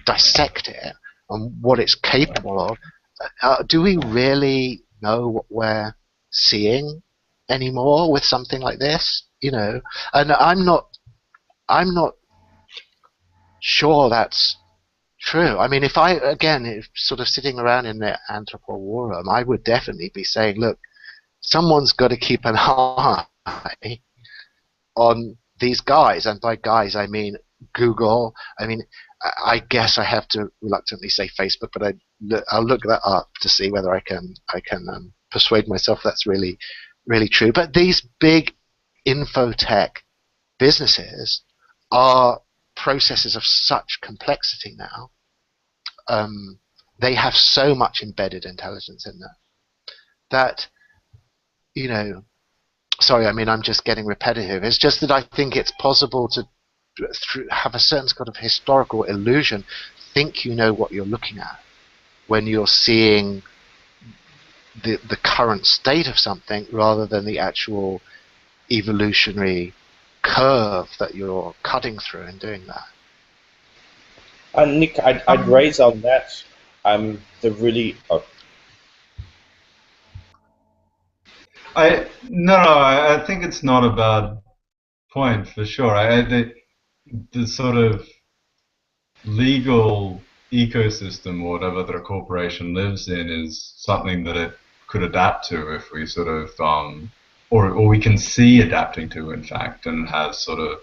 dissect it and what it's capable of, do we really know what we're seeing anymore with something like this? And I'm not sure that's true. I mean, if sort of sitting around in the Anthropol war room, I would definitely be saying, look, someone's got to keep an eye on these guys. And by guys, I mean Google. I mean, I guess I have to reluctantly say Facebook, but I'll look that up to see whether I can persuade myself that's really, really true. But these big infotech businesses are processes of such complexity now. They have so much embedded intelligence in them that, sorry, I mean, I'm just getting repetitive. It's just that I think it's possible to have a certain kind of historical illusion, think you know what you're looking at when you're seeing the current state of something rather than the actual evolutionary curve that you're cutting through in doing that. Nick, I'd raise on that the really. I think it's not a bad point for sure. The sort of legal ecosystem or whatever that a corporation lives in is something that it could adapt to if we sort of or we can see adapting to, in fact, and has sort of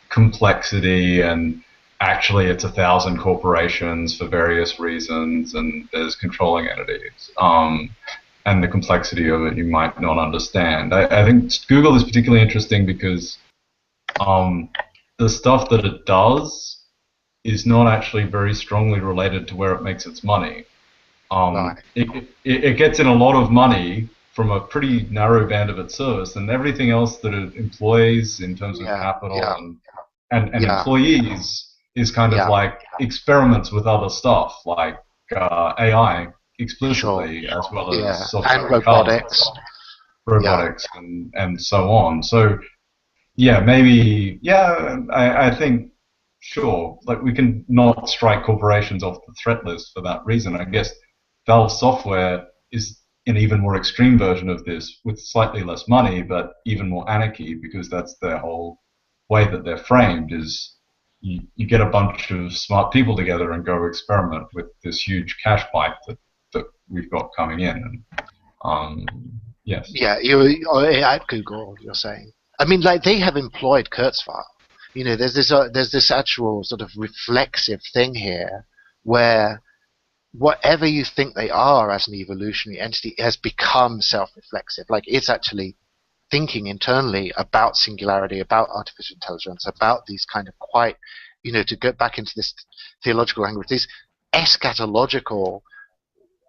complexity, and actually it's 1,000 corporations for various reasons, and there's controlling entities. And the complexity of it you might not understand. I think Google is particularly interesting because the stuff that it does is not actually very strongly related to where it makes its money. Right. It gets in a lot of money from a pretty narrow band of its service, and everything else that it employs in terms of capital and employees is kind of like experiments with other stuff, like AI explicitly, as well as software and robotics, and so on. So I think sure, like we can not strike corporations off the threat list for that reason. I guess Valve Software is an even more extreme version of this with slightly less money, but even more anarchy, because that's their whole way that they're framed is you get a bunch of smart people together and go experiment with this huge cash pipe that we've got coming in. And, yes. Yeah, you're at Google, you're saying. I mean, like, they have employed Kurzweil. There's this actual sort of reflexive thing here where whatever you think they are as an evolutionary entity has become self-reflexive. Like, it's actually thinking internally about singularity, about artificial intelligence, about these kind of quite, to get back into this theological language, these eschatological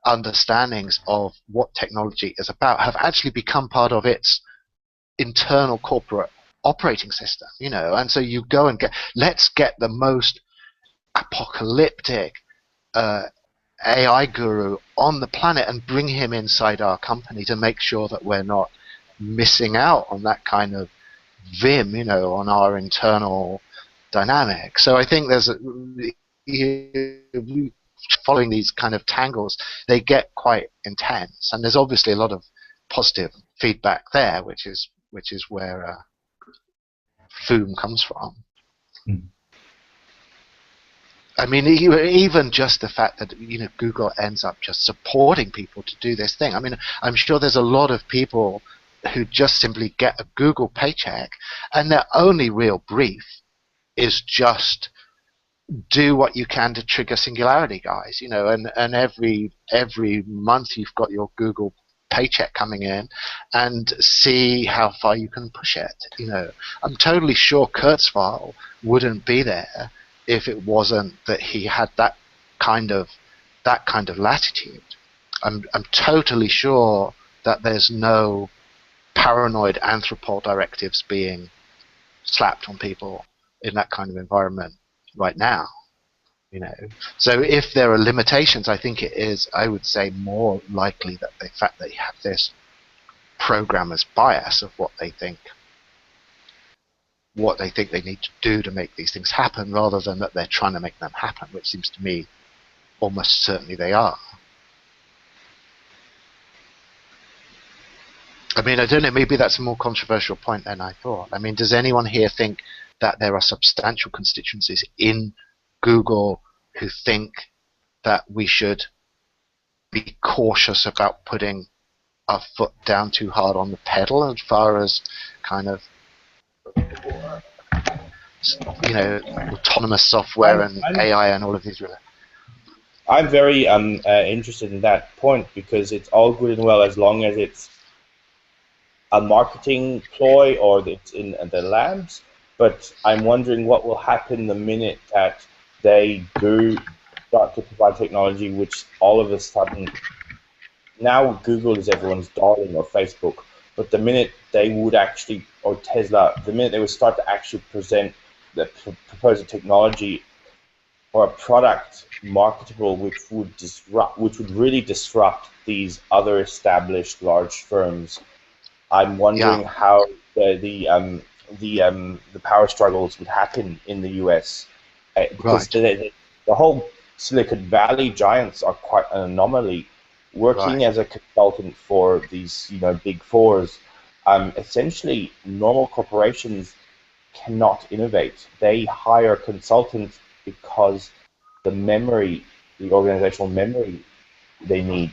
understandings of what technology is about have actually become part of its internal corporate operating system, and so you go and let's get the most apocalyptic AI guru on the planet and bring him inside our company to make sure that we're not missing out on that kind of vim, on our internal dynamic. So I think following these kind of tangles, they get quite intense, and there's obviously a lot of positive feedback there, which is where FOOM comes from. Mm. I mean, even just the fact that Google ends up just supporting people to do this thing. I mean, I'm sure there's a lot of people who just simply get a Google paycheck, and their only real brief is just do what you can to trigger singularity, guys. And every month you've got your Google paycheck coming in, and see how far you can push it. I'm totally sure Kurzweil wouldn't be there if it wasn't that he had that kind of latitude. I'm totally sure that there's no paranoid Anthropol directives being slapped on people in that kind of environment right now. So if there are limitations, I think it is, I would say, more likely that the fact that you have this programmer's bias of what they think they need to do to make these things happen, rather than that they're trying to make them happen, which seems to me almost certainly they are. I mean, I don't know, maybe that's a more controversial point than I thought. I mean, does anyone here think that there are substantial constituencies in Google who think that we should be cautious about putting our foot down too hard on the pedal as far as kind of autonomous software and AI and all of these? I'm very interested in that point, because it's all good and well as long as it's a marketing ploy or it's in the labs. But I'm wondering what will happen the minute that they do start to provide technology which all of a sudden, now Google is everyone's darling, or Facebook, but the minute they would actually, or Tesla, the minute they would start to actually present the proposed technology or a product marketable which would really disrupt these other established large firms, I'm wondering how the power struggles would happen in the US. Because the whole Silicon Valley giants are quite an anomaly. Working as a consultant for these, big fours, essentially normal corporations cannot innovate. They hire consultants because the organizational memory they need.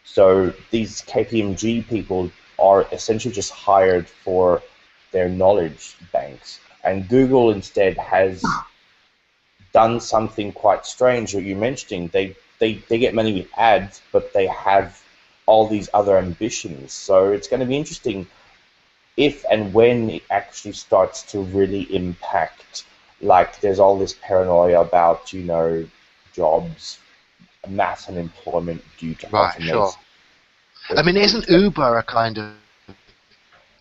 So these KPMG people are essentially just hired for their knowledge banks. And Google instead has done something quite strange. What you're mentioning, they get money with ads, but they have all these other ambitions. So it's going to be interesting if and when it actually starts to really impact. Like, there's all this paranoia about, jobs, mass unemployment due to automation. Sure. I mean, isn't Uber a kind of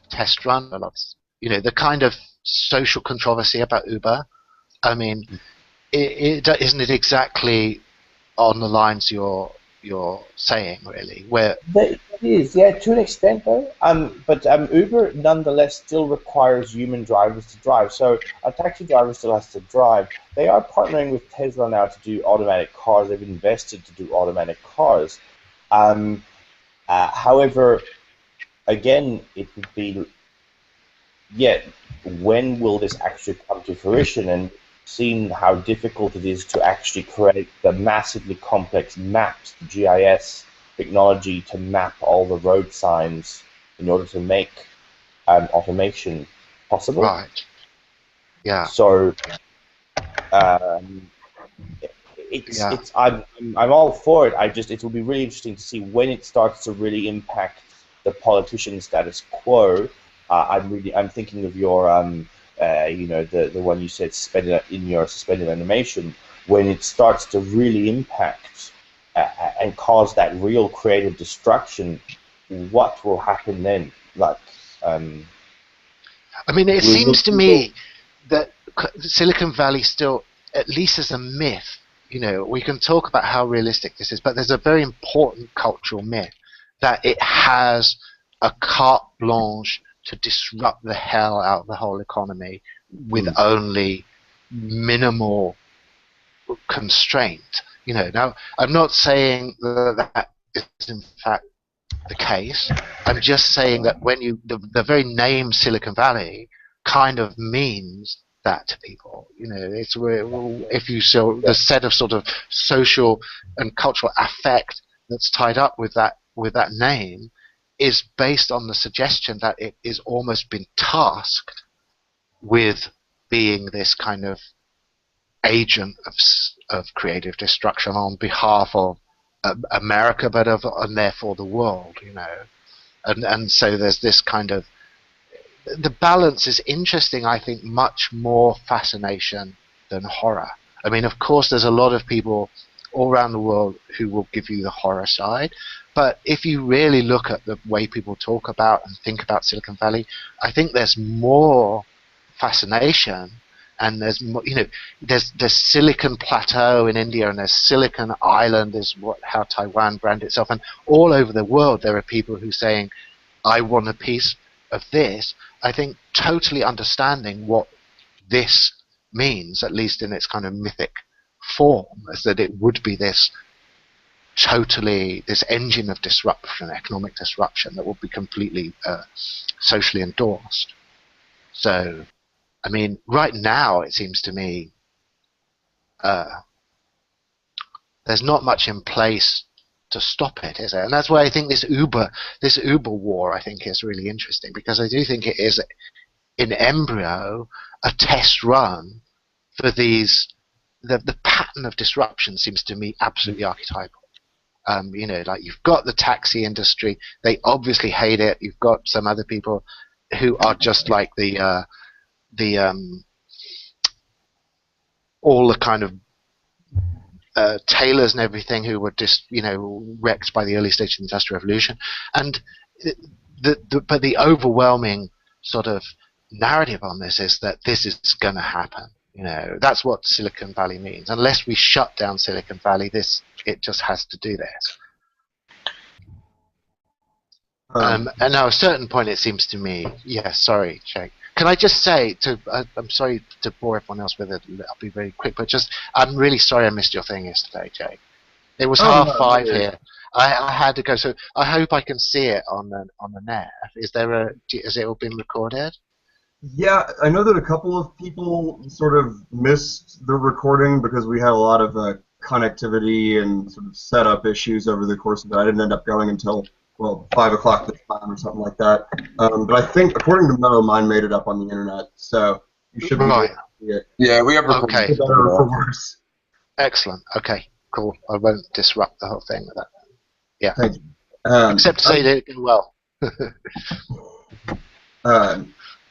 test run? The kind of social controversy about Uber. I mean, isn't it exactly on the lines you're saying, really? Where it is, yeah, to an extent, though. But Uber nonetheless still requires human drivers to drive. So a taxi driver still has to drive. They are partnering with Tesla now to do automatic cars. They've invested to do automatic cars. However, again, it would be, when will this actually come to fruition? And seen how difficult it is to actually create the massively complex maps, the GIS technology to map all the road signs in order to make automation possible. Right. Yeah. So I'm all for it. It will be really interesting to see when it starts to really impact the politician status quo. I'm thinking of your the one you said suspended animation, when it starts to really impact and cause that real creative destruction. What will happen then? I mean, it seems to me that Silicon Valley still, at least as a myth, we can talk about how realistic this is, but there's a very important cultural myth that it has a carte blanche to disrupt the hell out of the whole economy with only minimal constraint. Now I'm not saying that is in fact the case. I'm just saying that when the very name Silicon Valley kind of means that to people. It's where, if you saw the set of sort of social and cultural affect that's tied up with that name is based on the suggestion that it is almost been tasked with being this kind of agent of creative destruction on behalf of America, and therefore the world, and so there's this kind of, the balance is interesting. I think much more fascination than horror. I mean, of course, there's a lot of people all around the world who will give you the horror side, but if you really look at the way people talk about and think about Silicon Valley, I think there's more fascination. And there's there's Silicon Plateau in India, and there's Silicon Island is how Taiwan branded itself, and all over the world there are people who are saying, I want a piece of this. I think totally understanding what this means, at least in its kind of mythic form, is that it would be this engine of disruption, economic disruption, that would be completely socially endorsed. So, I mean, right now it seems to me there's not much in place to stop it, is there? And that's why I think this Uber war, I think, is really interesting, because I do think it is in embryo a test run for these. The pattern of disruption seems to me absolutely archetypal. Like you've got the taxi industry; they obviously hate it. You've got some other people who are just like all the kind of tailors and everything who were just wrecked by the early stage of the Industrial Revolution, and but the overwhelming sort of narrative on this is that this is going to happen. That's what Silicon Valley means. Unless we shut down Silicon Valley, it just has to do this. And now, at a certain point, it seems to me. Yeah, sorry, Jake. Can I just say I'm sorry to bore everyone else with it. I'll be very quick, but I'm really sorry I missed your thing yesterday, Jake. It was 5:30 here. I had to go, so I hope I can see it on the net. Has it all been recorded? Yeah, I know that a couple of people sort of missed the recording because we had a lot of connectivity and sort of setup issues over the course of it. I didn't end up going until 5 o'clock this time or something like that. But I think, according to Mo, mine made it up on the internet, so you should be able to see it. Yeah, we have recorded. Okay. For better or for worse. Excellent. Okay, cool. I won't disrupt the whole thing with that. Yeah. Thank you. Except to say that it did well.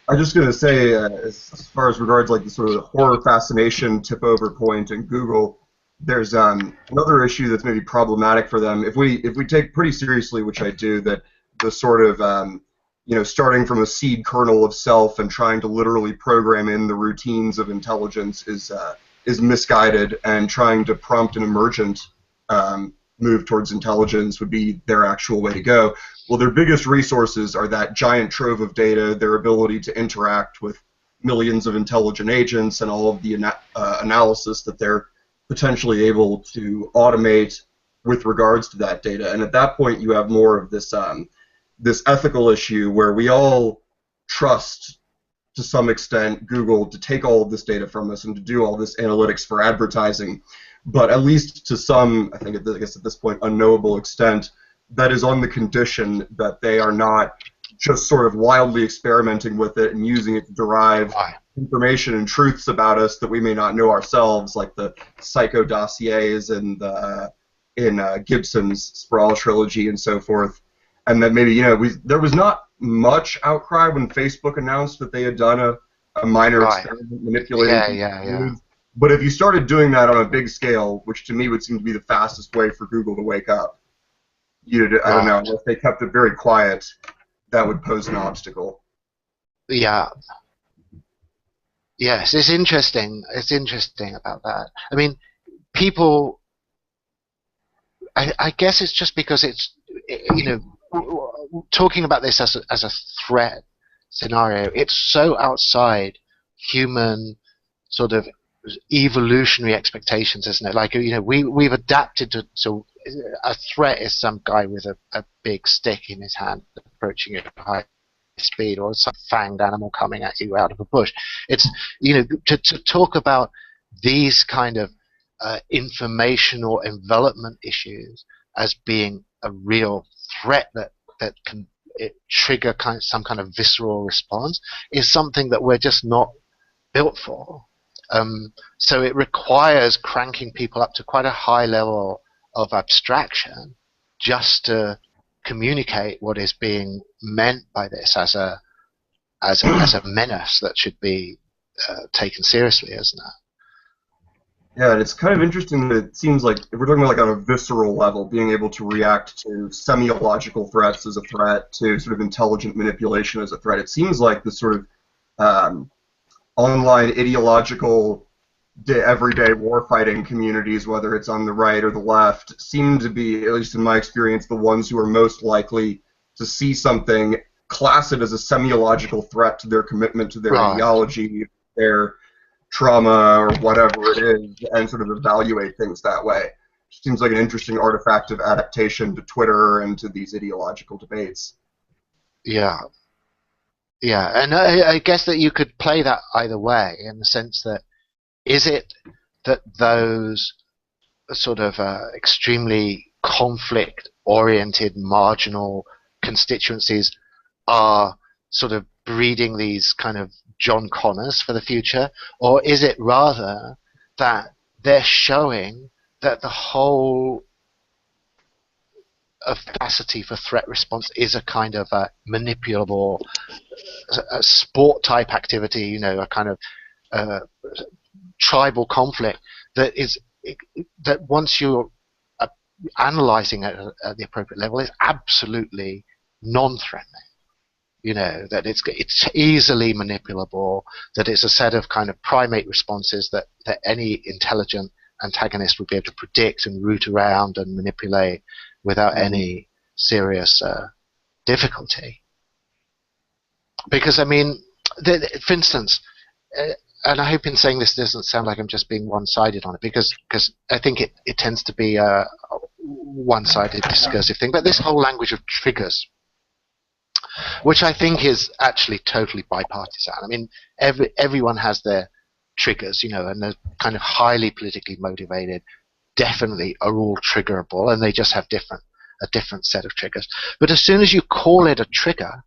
I'm just going to say, as far as regards like the sort of horror fascination tip over point in Google, there's another issue that's maybe problematic for them. If we take pretty seriously, which I do, that the sort of starting from a seed kernel of self and trying to literally program in the routines of intelligence is misguided, and trying to prompt an emergent move towards intelligence would be their actual way to go. Well, their biggest resources are that giant trove of data, their ability to interact with millions of intelligent agents, and all of the analysis that they're potentially able to automate with regards to that data. And at that point, you have more of this this ethical issue where we all trust, to some extent, Google to take all of this data from us and to do all this analytics for advertising. But at least to some, I guess at this point, unknowable extent, that is on the condition that they are not just sort of wildly experimenting with it and using it to derive information and truths about us that we may not know ourselves, like the psycho dossiers and in Gibson's Sprawl trilogy and so forth. And then maybe, there was not much outcry when Facebook announced that they had done a minor experiment manipulating. Yeah. But if you started doing that on a big scale, which to me would seem to be the fastest way for Google to wake up, I don't know, if they kept it very quiet, that would pose an obstacle. Yeah. Yes, it's interesting. It's interesting about that. I mean, people. I guess it's just because it's, talking about this as a threat scenario, it's so outside human sort of evolutionary expectations, isn't it? Like, we've adapted to a threat is some guy with a big stick in his hand approaching you at high speed, or some fanged animal coming at you out of a bush. It's, to talk about these kind of information or envelopment issues as being a real threat that can trigger some kind of visceral response is something that we're just not built for. So it requires cranking people up to quite a high level of abstraction just to communicate what is being meant by this as a menace that should be taken seriously, isn't it? Yeah, and it's kind of interesting that it seems like if we're talking about like on a visceral level, being able to react to semiological threats as a threat, to sort of intelligent manipulation as a threat, it seems like the sort of online ideological everyday warfighting communities, whether it's on the right or the left, seem to be, at least in my experience, the ones who are most likely to see something, class it as a semiological threat to their commitment to their ideology, their trauma, or whatever it is, and sort of evaluate things that way. It seems like an interesting artifact of adaptation to Twitter and to these ideological debates. Yeah. Yeah, and I guess that you could play that either way, in the sense that, is it that those sort of extremely conflict-oriented marginal constituencies are sort of breeding these kind of John Connors for the future, or is it rather that they're showing that the whole capacity for threat response is a kind of a manipulable a sport type activity, a kind of tribal conflict that once you're analyzing it at the appropriate level is absolutely non-threatening. That it's easily manipulable, that it's a set of kind of primate responses that any intelligent antagonist would be able to predict and route around and manipulate without any serious difficulty. Because, I mean, for instance, and I hope in saying this doesn't sound like I'm just being one-sided on it, because I think it tends to be a one-sided discursive thing, but this whole language of triggers, which I think is actually totally bipartisan. I mean, everyone has their triggers, and they're kind of highly politically motivated, definitely are all triggerable, and they just have a different set of triggers. But as soon as you call it a trigger,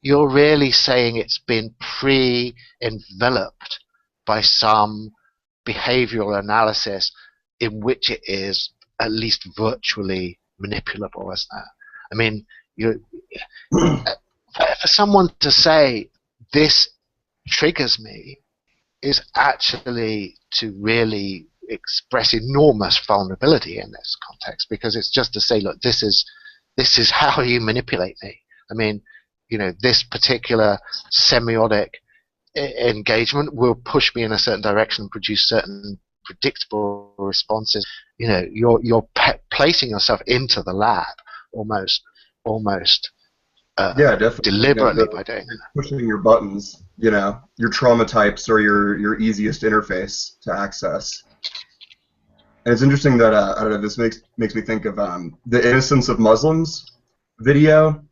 you're really saying it's been pre-enveloped by some behavioral analysis in which it is at least virtually manipulable, isn't it? I mean, for someone to say this triggers me is actually to really express enormous vulnerability in this context, because it's just to say, look, this is how you manipulate me. I mean, this particular semiotic engagement will push me in a certain direction and produce certain predictable responses. You're placing yourself into the lab almost yeah, definitely. Deliberately by doing that. Pushing your buttons, your trauma types are your easiest interface to access. And it's interesting that I don't know, this makes me think of the Innocence of Muslims video.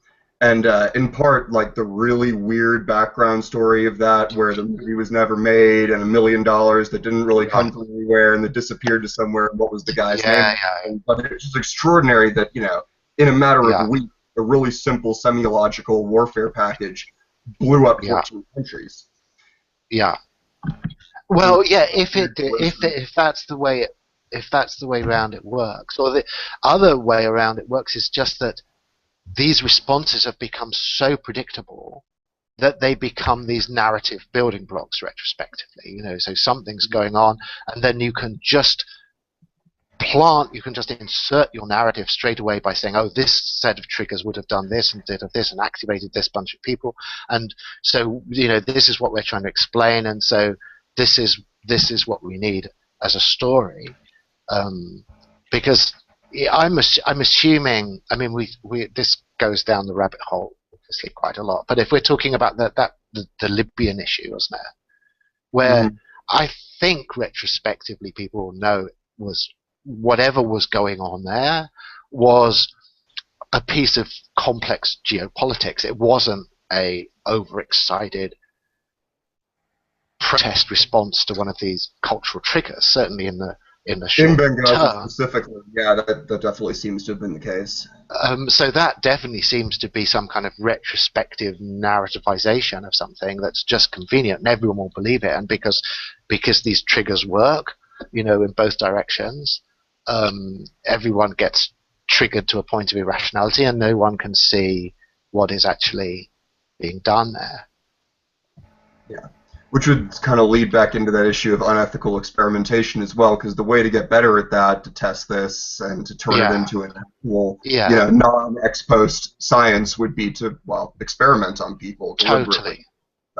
And in part, like the really weird background story of that, where the movie was never made, and $1 million that didn't really come from anywhere, and that disappeared to somewhere. And what was the guy's name? Yeah. But it's just extraordinary that in a matter of weeks, a really simple semiological warfare package blew up 14 countries. Yeah. Well, yeah. If that's the way around it works, or the other way around it works is just that these responses have become so predictable that they become these narrative building blocks retrospectively. So something's going on, and then you can just insert your narrative straight away by saying, oh, this set of triggers would have done this and did this and activated this bunch of people, and so this is what we're trying to explain, and so this is what we need as a story, because Yeah, I'm assuming. I mean, we this goes down the rabbit hole obviously quite a lot. But if we're talking about the Libyan issue, wasn't it? Where Mhm. I think retrospectively people know was whatever was going on there was a piece of complex geopolitics. It wasn't a overexcited protest response to one of these cultural triggers. Certainly in the In short Benghazi term. specifically, yeah, that definitely seems to have been the case. So that definitely seems to be some kind of retrospective narrativization of something that's just convenient, and everyone will believe it. And because these triggers work, in both directions, everyone gets triggered to a point of irrationality, and no one can see what is actually being done there. Yeah. Which would kind of lead back into that issue of unethical experimentation as well, because the way to get better at that, to test this and to turn it into an actual, non-ex post science would be to, experiment on people deliberately.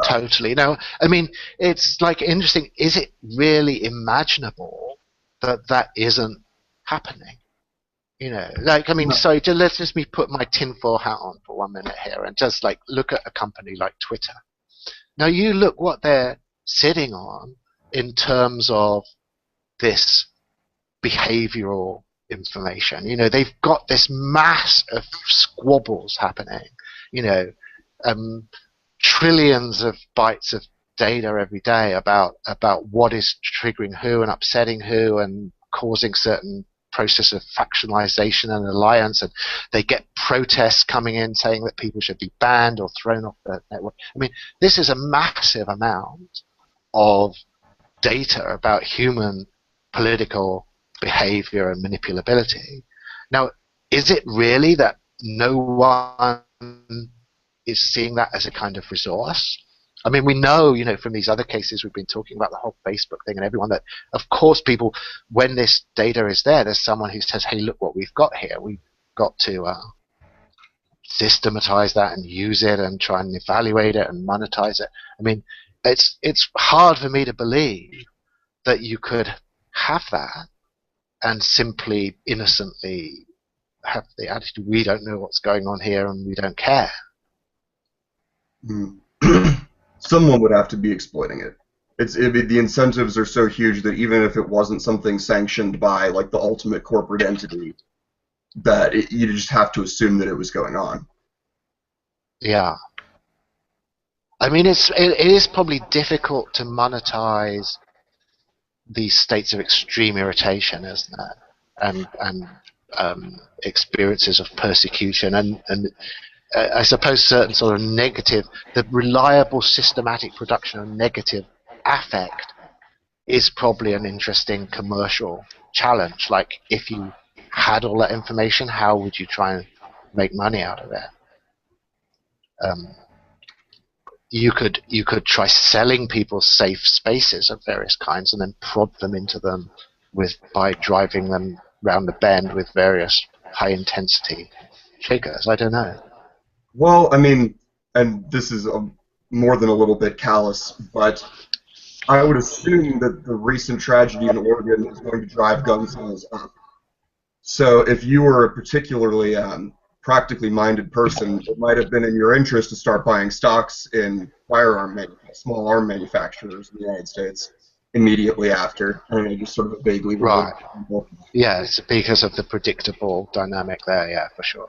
Totally. Now, I mean, it's like interesting. Is it really imaginable that isn't happening? I mean, sorry, let's just me put my tinfoil hat on for 1 minute here and just look at a company like Twitter. Now you look what they're sitting on in terms of this behavioral information. They've got this mass of squabbles happening. Trillions of bytes of data every day about what is triggering who and upsetting who and causing certain process of factionalization and alliance, and they get protests coming in saying that people should be banned or thrown off the network. I mean, this is a massive amount of data about human political behavior and manipulability. Now, is it really that no one is seeing that as a kind of resource? I mean, we know, from these other cases we've been talking about, the whole Facebook thing and everyone, that, of course, people, when this data is there's someone who says, hey, look what we've got here. We've got to systematize that and use it and try and evaluate it and monetize it. I mean, it's hard for me to believe that you could have that and simply innocently have the attitude, we don't know what's going on here and we don't care. Someone would have to be exploiting it. The incentives are so huge that even if it wasn't something sanctioned by the ultimate corporate entity, that you just have to assume that it was going on. Yeah. I mean, it is probably difficult to monetize these states of extreme irritation, isn't it? And experiences of persecution and I suppose certain sort of negative, the reliable systematic production of negative affect is probably an interesting commercial challenge. Like, if you had all that information, how would you try and make money out of it? You could try selling people safe spaces of various kinds and then prod them into them by driving them round the bend with various high intensity triggers. I don't know. Well, I mean, and this is more than a little bit callous, but I would assume that the recent tragedy in Oregon is going to drive gun sales up. So if you were a particularly practically minded person, it might have been in your interest to start buying stocks in small arm manufacturers in the United States immediately after. I mean, just sort of a vaguely right. Yeah, it's because of the predictable dynamic there. Yeah, for sure.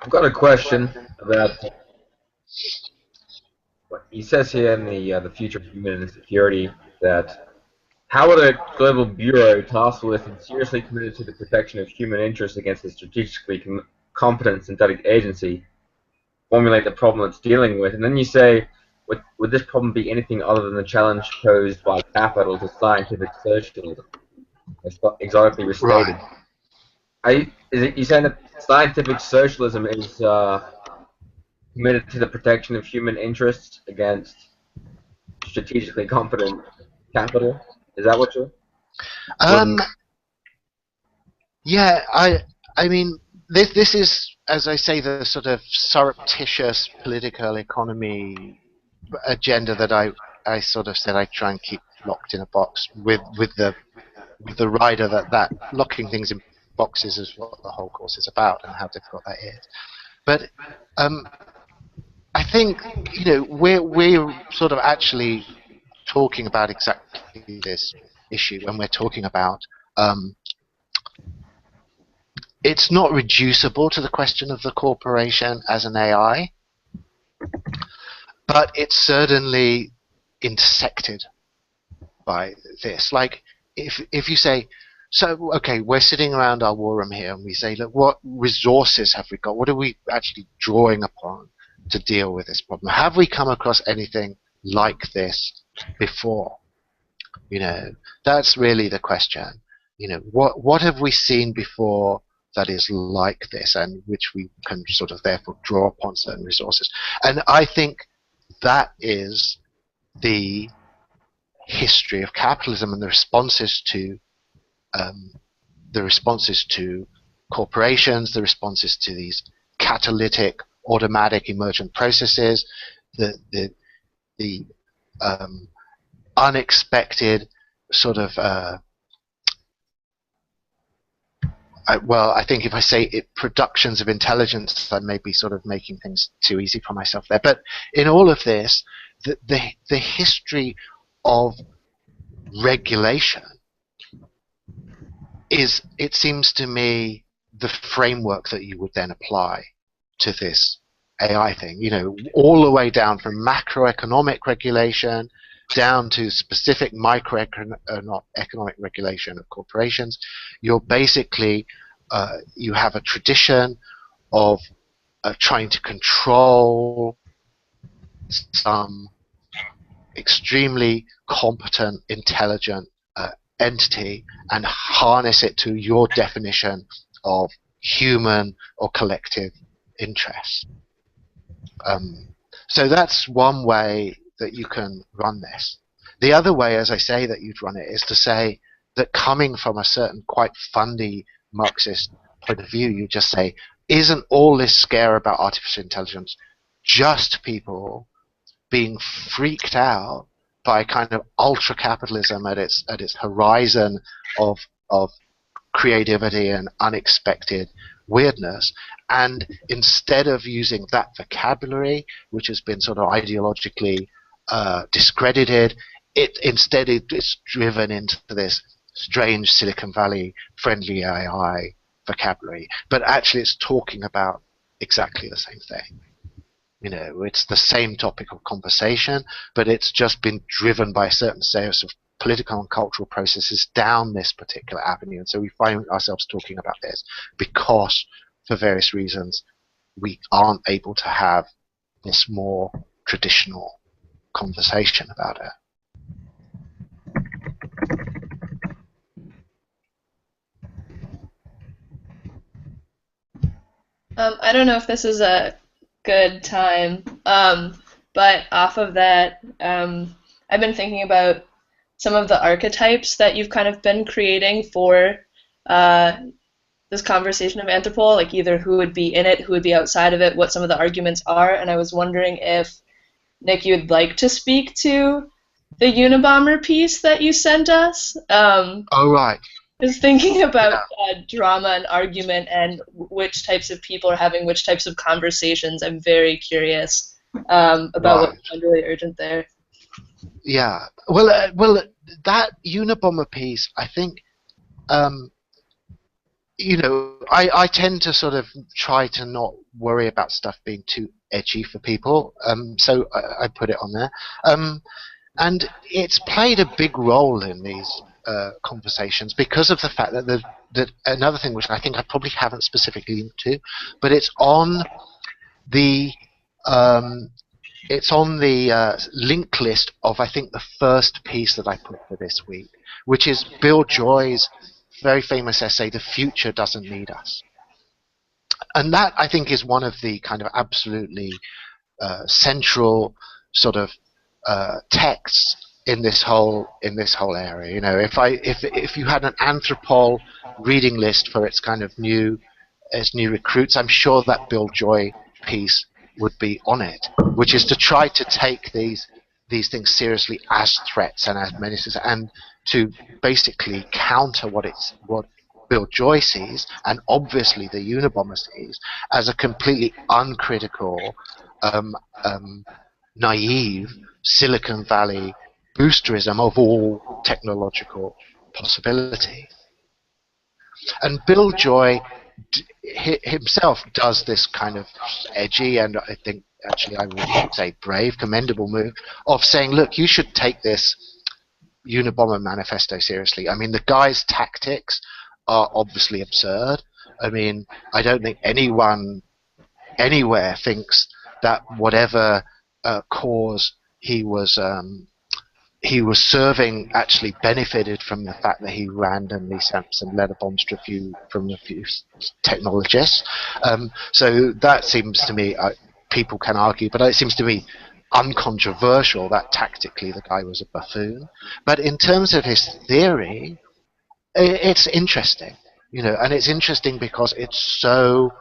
I've got a question about what he says here in the future of human insecurity that how would a global bureau tasked with and seriously committed to the protection of human interests against a strategically competent synthetic agency formulate the problem it's dealing with? And then you say, would this problem be anything other than the challenge posed by capital to scientific socialism? Exotically restated. Right. You saying that scientific socialism is committed to the protection of human interests against strategically competent capital? Is that what you're? Yeah, I mean, this is, as I say, the sort of surreptitious political economy agenda that I sort of said I try and keep locked in a box with the rider that locking things in boxes is what the whole course is about and how difficult that is. But um, I think we're sort of actually talking about exactly this issue when we're talking about it's not reducible to the question of the corporation as an AI, but it's certainly intersected by this. Like, if you say, so okay, we're sitting around our war room here, and we say, look, what resources have we got? What are we actually drawing upon to deal with this problem? Have we come across anything like this before? That's really the question. What have we seen before that is like this, and which we can sort of therefore draw upon certain resources? And I think that is the history of capitalism and um, the responses to corporations, the responses to these catalytic, automatic, emergent processes, the unexpected sort of I think if I say it, productions of intelligence, I may be sort of making things too easy for myself there. But in all of this, the history of regulation is, it seems to me, the framework that you would then apply to this AI thing. All the way down from macroeconomic regulation down to specific microeconomic regulation of corporations. You're basically you have a tradition of trying to control some extremely competent, intelligent entity and harness it to your definition of human or collective interest. So that's one way that you can run this. The other way, as I say, that you'd run it is to say that coming from a certain quite fundy Marxist point of view, you just say, isn't all this scare about artificial intelligence just people being freaked out by kind of ultra capitalism at its horizon of creativity and unexpected weirdness, and instead of using that vocabulary, which has been sort of ideologically discredited, it's driven into this strange Silicon Valley friendly AI vocabulary, but actually it's talking about exactly the same thing. It's the same topic of conversation, but it's just been driven by a certain series of political and cultural processes down this particular avenue. And so we find ourselves talking about this because, for various reasons, we aren't able to have this more traditional conversation about it. I don't know if this is a good time, but off of that, I've been thinking about some of the archetypes that you've kind of been creating for this conversation of Anthropol, like either who would be in it, who would be outside of it, what some of the arguments are, and I was wondering if, Nick, you would like to speak to the Unabomber piece that you sent us. Oh, right. Just thinking about drama and argument and which types of people are having which types of conversations. I'm very curious about what's really urgent there. Yeah. Well, that Unabomber piece, I think, I tend to sort of try to not worry about stuff being too edgy for people, so I put it on there. And it's played a big role in these conversations because of the fact that another thing which I think I probably haven't specifically linked to, but it's on the link list of, I think, the first piece that I put for this week, which is Bill Joy's very famous essay, "The Future Doesn't Need Us." And that, I think, is one of the kind of absolutely central sort of texts in this whole area. If you had an Anthropol reading list for its kind of new recruits, I'm sure that Bill Joy piece would be on it, which is to try to take these things seriously as threats and as menaces, and to basically counter what Bill Joy sees, and obviously the Unabomber sees, as a completely uncritical, naive Silicon Valley boosterism of all technological possibility. And Bill Joy himself does this kind of edgy, and I think actually I would say brave, commendable move of saying, look, you should take this Unabomber manifesto seriously. I mean, the guy's tactics are obviously absurd. I mean, I don't think anyone anywhere thinks that whatever cause he was serving actually benefited from the fact that he randomly sent some letter bombs to a few technologists. So that seems to me, people can argue, but it seems to me uncontroversial that tactically the guy was a buffoon. But in terms of his theory, it's interesting, and it's interesting because it's so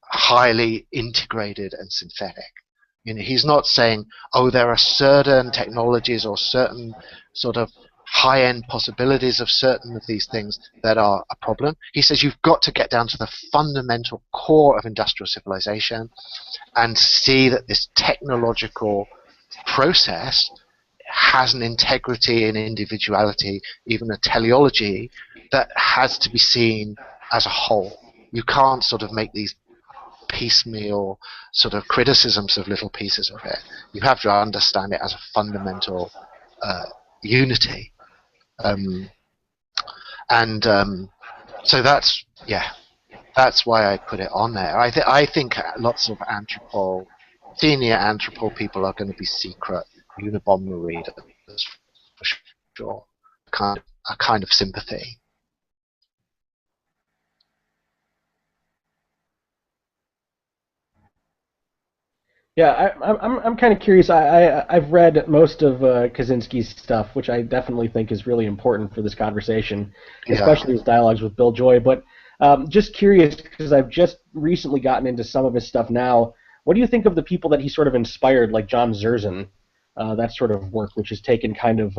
highly integrated and synthetic. He's not saying, oh, there are certain technologies or certain sort of high-end possibilities of certain of these things that are a problem. He says you've got to get down to the fundamental core of industrial civilization and see that this technological process has an integrity and individuality, even a teleology, that has to be seen as a whole. You can't sort of make these piecemeal sort of criticisms of little pieces of it. You have to understand it as a fundamental unity. So that's why I put it on there. I think lots of senior Anthropol people are going to be secret Unabomber readers for sure. A kind of sympathy. Yeah, I'm kind of curious. I've read most of Kaczynski's stuff, which I definitely think is really important for this conversation, especially his dialogues with Bill Joy. But just curious, because I've just recently gotten into some of his stuff now. What do you think of the people that he sort of inspired, like John Zerzan, that sort of work, which has taken kind of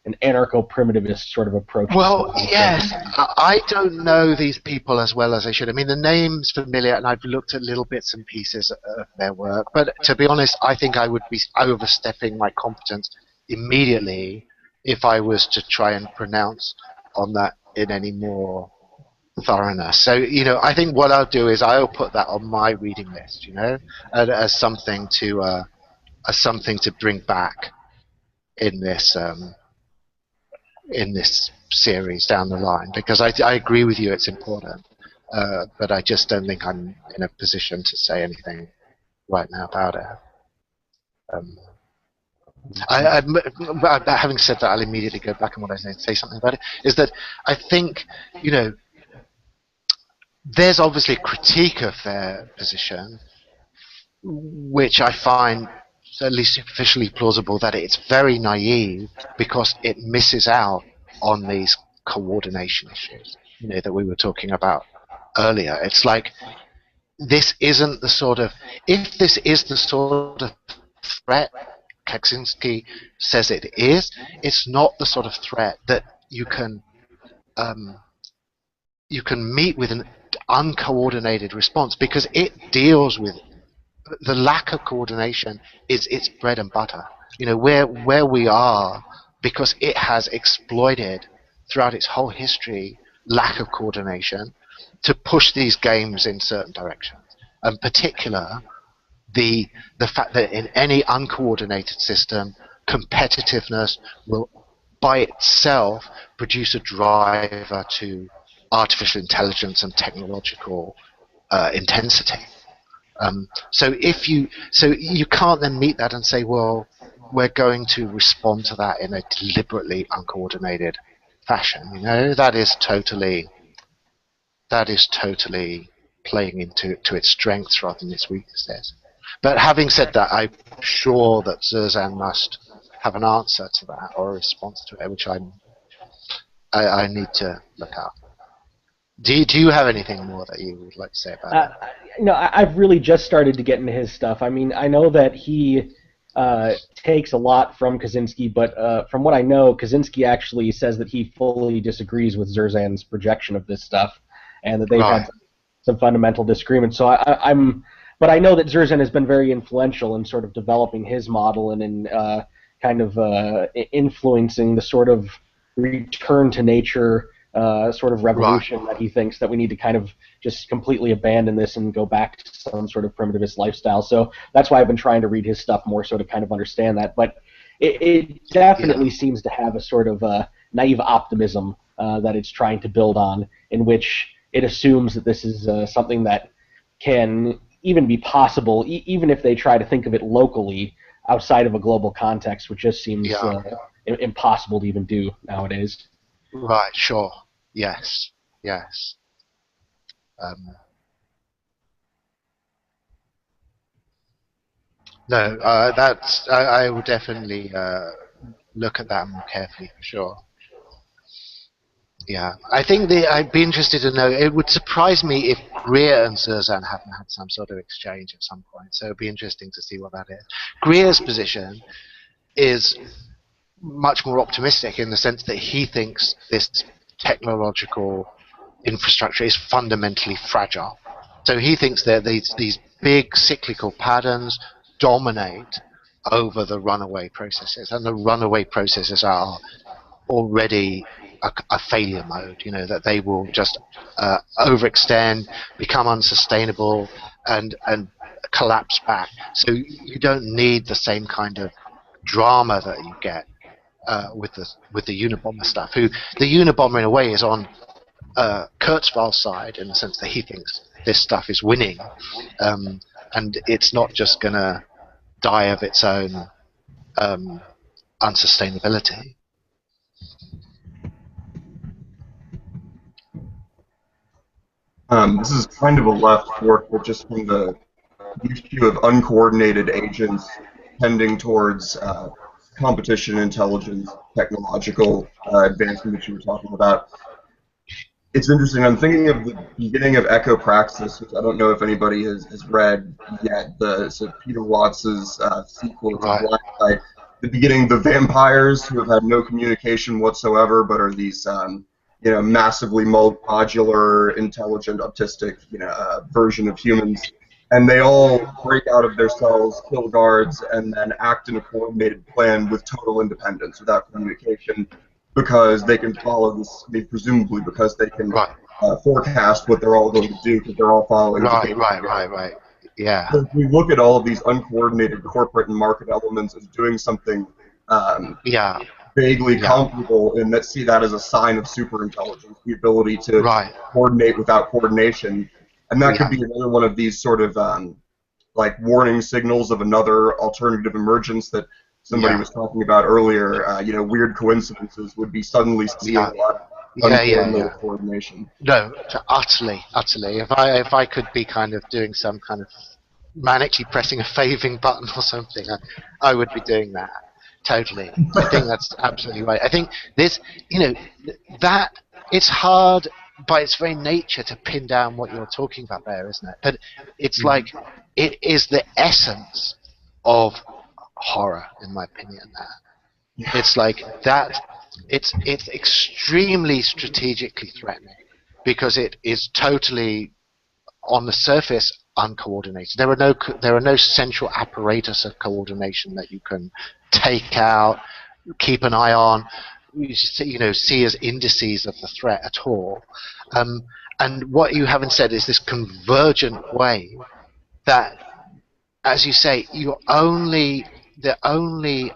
an anarcho-primitivist sort of approach? Well, yes, I don't know these people as well as I should. I mean, the name's familiar, and I've looked at little bits and pieces of their work. But to be honest, I think I would be overstepping my competence immediately if I was to try and pronounce on that in any more thoroughness. So, I think what I'll do is I'll put that on my reading list, as something to bring back in this series down the line, because I agree with you, it's important, but I just don't think I'm in a position to say anything right now about it. Having said that, I'll immediately go back on what I say something about it, is that I think, there's obviously a critique of their position, which I find at least superficially plausible, that it's very naive because it misses out on these coordination issues, that we were talking about earlier. It's like, this isn't the sort of, if this is the sort of threat Kaczynski says it is, it's not the sort of threat that you can meet with an uncoordinated response, because it deals with the lack of coordination is its bread and butter. Where we are, because it has exploited throughout its whole history lack of coordination to push these games in certain directions. In particular, the fact that in any uncoordinated system, competitiveness will by itself produce a driver to artificial intelligence and technological intensity. So you can't then meet that and say, well, we're going to respond to that in a deliberately uncoordinated fashion. That is totally playing into its strengths rather than its weaknesses. But having said that, I'm sure that Zerzan must have an answer to that or a response to it, which I need to look up. Do you have anything more that you would like to say about it? I've really just started to get into his stuff. I mean, I know that he takes a lot from Kaczynski, but from what I know, Kaczynski actually says that he fully disagrees with Zerzan's projection of this stuff, and that they've had some fundamental disagreements. So but I know that Zerzan has been very influential in sort of developing his model and in kind of influencing the sort of return to nature sort of revolution that he thinks that we need to kind of just completely abandon this and go back to some sort of primitivist lifestyle. So that's why I've been trying to read his stuff more so to kind of understand that. But it definitely seems to have a sort of naive optimism that it's trying to build on, in which it assumes that this is something that can even be possible, even if they try to think of it locally outside of a global context, which just seems impossible to even do nowadays. Right, sure. Yes. No, I will definitely look at that more carefully for sure. Yeah, I think I'd be interested to know. It would surprise me if Greer and Zerzan hadn't had some sort of exchange at some point. So it'd be interesting to see what that is. Greer's position is much more optimistic in the sense that he thinks this technological infrastructure is fundamentally fragile. So he thinks that these big cyclical patterns dominate over the runaway processes, and the runaway processes are already a failure mode, that they will just overextend, become unsustainable, and collapse back. So you don't need the same kind of drama that you get with the Unabomber stuff. The Unabomber in a way is on Kurzweil's side in the sense that he thinks this stuff is winning, and it's not just going to die of its own unsustainability. This is kind of a left fork, but just from the issue of uncoordinated agents tending towards competition, intelligence, technological advancement that you were talking about. It's interesting. I'm thinking of the beginning of Echopraxis, which I don't know if anybody has read yet. So Peter Watts's sequel to Blindsight. The beginning, the vampires who have had no communication whatsoever, but are these massively modular, intelligent, autistic version of humans. And they all break out of their cells, kill guards, and then act in a coordinated plan with total independence, without communication, because they can follow this, presumably because they can forecast what they're all going to do, because they're all following. Right. Yeah. So if we look at all of these uncoordinated corporate and market elements as doing something vaguely comparable, and see that as a sign of superintelligence, the ability to coordinate without coordination. And that could be another one of these sort of like warning signals of another alternative emergence that somebody was talking about earlier. Weird coincidences would be suddenly seeing a lot of uncoordinated coordination. No, utterly. If I could be kind of doing some kind of manically pressing a faving button or something, I would be doing that. Totally. I think that's absolutely right. I think this, that it's hard by its very nature to pin down what you're talking about there, isn't it? But it's like it is the essence of horror, in my opinion. It's like that. It's extremely strategically threatening because it is totally, on the surface, uncoordinated. There are no central apparatus of coordination that you can take out, keep an eye on, see as indices of the threat at all. And what you haven't said is this convergent way that, as you say, the only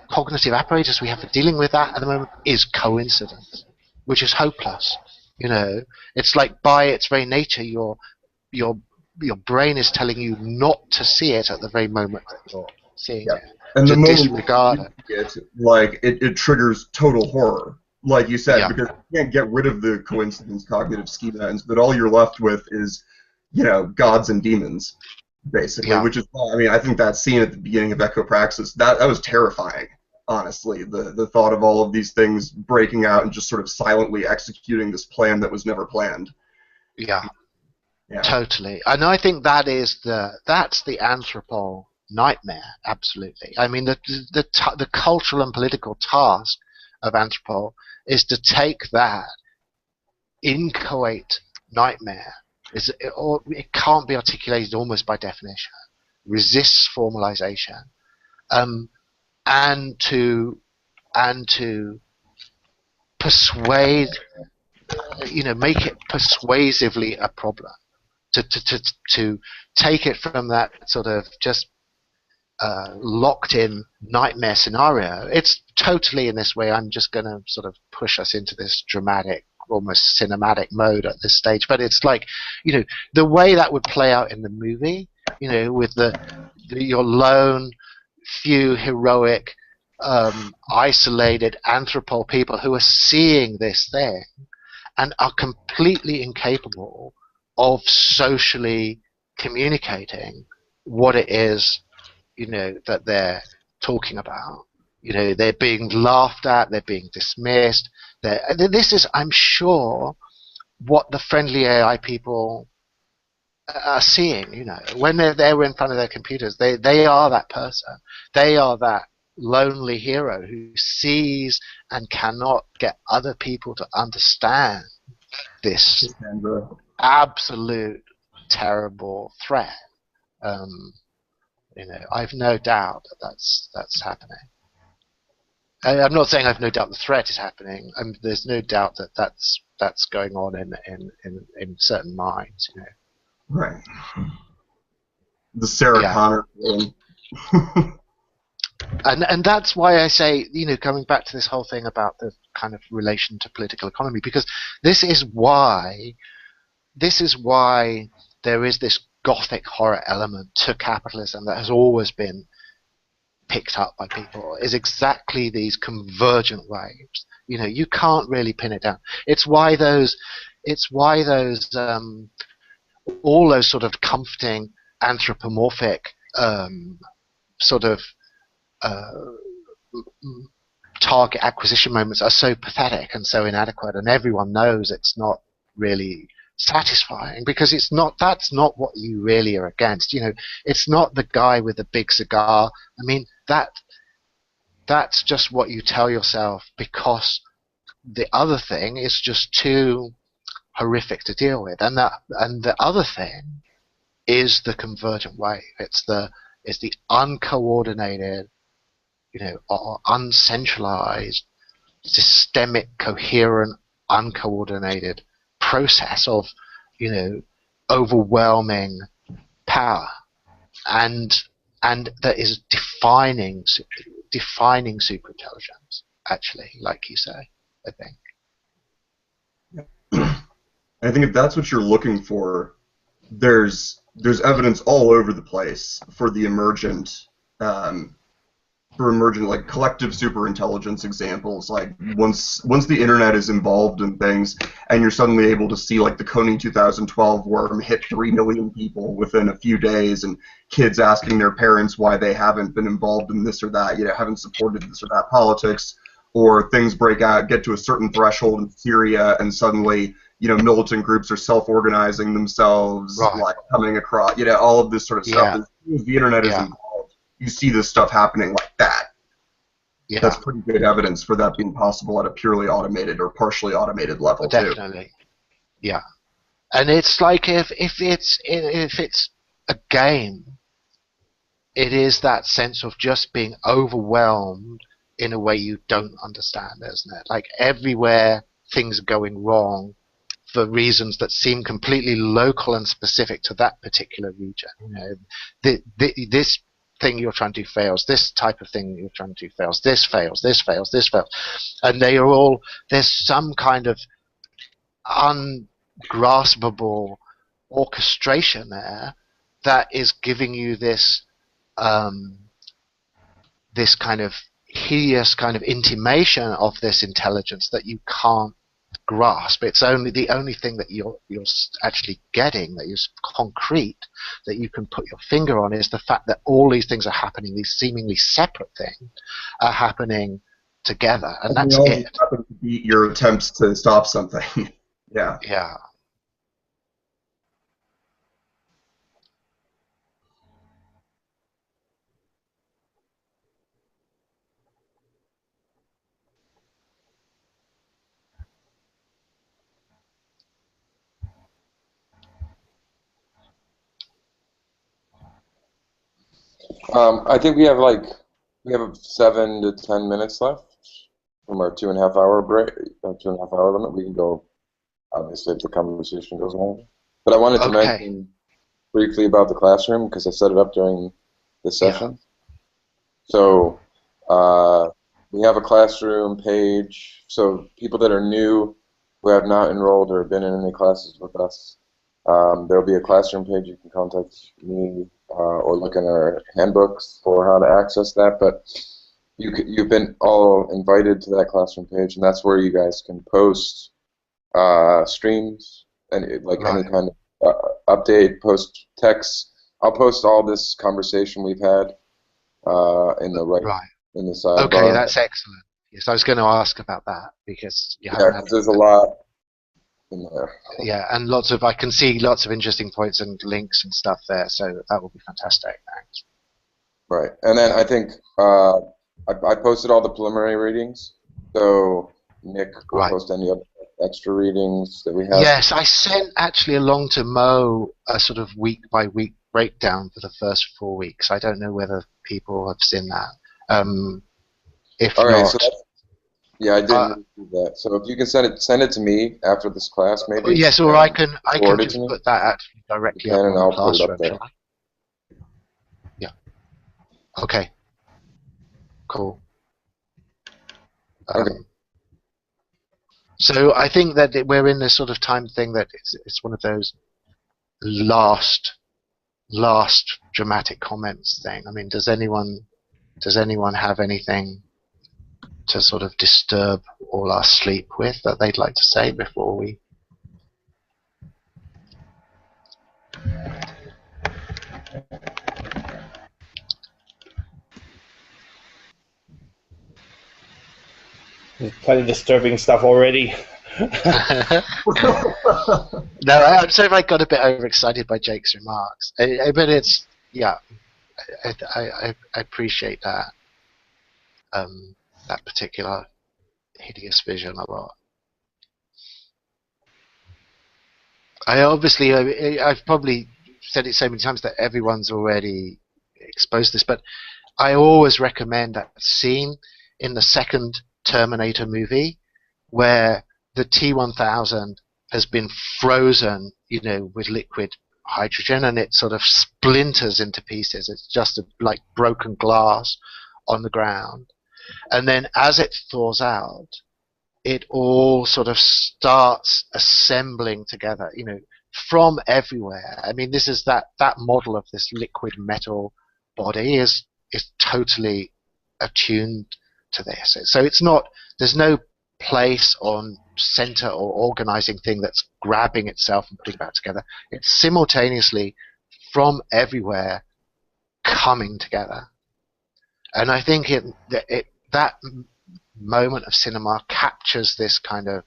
cognitive apparatus we have for dealing with that at the moment is coincidence, which is hopeless. It's like by its very nature, your brain is telling you not to see it at the very moment that you're seeing it. And to the moment disregard it triggers total horror, like you said, because you can't get rid of the coincidence cognitive schema, but all you're left with is, gods and demons, basically. Which is, I think that scene at the beginning of Echopraxis, that was terrifying. honestly. The thought of all of these things breaking out and just sort of silently executing this plan that was never planned. Yeah, Yeah. totally. And I think that's the Anthropol nightmare. Absolutely. I mean, the cultural and political task of Anthropol is to take that inchoate nightmare. It can't be articulated almost by definition. Resists formalization, and to persuade, make it persuasively a problem. To take it from that sort of just locked-in nightmare scenario. It's totally in this way. I'm just going to sort of push us into this dramatic, almost cinematic mode at this stage. But it's like, the way that would play out in the movie, with your lone, few heroic, isolated Anthropol people who are seeing this thing and are completely incapable of socially communicating what it is, that they're talking about. They're being laughed at, they're being dismissed. This is, I'm sure, what the friendly AI people are seeing. When they're there in front of their computers, they are that person. They are that lonely hero who sees and cannot get other people to understand this absolute terrible threat. I've no doubt that's happening. I'm not saying I've no doubt the threat is happening. There's no doubt that that's going on in certain minds. Right. The Sarah Connor thing. And that's why I say, coming back to this whole thing about the kind of relation to political economy, because this is why there is this gothic horror element to capitalism that has always been picked up by people, is exactly these convergent waves. You can't really pin it down. It's why those all those sort of comforting anthropomorphic sort of target acquisition moments are so pathetic and so inadequate, and everyone knows it's not really satisfying, because that's not what you really are against. It's not the guy with the big cigar. I mean, that's just what you tell yourself, because the other thing is just too horrific to deal with. And the other thing is the convergent wave. It's the uncoordinated, or uncentralized, systemic, coherent, uncoordinated process of, overwhelming power, and that is defining superintelligence, actually, like you say, I think. I think if that's what you're looking for, there's evidence all over the place for the emergent like collective superintelligence examples. Like once the internet is involved in things, and you're suddenly able to see like the Coney 2012 worm hit 3 million people within a few days, and kids asking their parents why they haven't been involved in this or that, haven't supported this or that politics, or things break out, get to a certain threshold in Syria, and suddenly militant groups are self-organizing themselves, right, like coming across, all of this sort of stuff. As soon as the internet is involved, you see this stuff happening like that. Yeah. That's pretty good evidence for that being possible at a purely automated or partially automated level. Definitely. Too. Yeah. And it's like if it's a game, it is that sense of just being overwhelmed in a way you don't understand, isn't it? Like everywhere things are going wrong for reasons that seem completely local and specific to that particular region. This thing you're trying to do fails, this type of thing you're trying to do fails, this fails, this fails, this fails. And they are all, there's some kind of ungraspable orchestration there that is giving you this this kind of hideous kind of intimation of this intelligence that you can't grasp. It's only the only thing that you're actually getting that is concrete, that you can put your finger on, is the fact that all these things are happening. These seemingly separate things are happening together, and they that's all it. just happen to beat your attempts to stop something. Yeah. Yeah. I think we have 7 to 10 minutes left from our 2.5 hour break, 2.5 hour limit. We can go, obviously, if the conversation goes on. But I wanted to Okay. mention briefly about the classroom because I set it up during this session. So we have a classroom page. So people that are new, who have not enrolled or been in any classes with us, there'll be a classroom page. You can contact me or look in our handbooks for how to access that. But you've been all invited to that classroom page, and that's where you guys can post streams and any kind of update, post text. I'll post all this conversation we've had in the sidebar. Okay, that's excellent. Yes, I was going to ask about that because there's a lot in there. Yeah, and I can see lots of interesting points and links and stuff there, so that will be fantastic. Thanks. Right, and then I think I posted all the preliminary readings, so Nick will post any other extra readings that we have. Yes, I sent actually along to Mo a sort of week by week breakdown for the first 4 weeks. I don't know whether people have seen that. If all right, not, so I didn't do that. So if you can send it to me after this class, maybe. Yes, or I can just put that actually directly up on and the I'll put it classroom. up there. Yeah. Okay. Cool. Okay. So I think that we're in this sort of time thing that it's one of those last dramatic comments thing. I mean, does anyone have anything to sort of disturb all our sleep with that they'd like to say before we? There's plenty of disturbing stuff already. No, I'm sorry if I got a bit overexcited by Jake's remarks. But it's, I appreciate that that particular hideous vision a lot. I've probably said it so many times that everyone's already exposed to this, but I always recommend that scene in the second Terminator movie where the T-1000 has been frozen, with liquid hydrogen, and it sort of splinters into pieces. It's just like broken glass on the ground. And then as it thaws out, it all sort of starts assembling together, from everywhere. I mean, this is that model of this liquid metal body is totally attuned to this. So it's not, there's no place on center or organizing thing that's grabbing itself and putting it back together. It's simultaneously from everywhere coming together. And I think that moment of cinema captures this kind of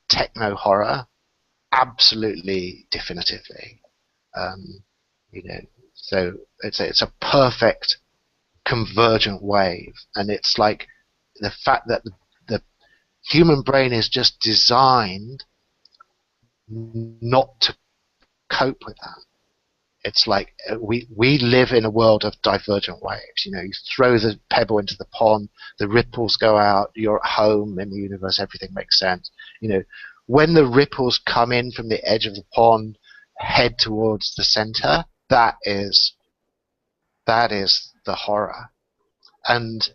techno horror absolutely definitively. So it's a perfect convergent wave, and it's like the fact that the human brain is just designed not to cope with that. It's like we live in a world of divergent waves. You throw the pebble into the pond, the ripples go out, you're at home in the universe, everything makes sense. When the ripples come in from the edge of the pond, head towards the center, that is the horror. And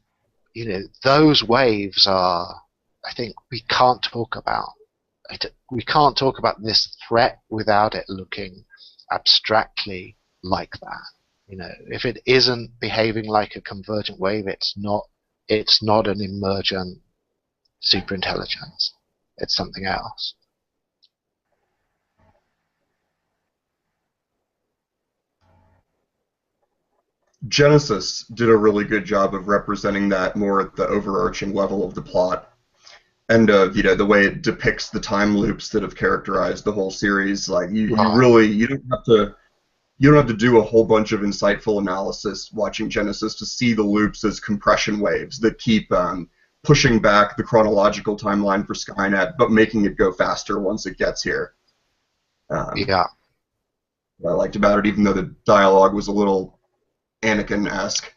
those waves are, I think we can't talk about this threat without it looking abstractly like that. If it isn't behaving like a convergent wave, it's not an emergent superintelligence. it's something else. Genesis did a really good job of representing that more at the overarching level of the plot, and the way it depicts the time loops that have characterized the whole series. Like you don't have to do a whole bunch of insightful analysis watching Genesis to see the loops as compression waves that keep pushing back the chronological timeline for Skynet, but making it go faster once it gets here. Yeah. What I liked about it, even though the dialogue was a little Anakin-esque.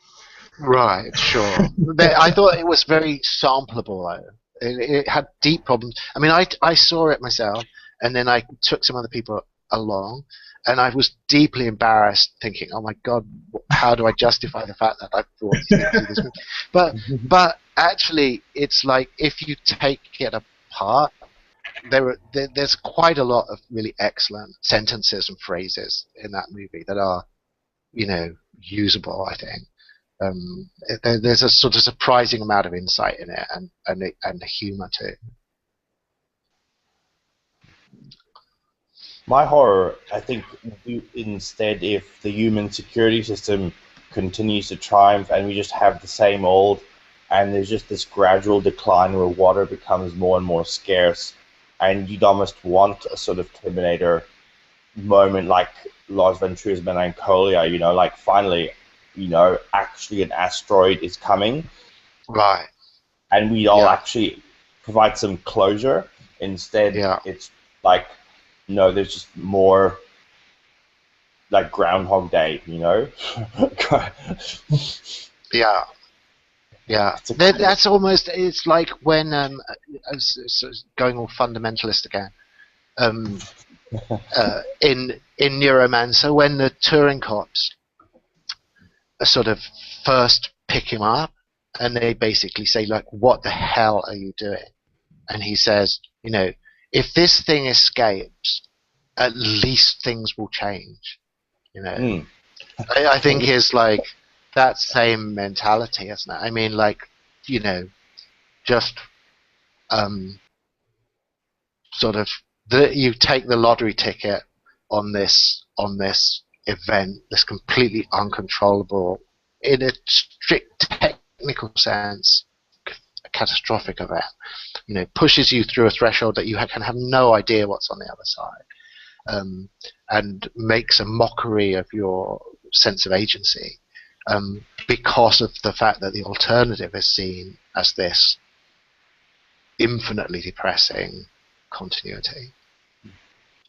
Right, sure. I thought it was very sampleable, though. It had deep problems. I mean, I saw it myself, and then I took some other people along, and I was deeply embarrassed, thinking, "Oh my God, how do I justify the fact that I thought this movie?" But actually, it's like if you take it apart, there's quite a lot of really excellent sentences and phrases in that movie that are, usable, I think. There's a sort of surprising amount of insight in it, and humor too. My horror, I think, instead, if the human security system continues to triumph and we just have the same old, and there's just this gradual decline where water becomes more and more scarce, and you'd almost want a sort of Terminator moment like Lars von Trier's Melancholia, like finally, actually an asteroid is coming. Right. And we all actually provide some closure. Instead, it's like, there's just more like Groundhog Day, Yeah. That's almost, it's like when, going all fundamentalist again, in Neuromancer, when the Turing cops sort of first pick him up, and they basically say, like, what the hell are you doing? And he says, if this thing escapes, at least things will change. I think is like that same mentality, isn't it? I mean, like, just sort of you take the lottery ticket on this event, this completely uncontrollable, in a strict technical sense, a catastrophic event. Pushes you through a threshold that you can have no idea what's on the other side, and makes a mockery of your sense of agency, because of the fact that the alternative is seen as this infinitely depressing continuity.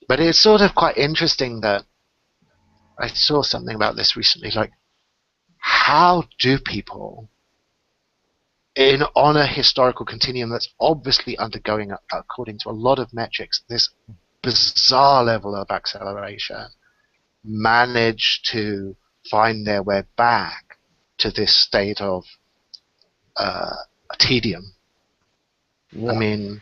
But it's sort of quite interesting that I saw something about this recently, like, how do people on a historical continuum that's obviously undergoing, according to a lot of metrics, this bizarre level of acceleration, manage to find their way back to this state of tedium? I mean,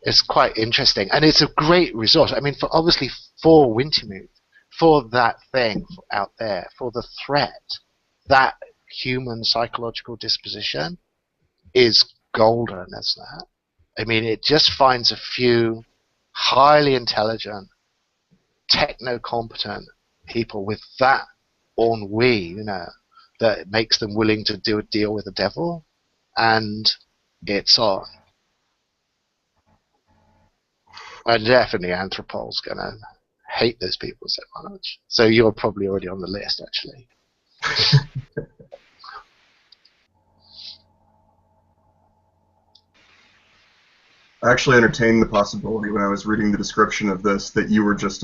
it's quite interesting, and it's a great resource. I mean, for Wintermute, for that thing out there, for the threat, that human psychological disposition is golden, isn't it? I mean, it just finds a few highly intelligent, techno-competent people with that ennui, that makes them willing to do a deal with the devil, and it's on. And definitely Anthropol's going to hate those people so much. So you're probably already on the list, actually. I actually entertained the possibility when I was reading the description of this that you were just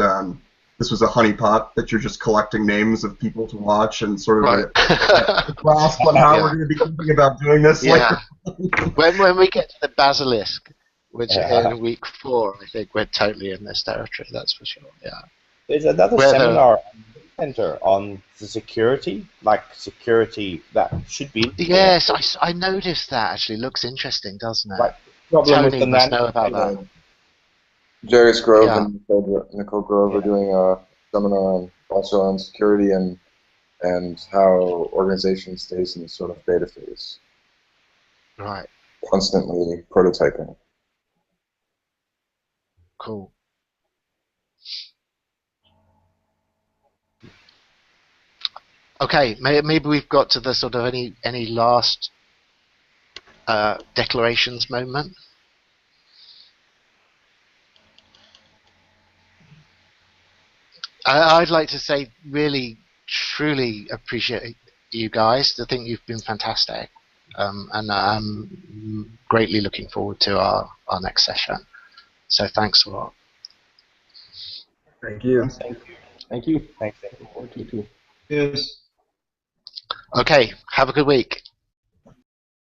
this was a honeypot, that you're just collecting names of people to watch and sort of a grasp on how we're going to be thinking about doing this later. when we get to the Basilisk, which in week 4, I think we're totally in this territory, that's for sure. Yeah. There's another seminar center on the security, that should be. Yes, I noticed that, actually. Looks interesting, doesn't it? Like, problem Tony with the must know about that. Jarius Grove and Nicole Grove are doing a seminar also on security and how organization stays in this sort of beta phase. Right. Constantly prototyping. Cool. Okay, maybe we've got to the sort of any last declarations moment. I'd like to say really, truly appreciate you guys. I think you've been fantastic. And I'm greatly looking forward to our next session. So thanks a lot. Thank you. Thank you. Thanks. Looking forward to it too. Yes. Okay, have a good week.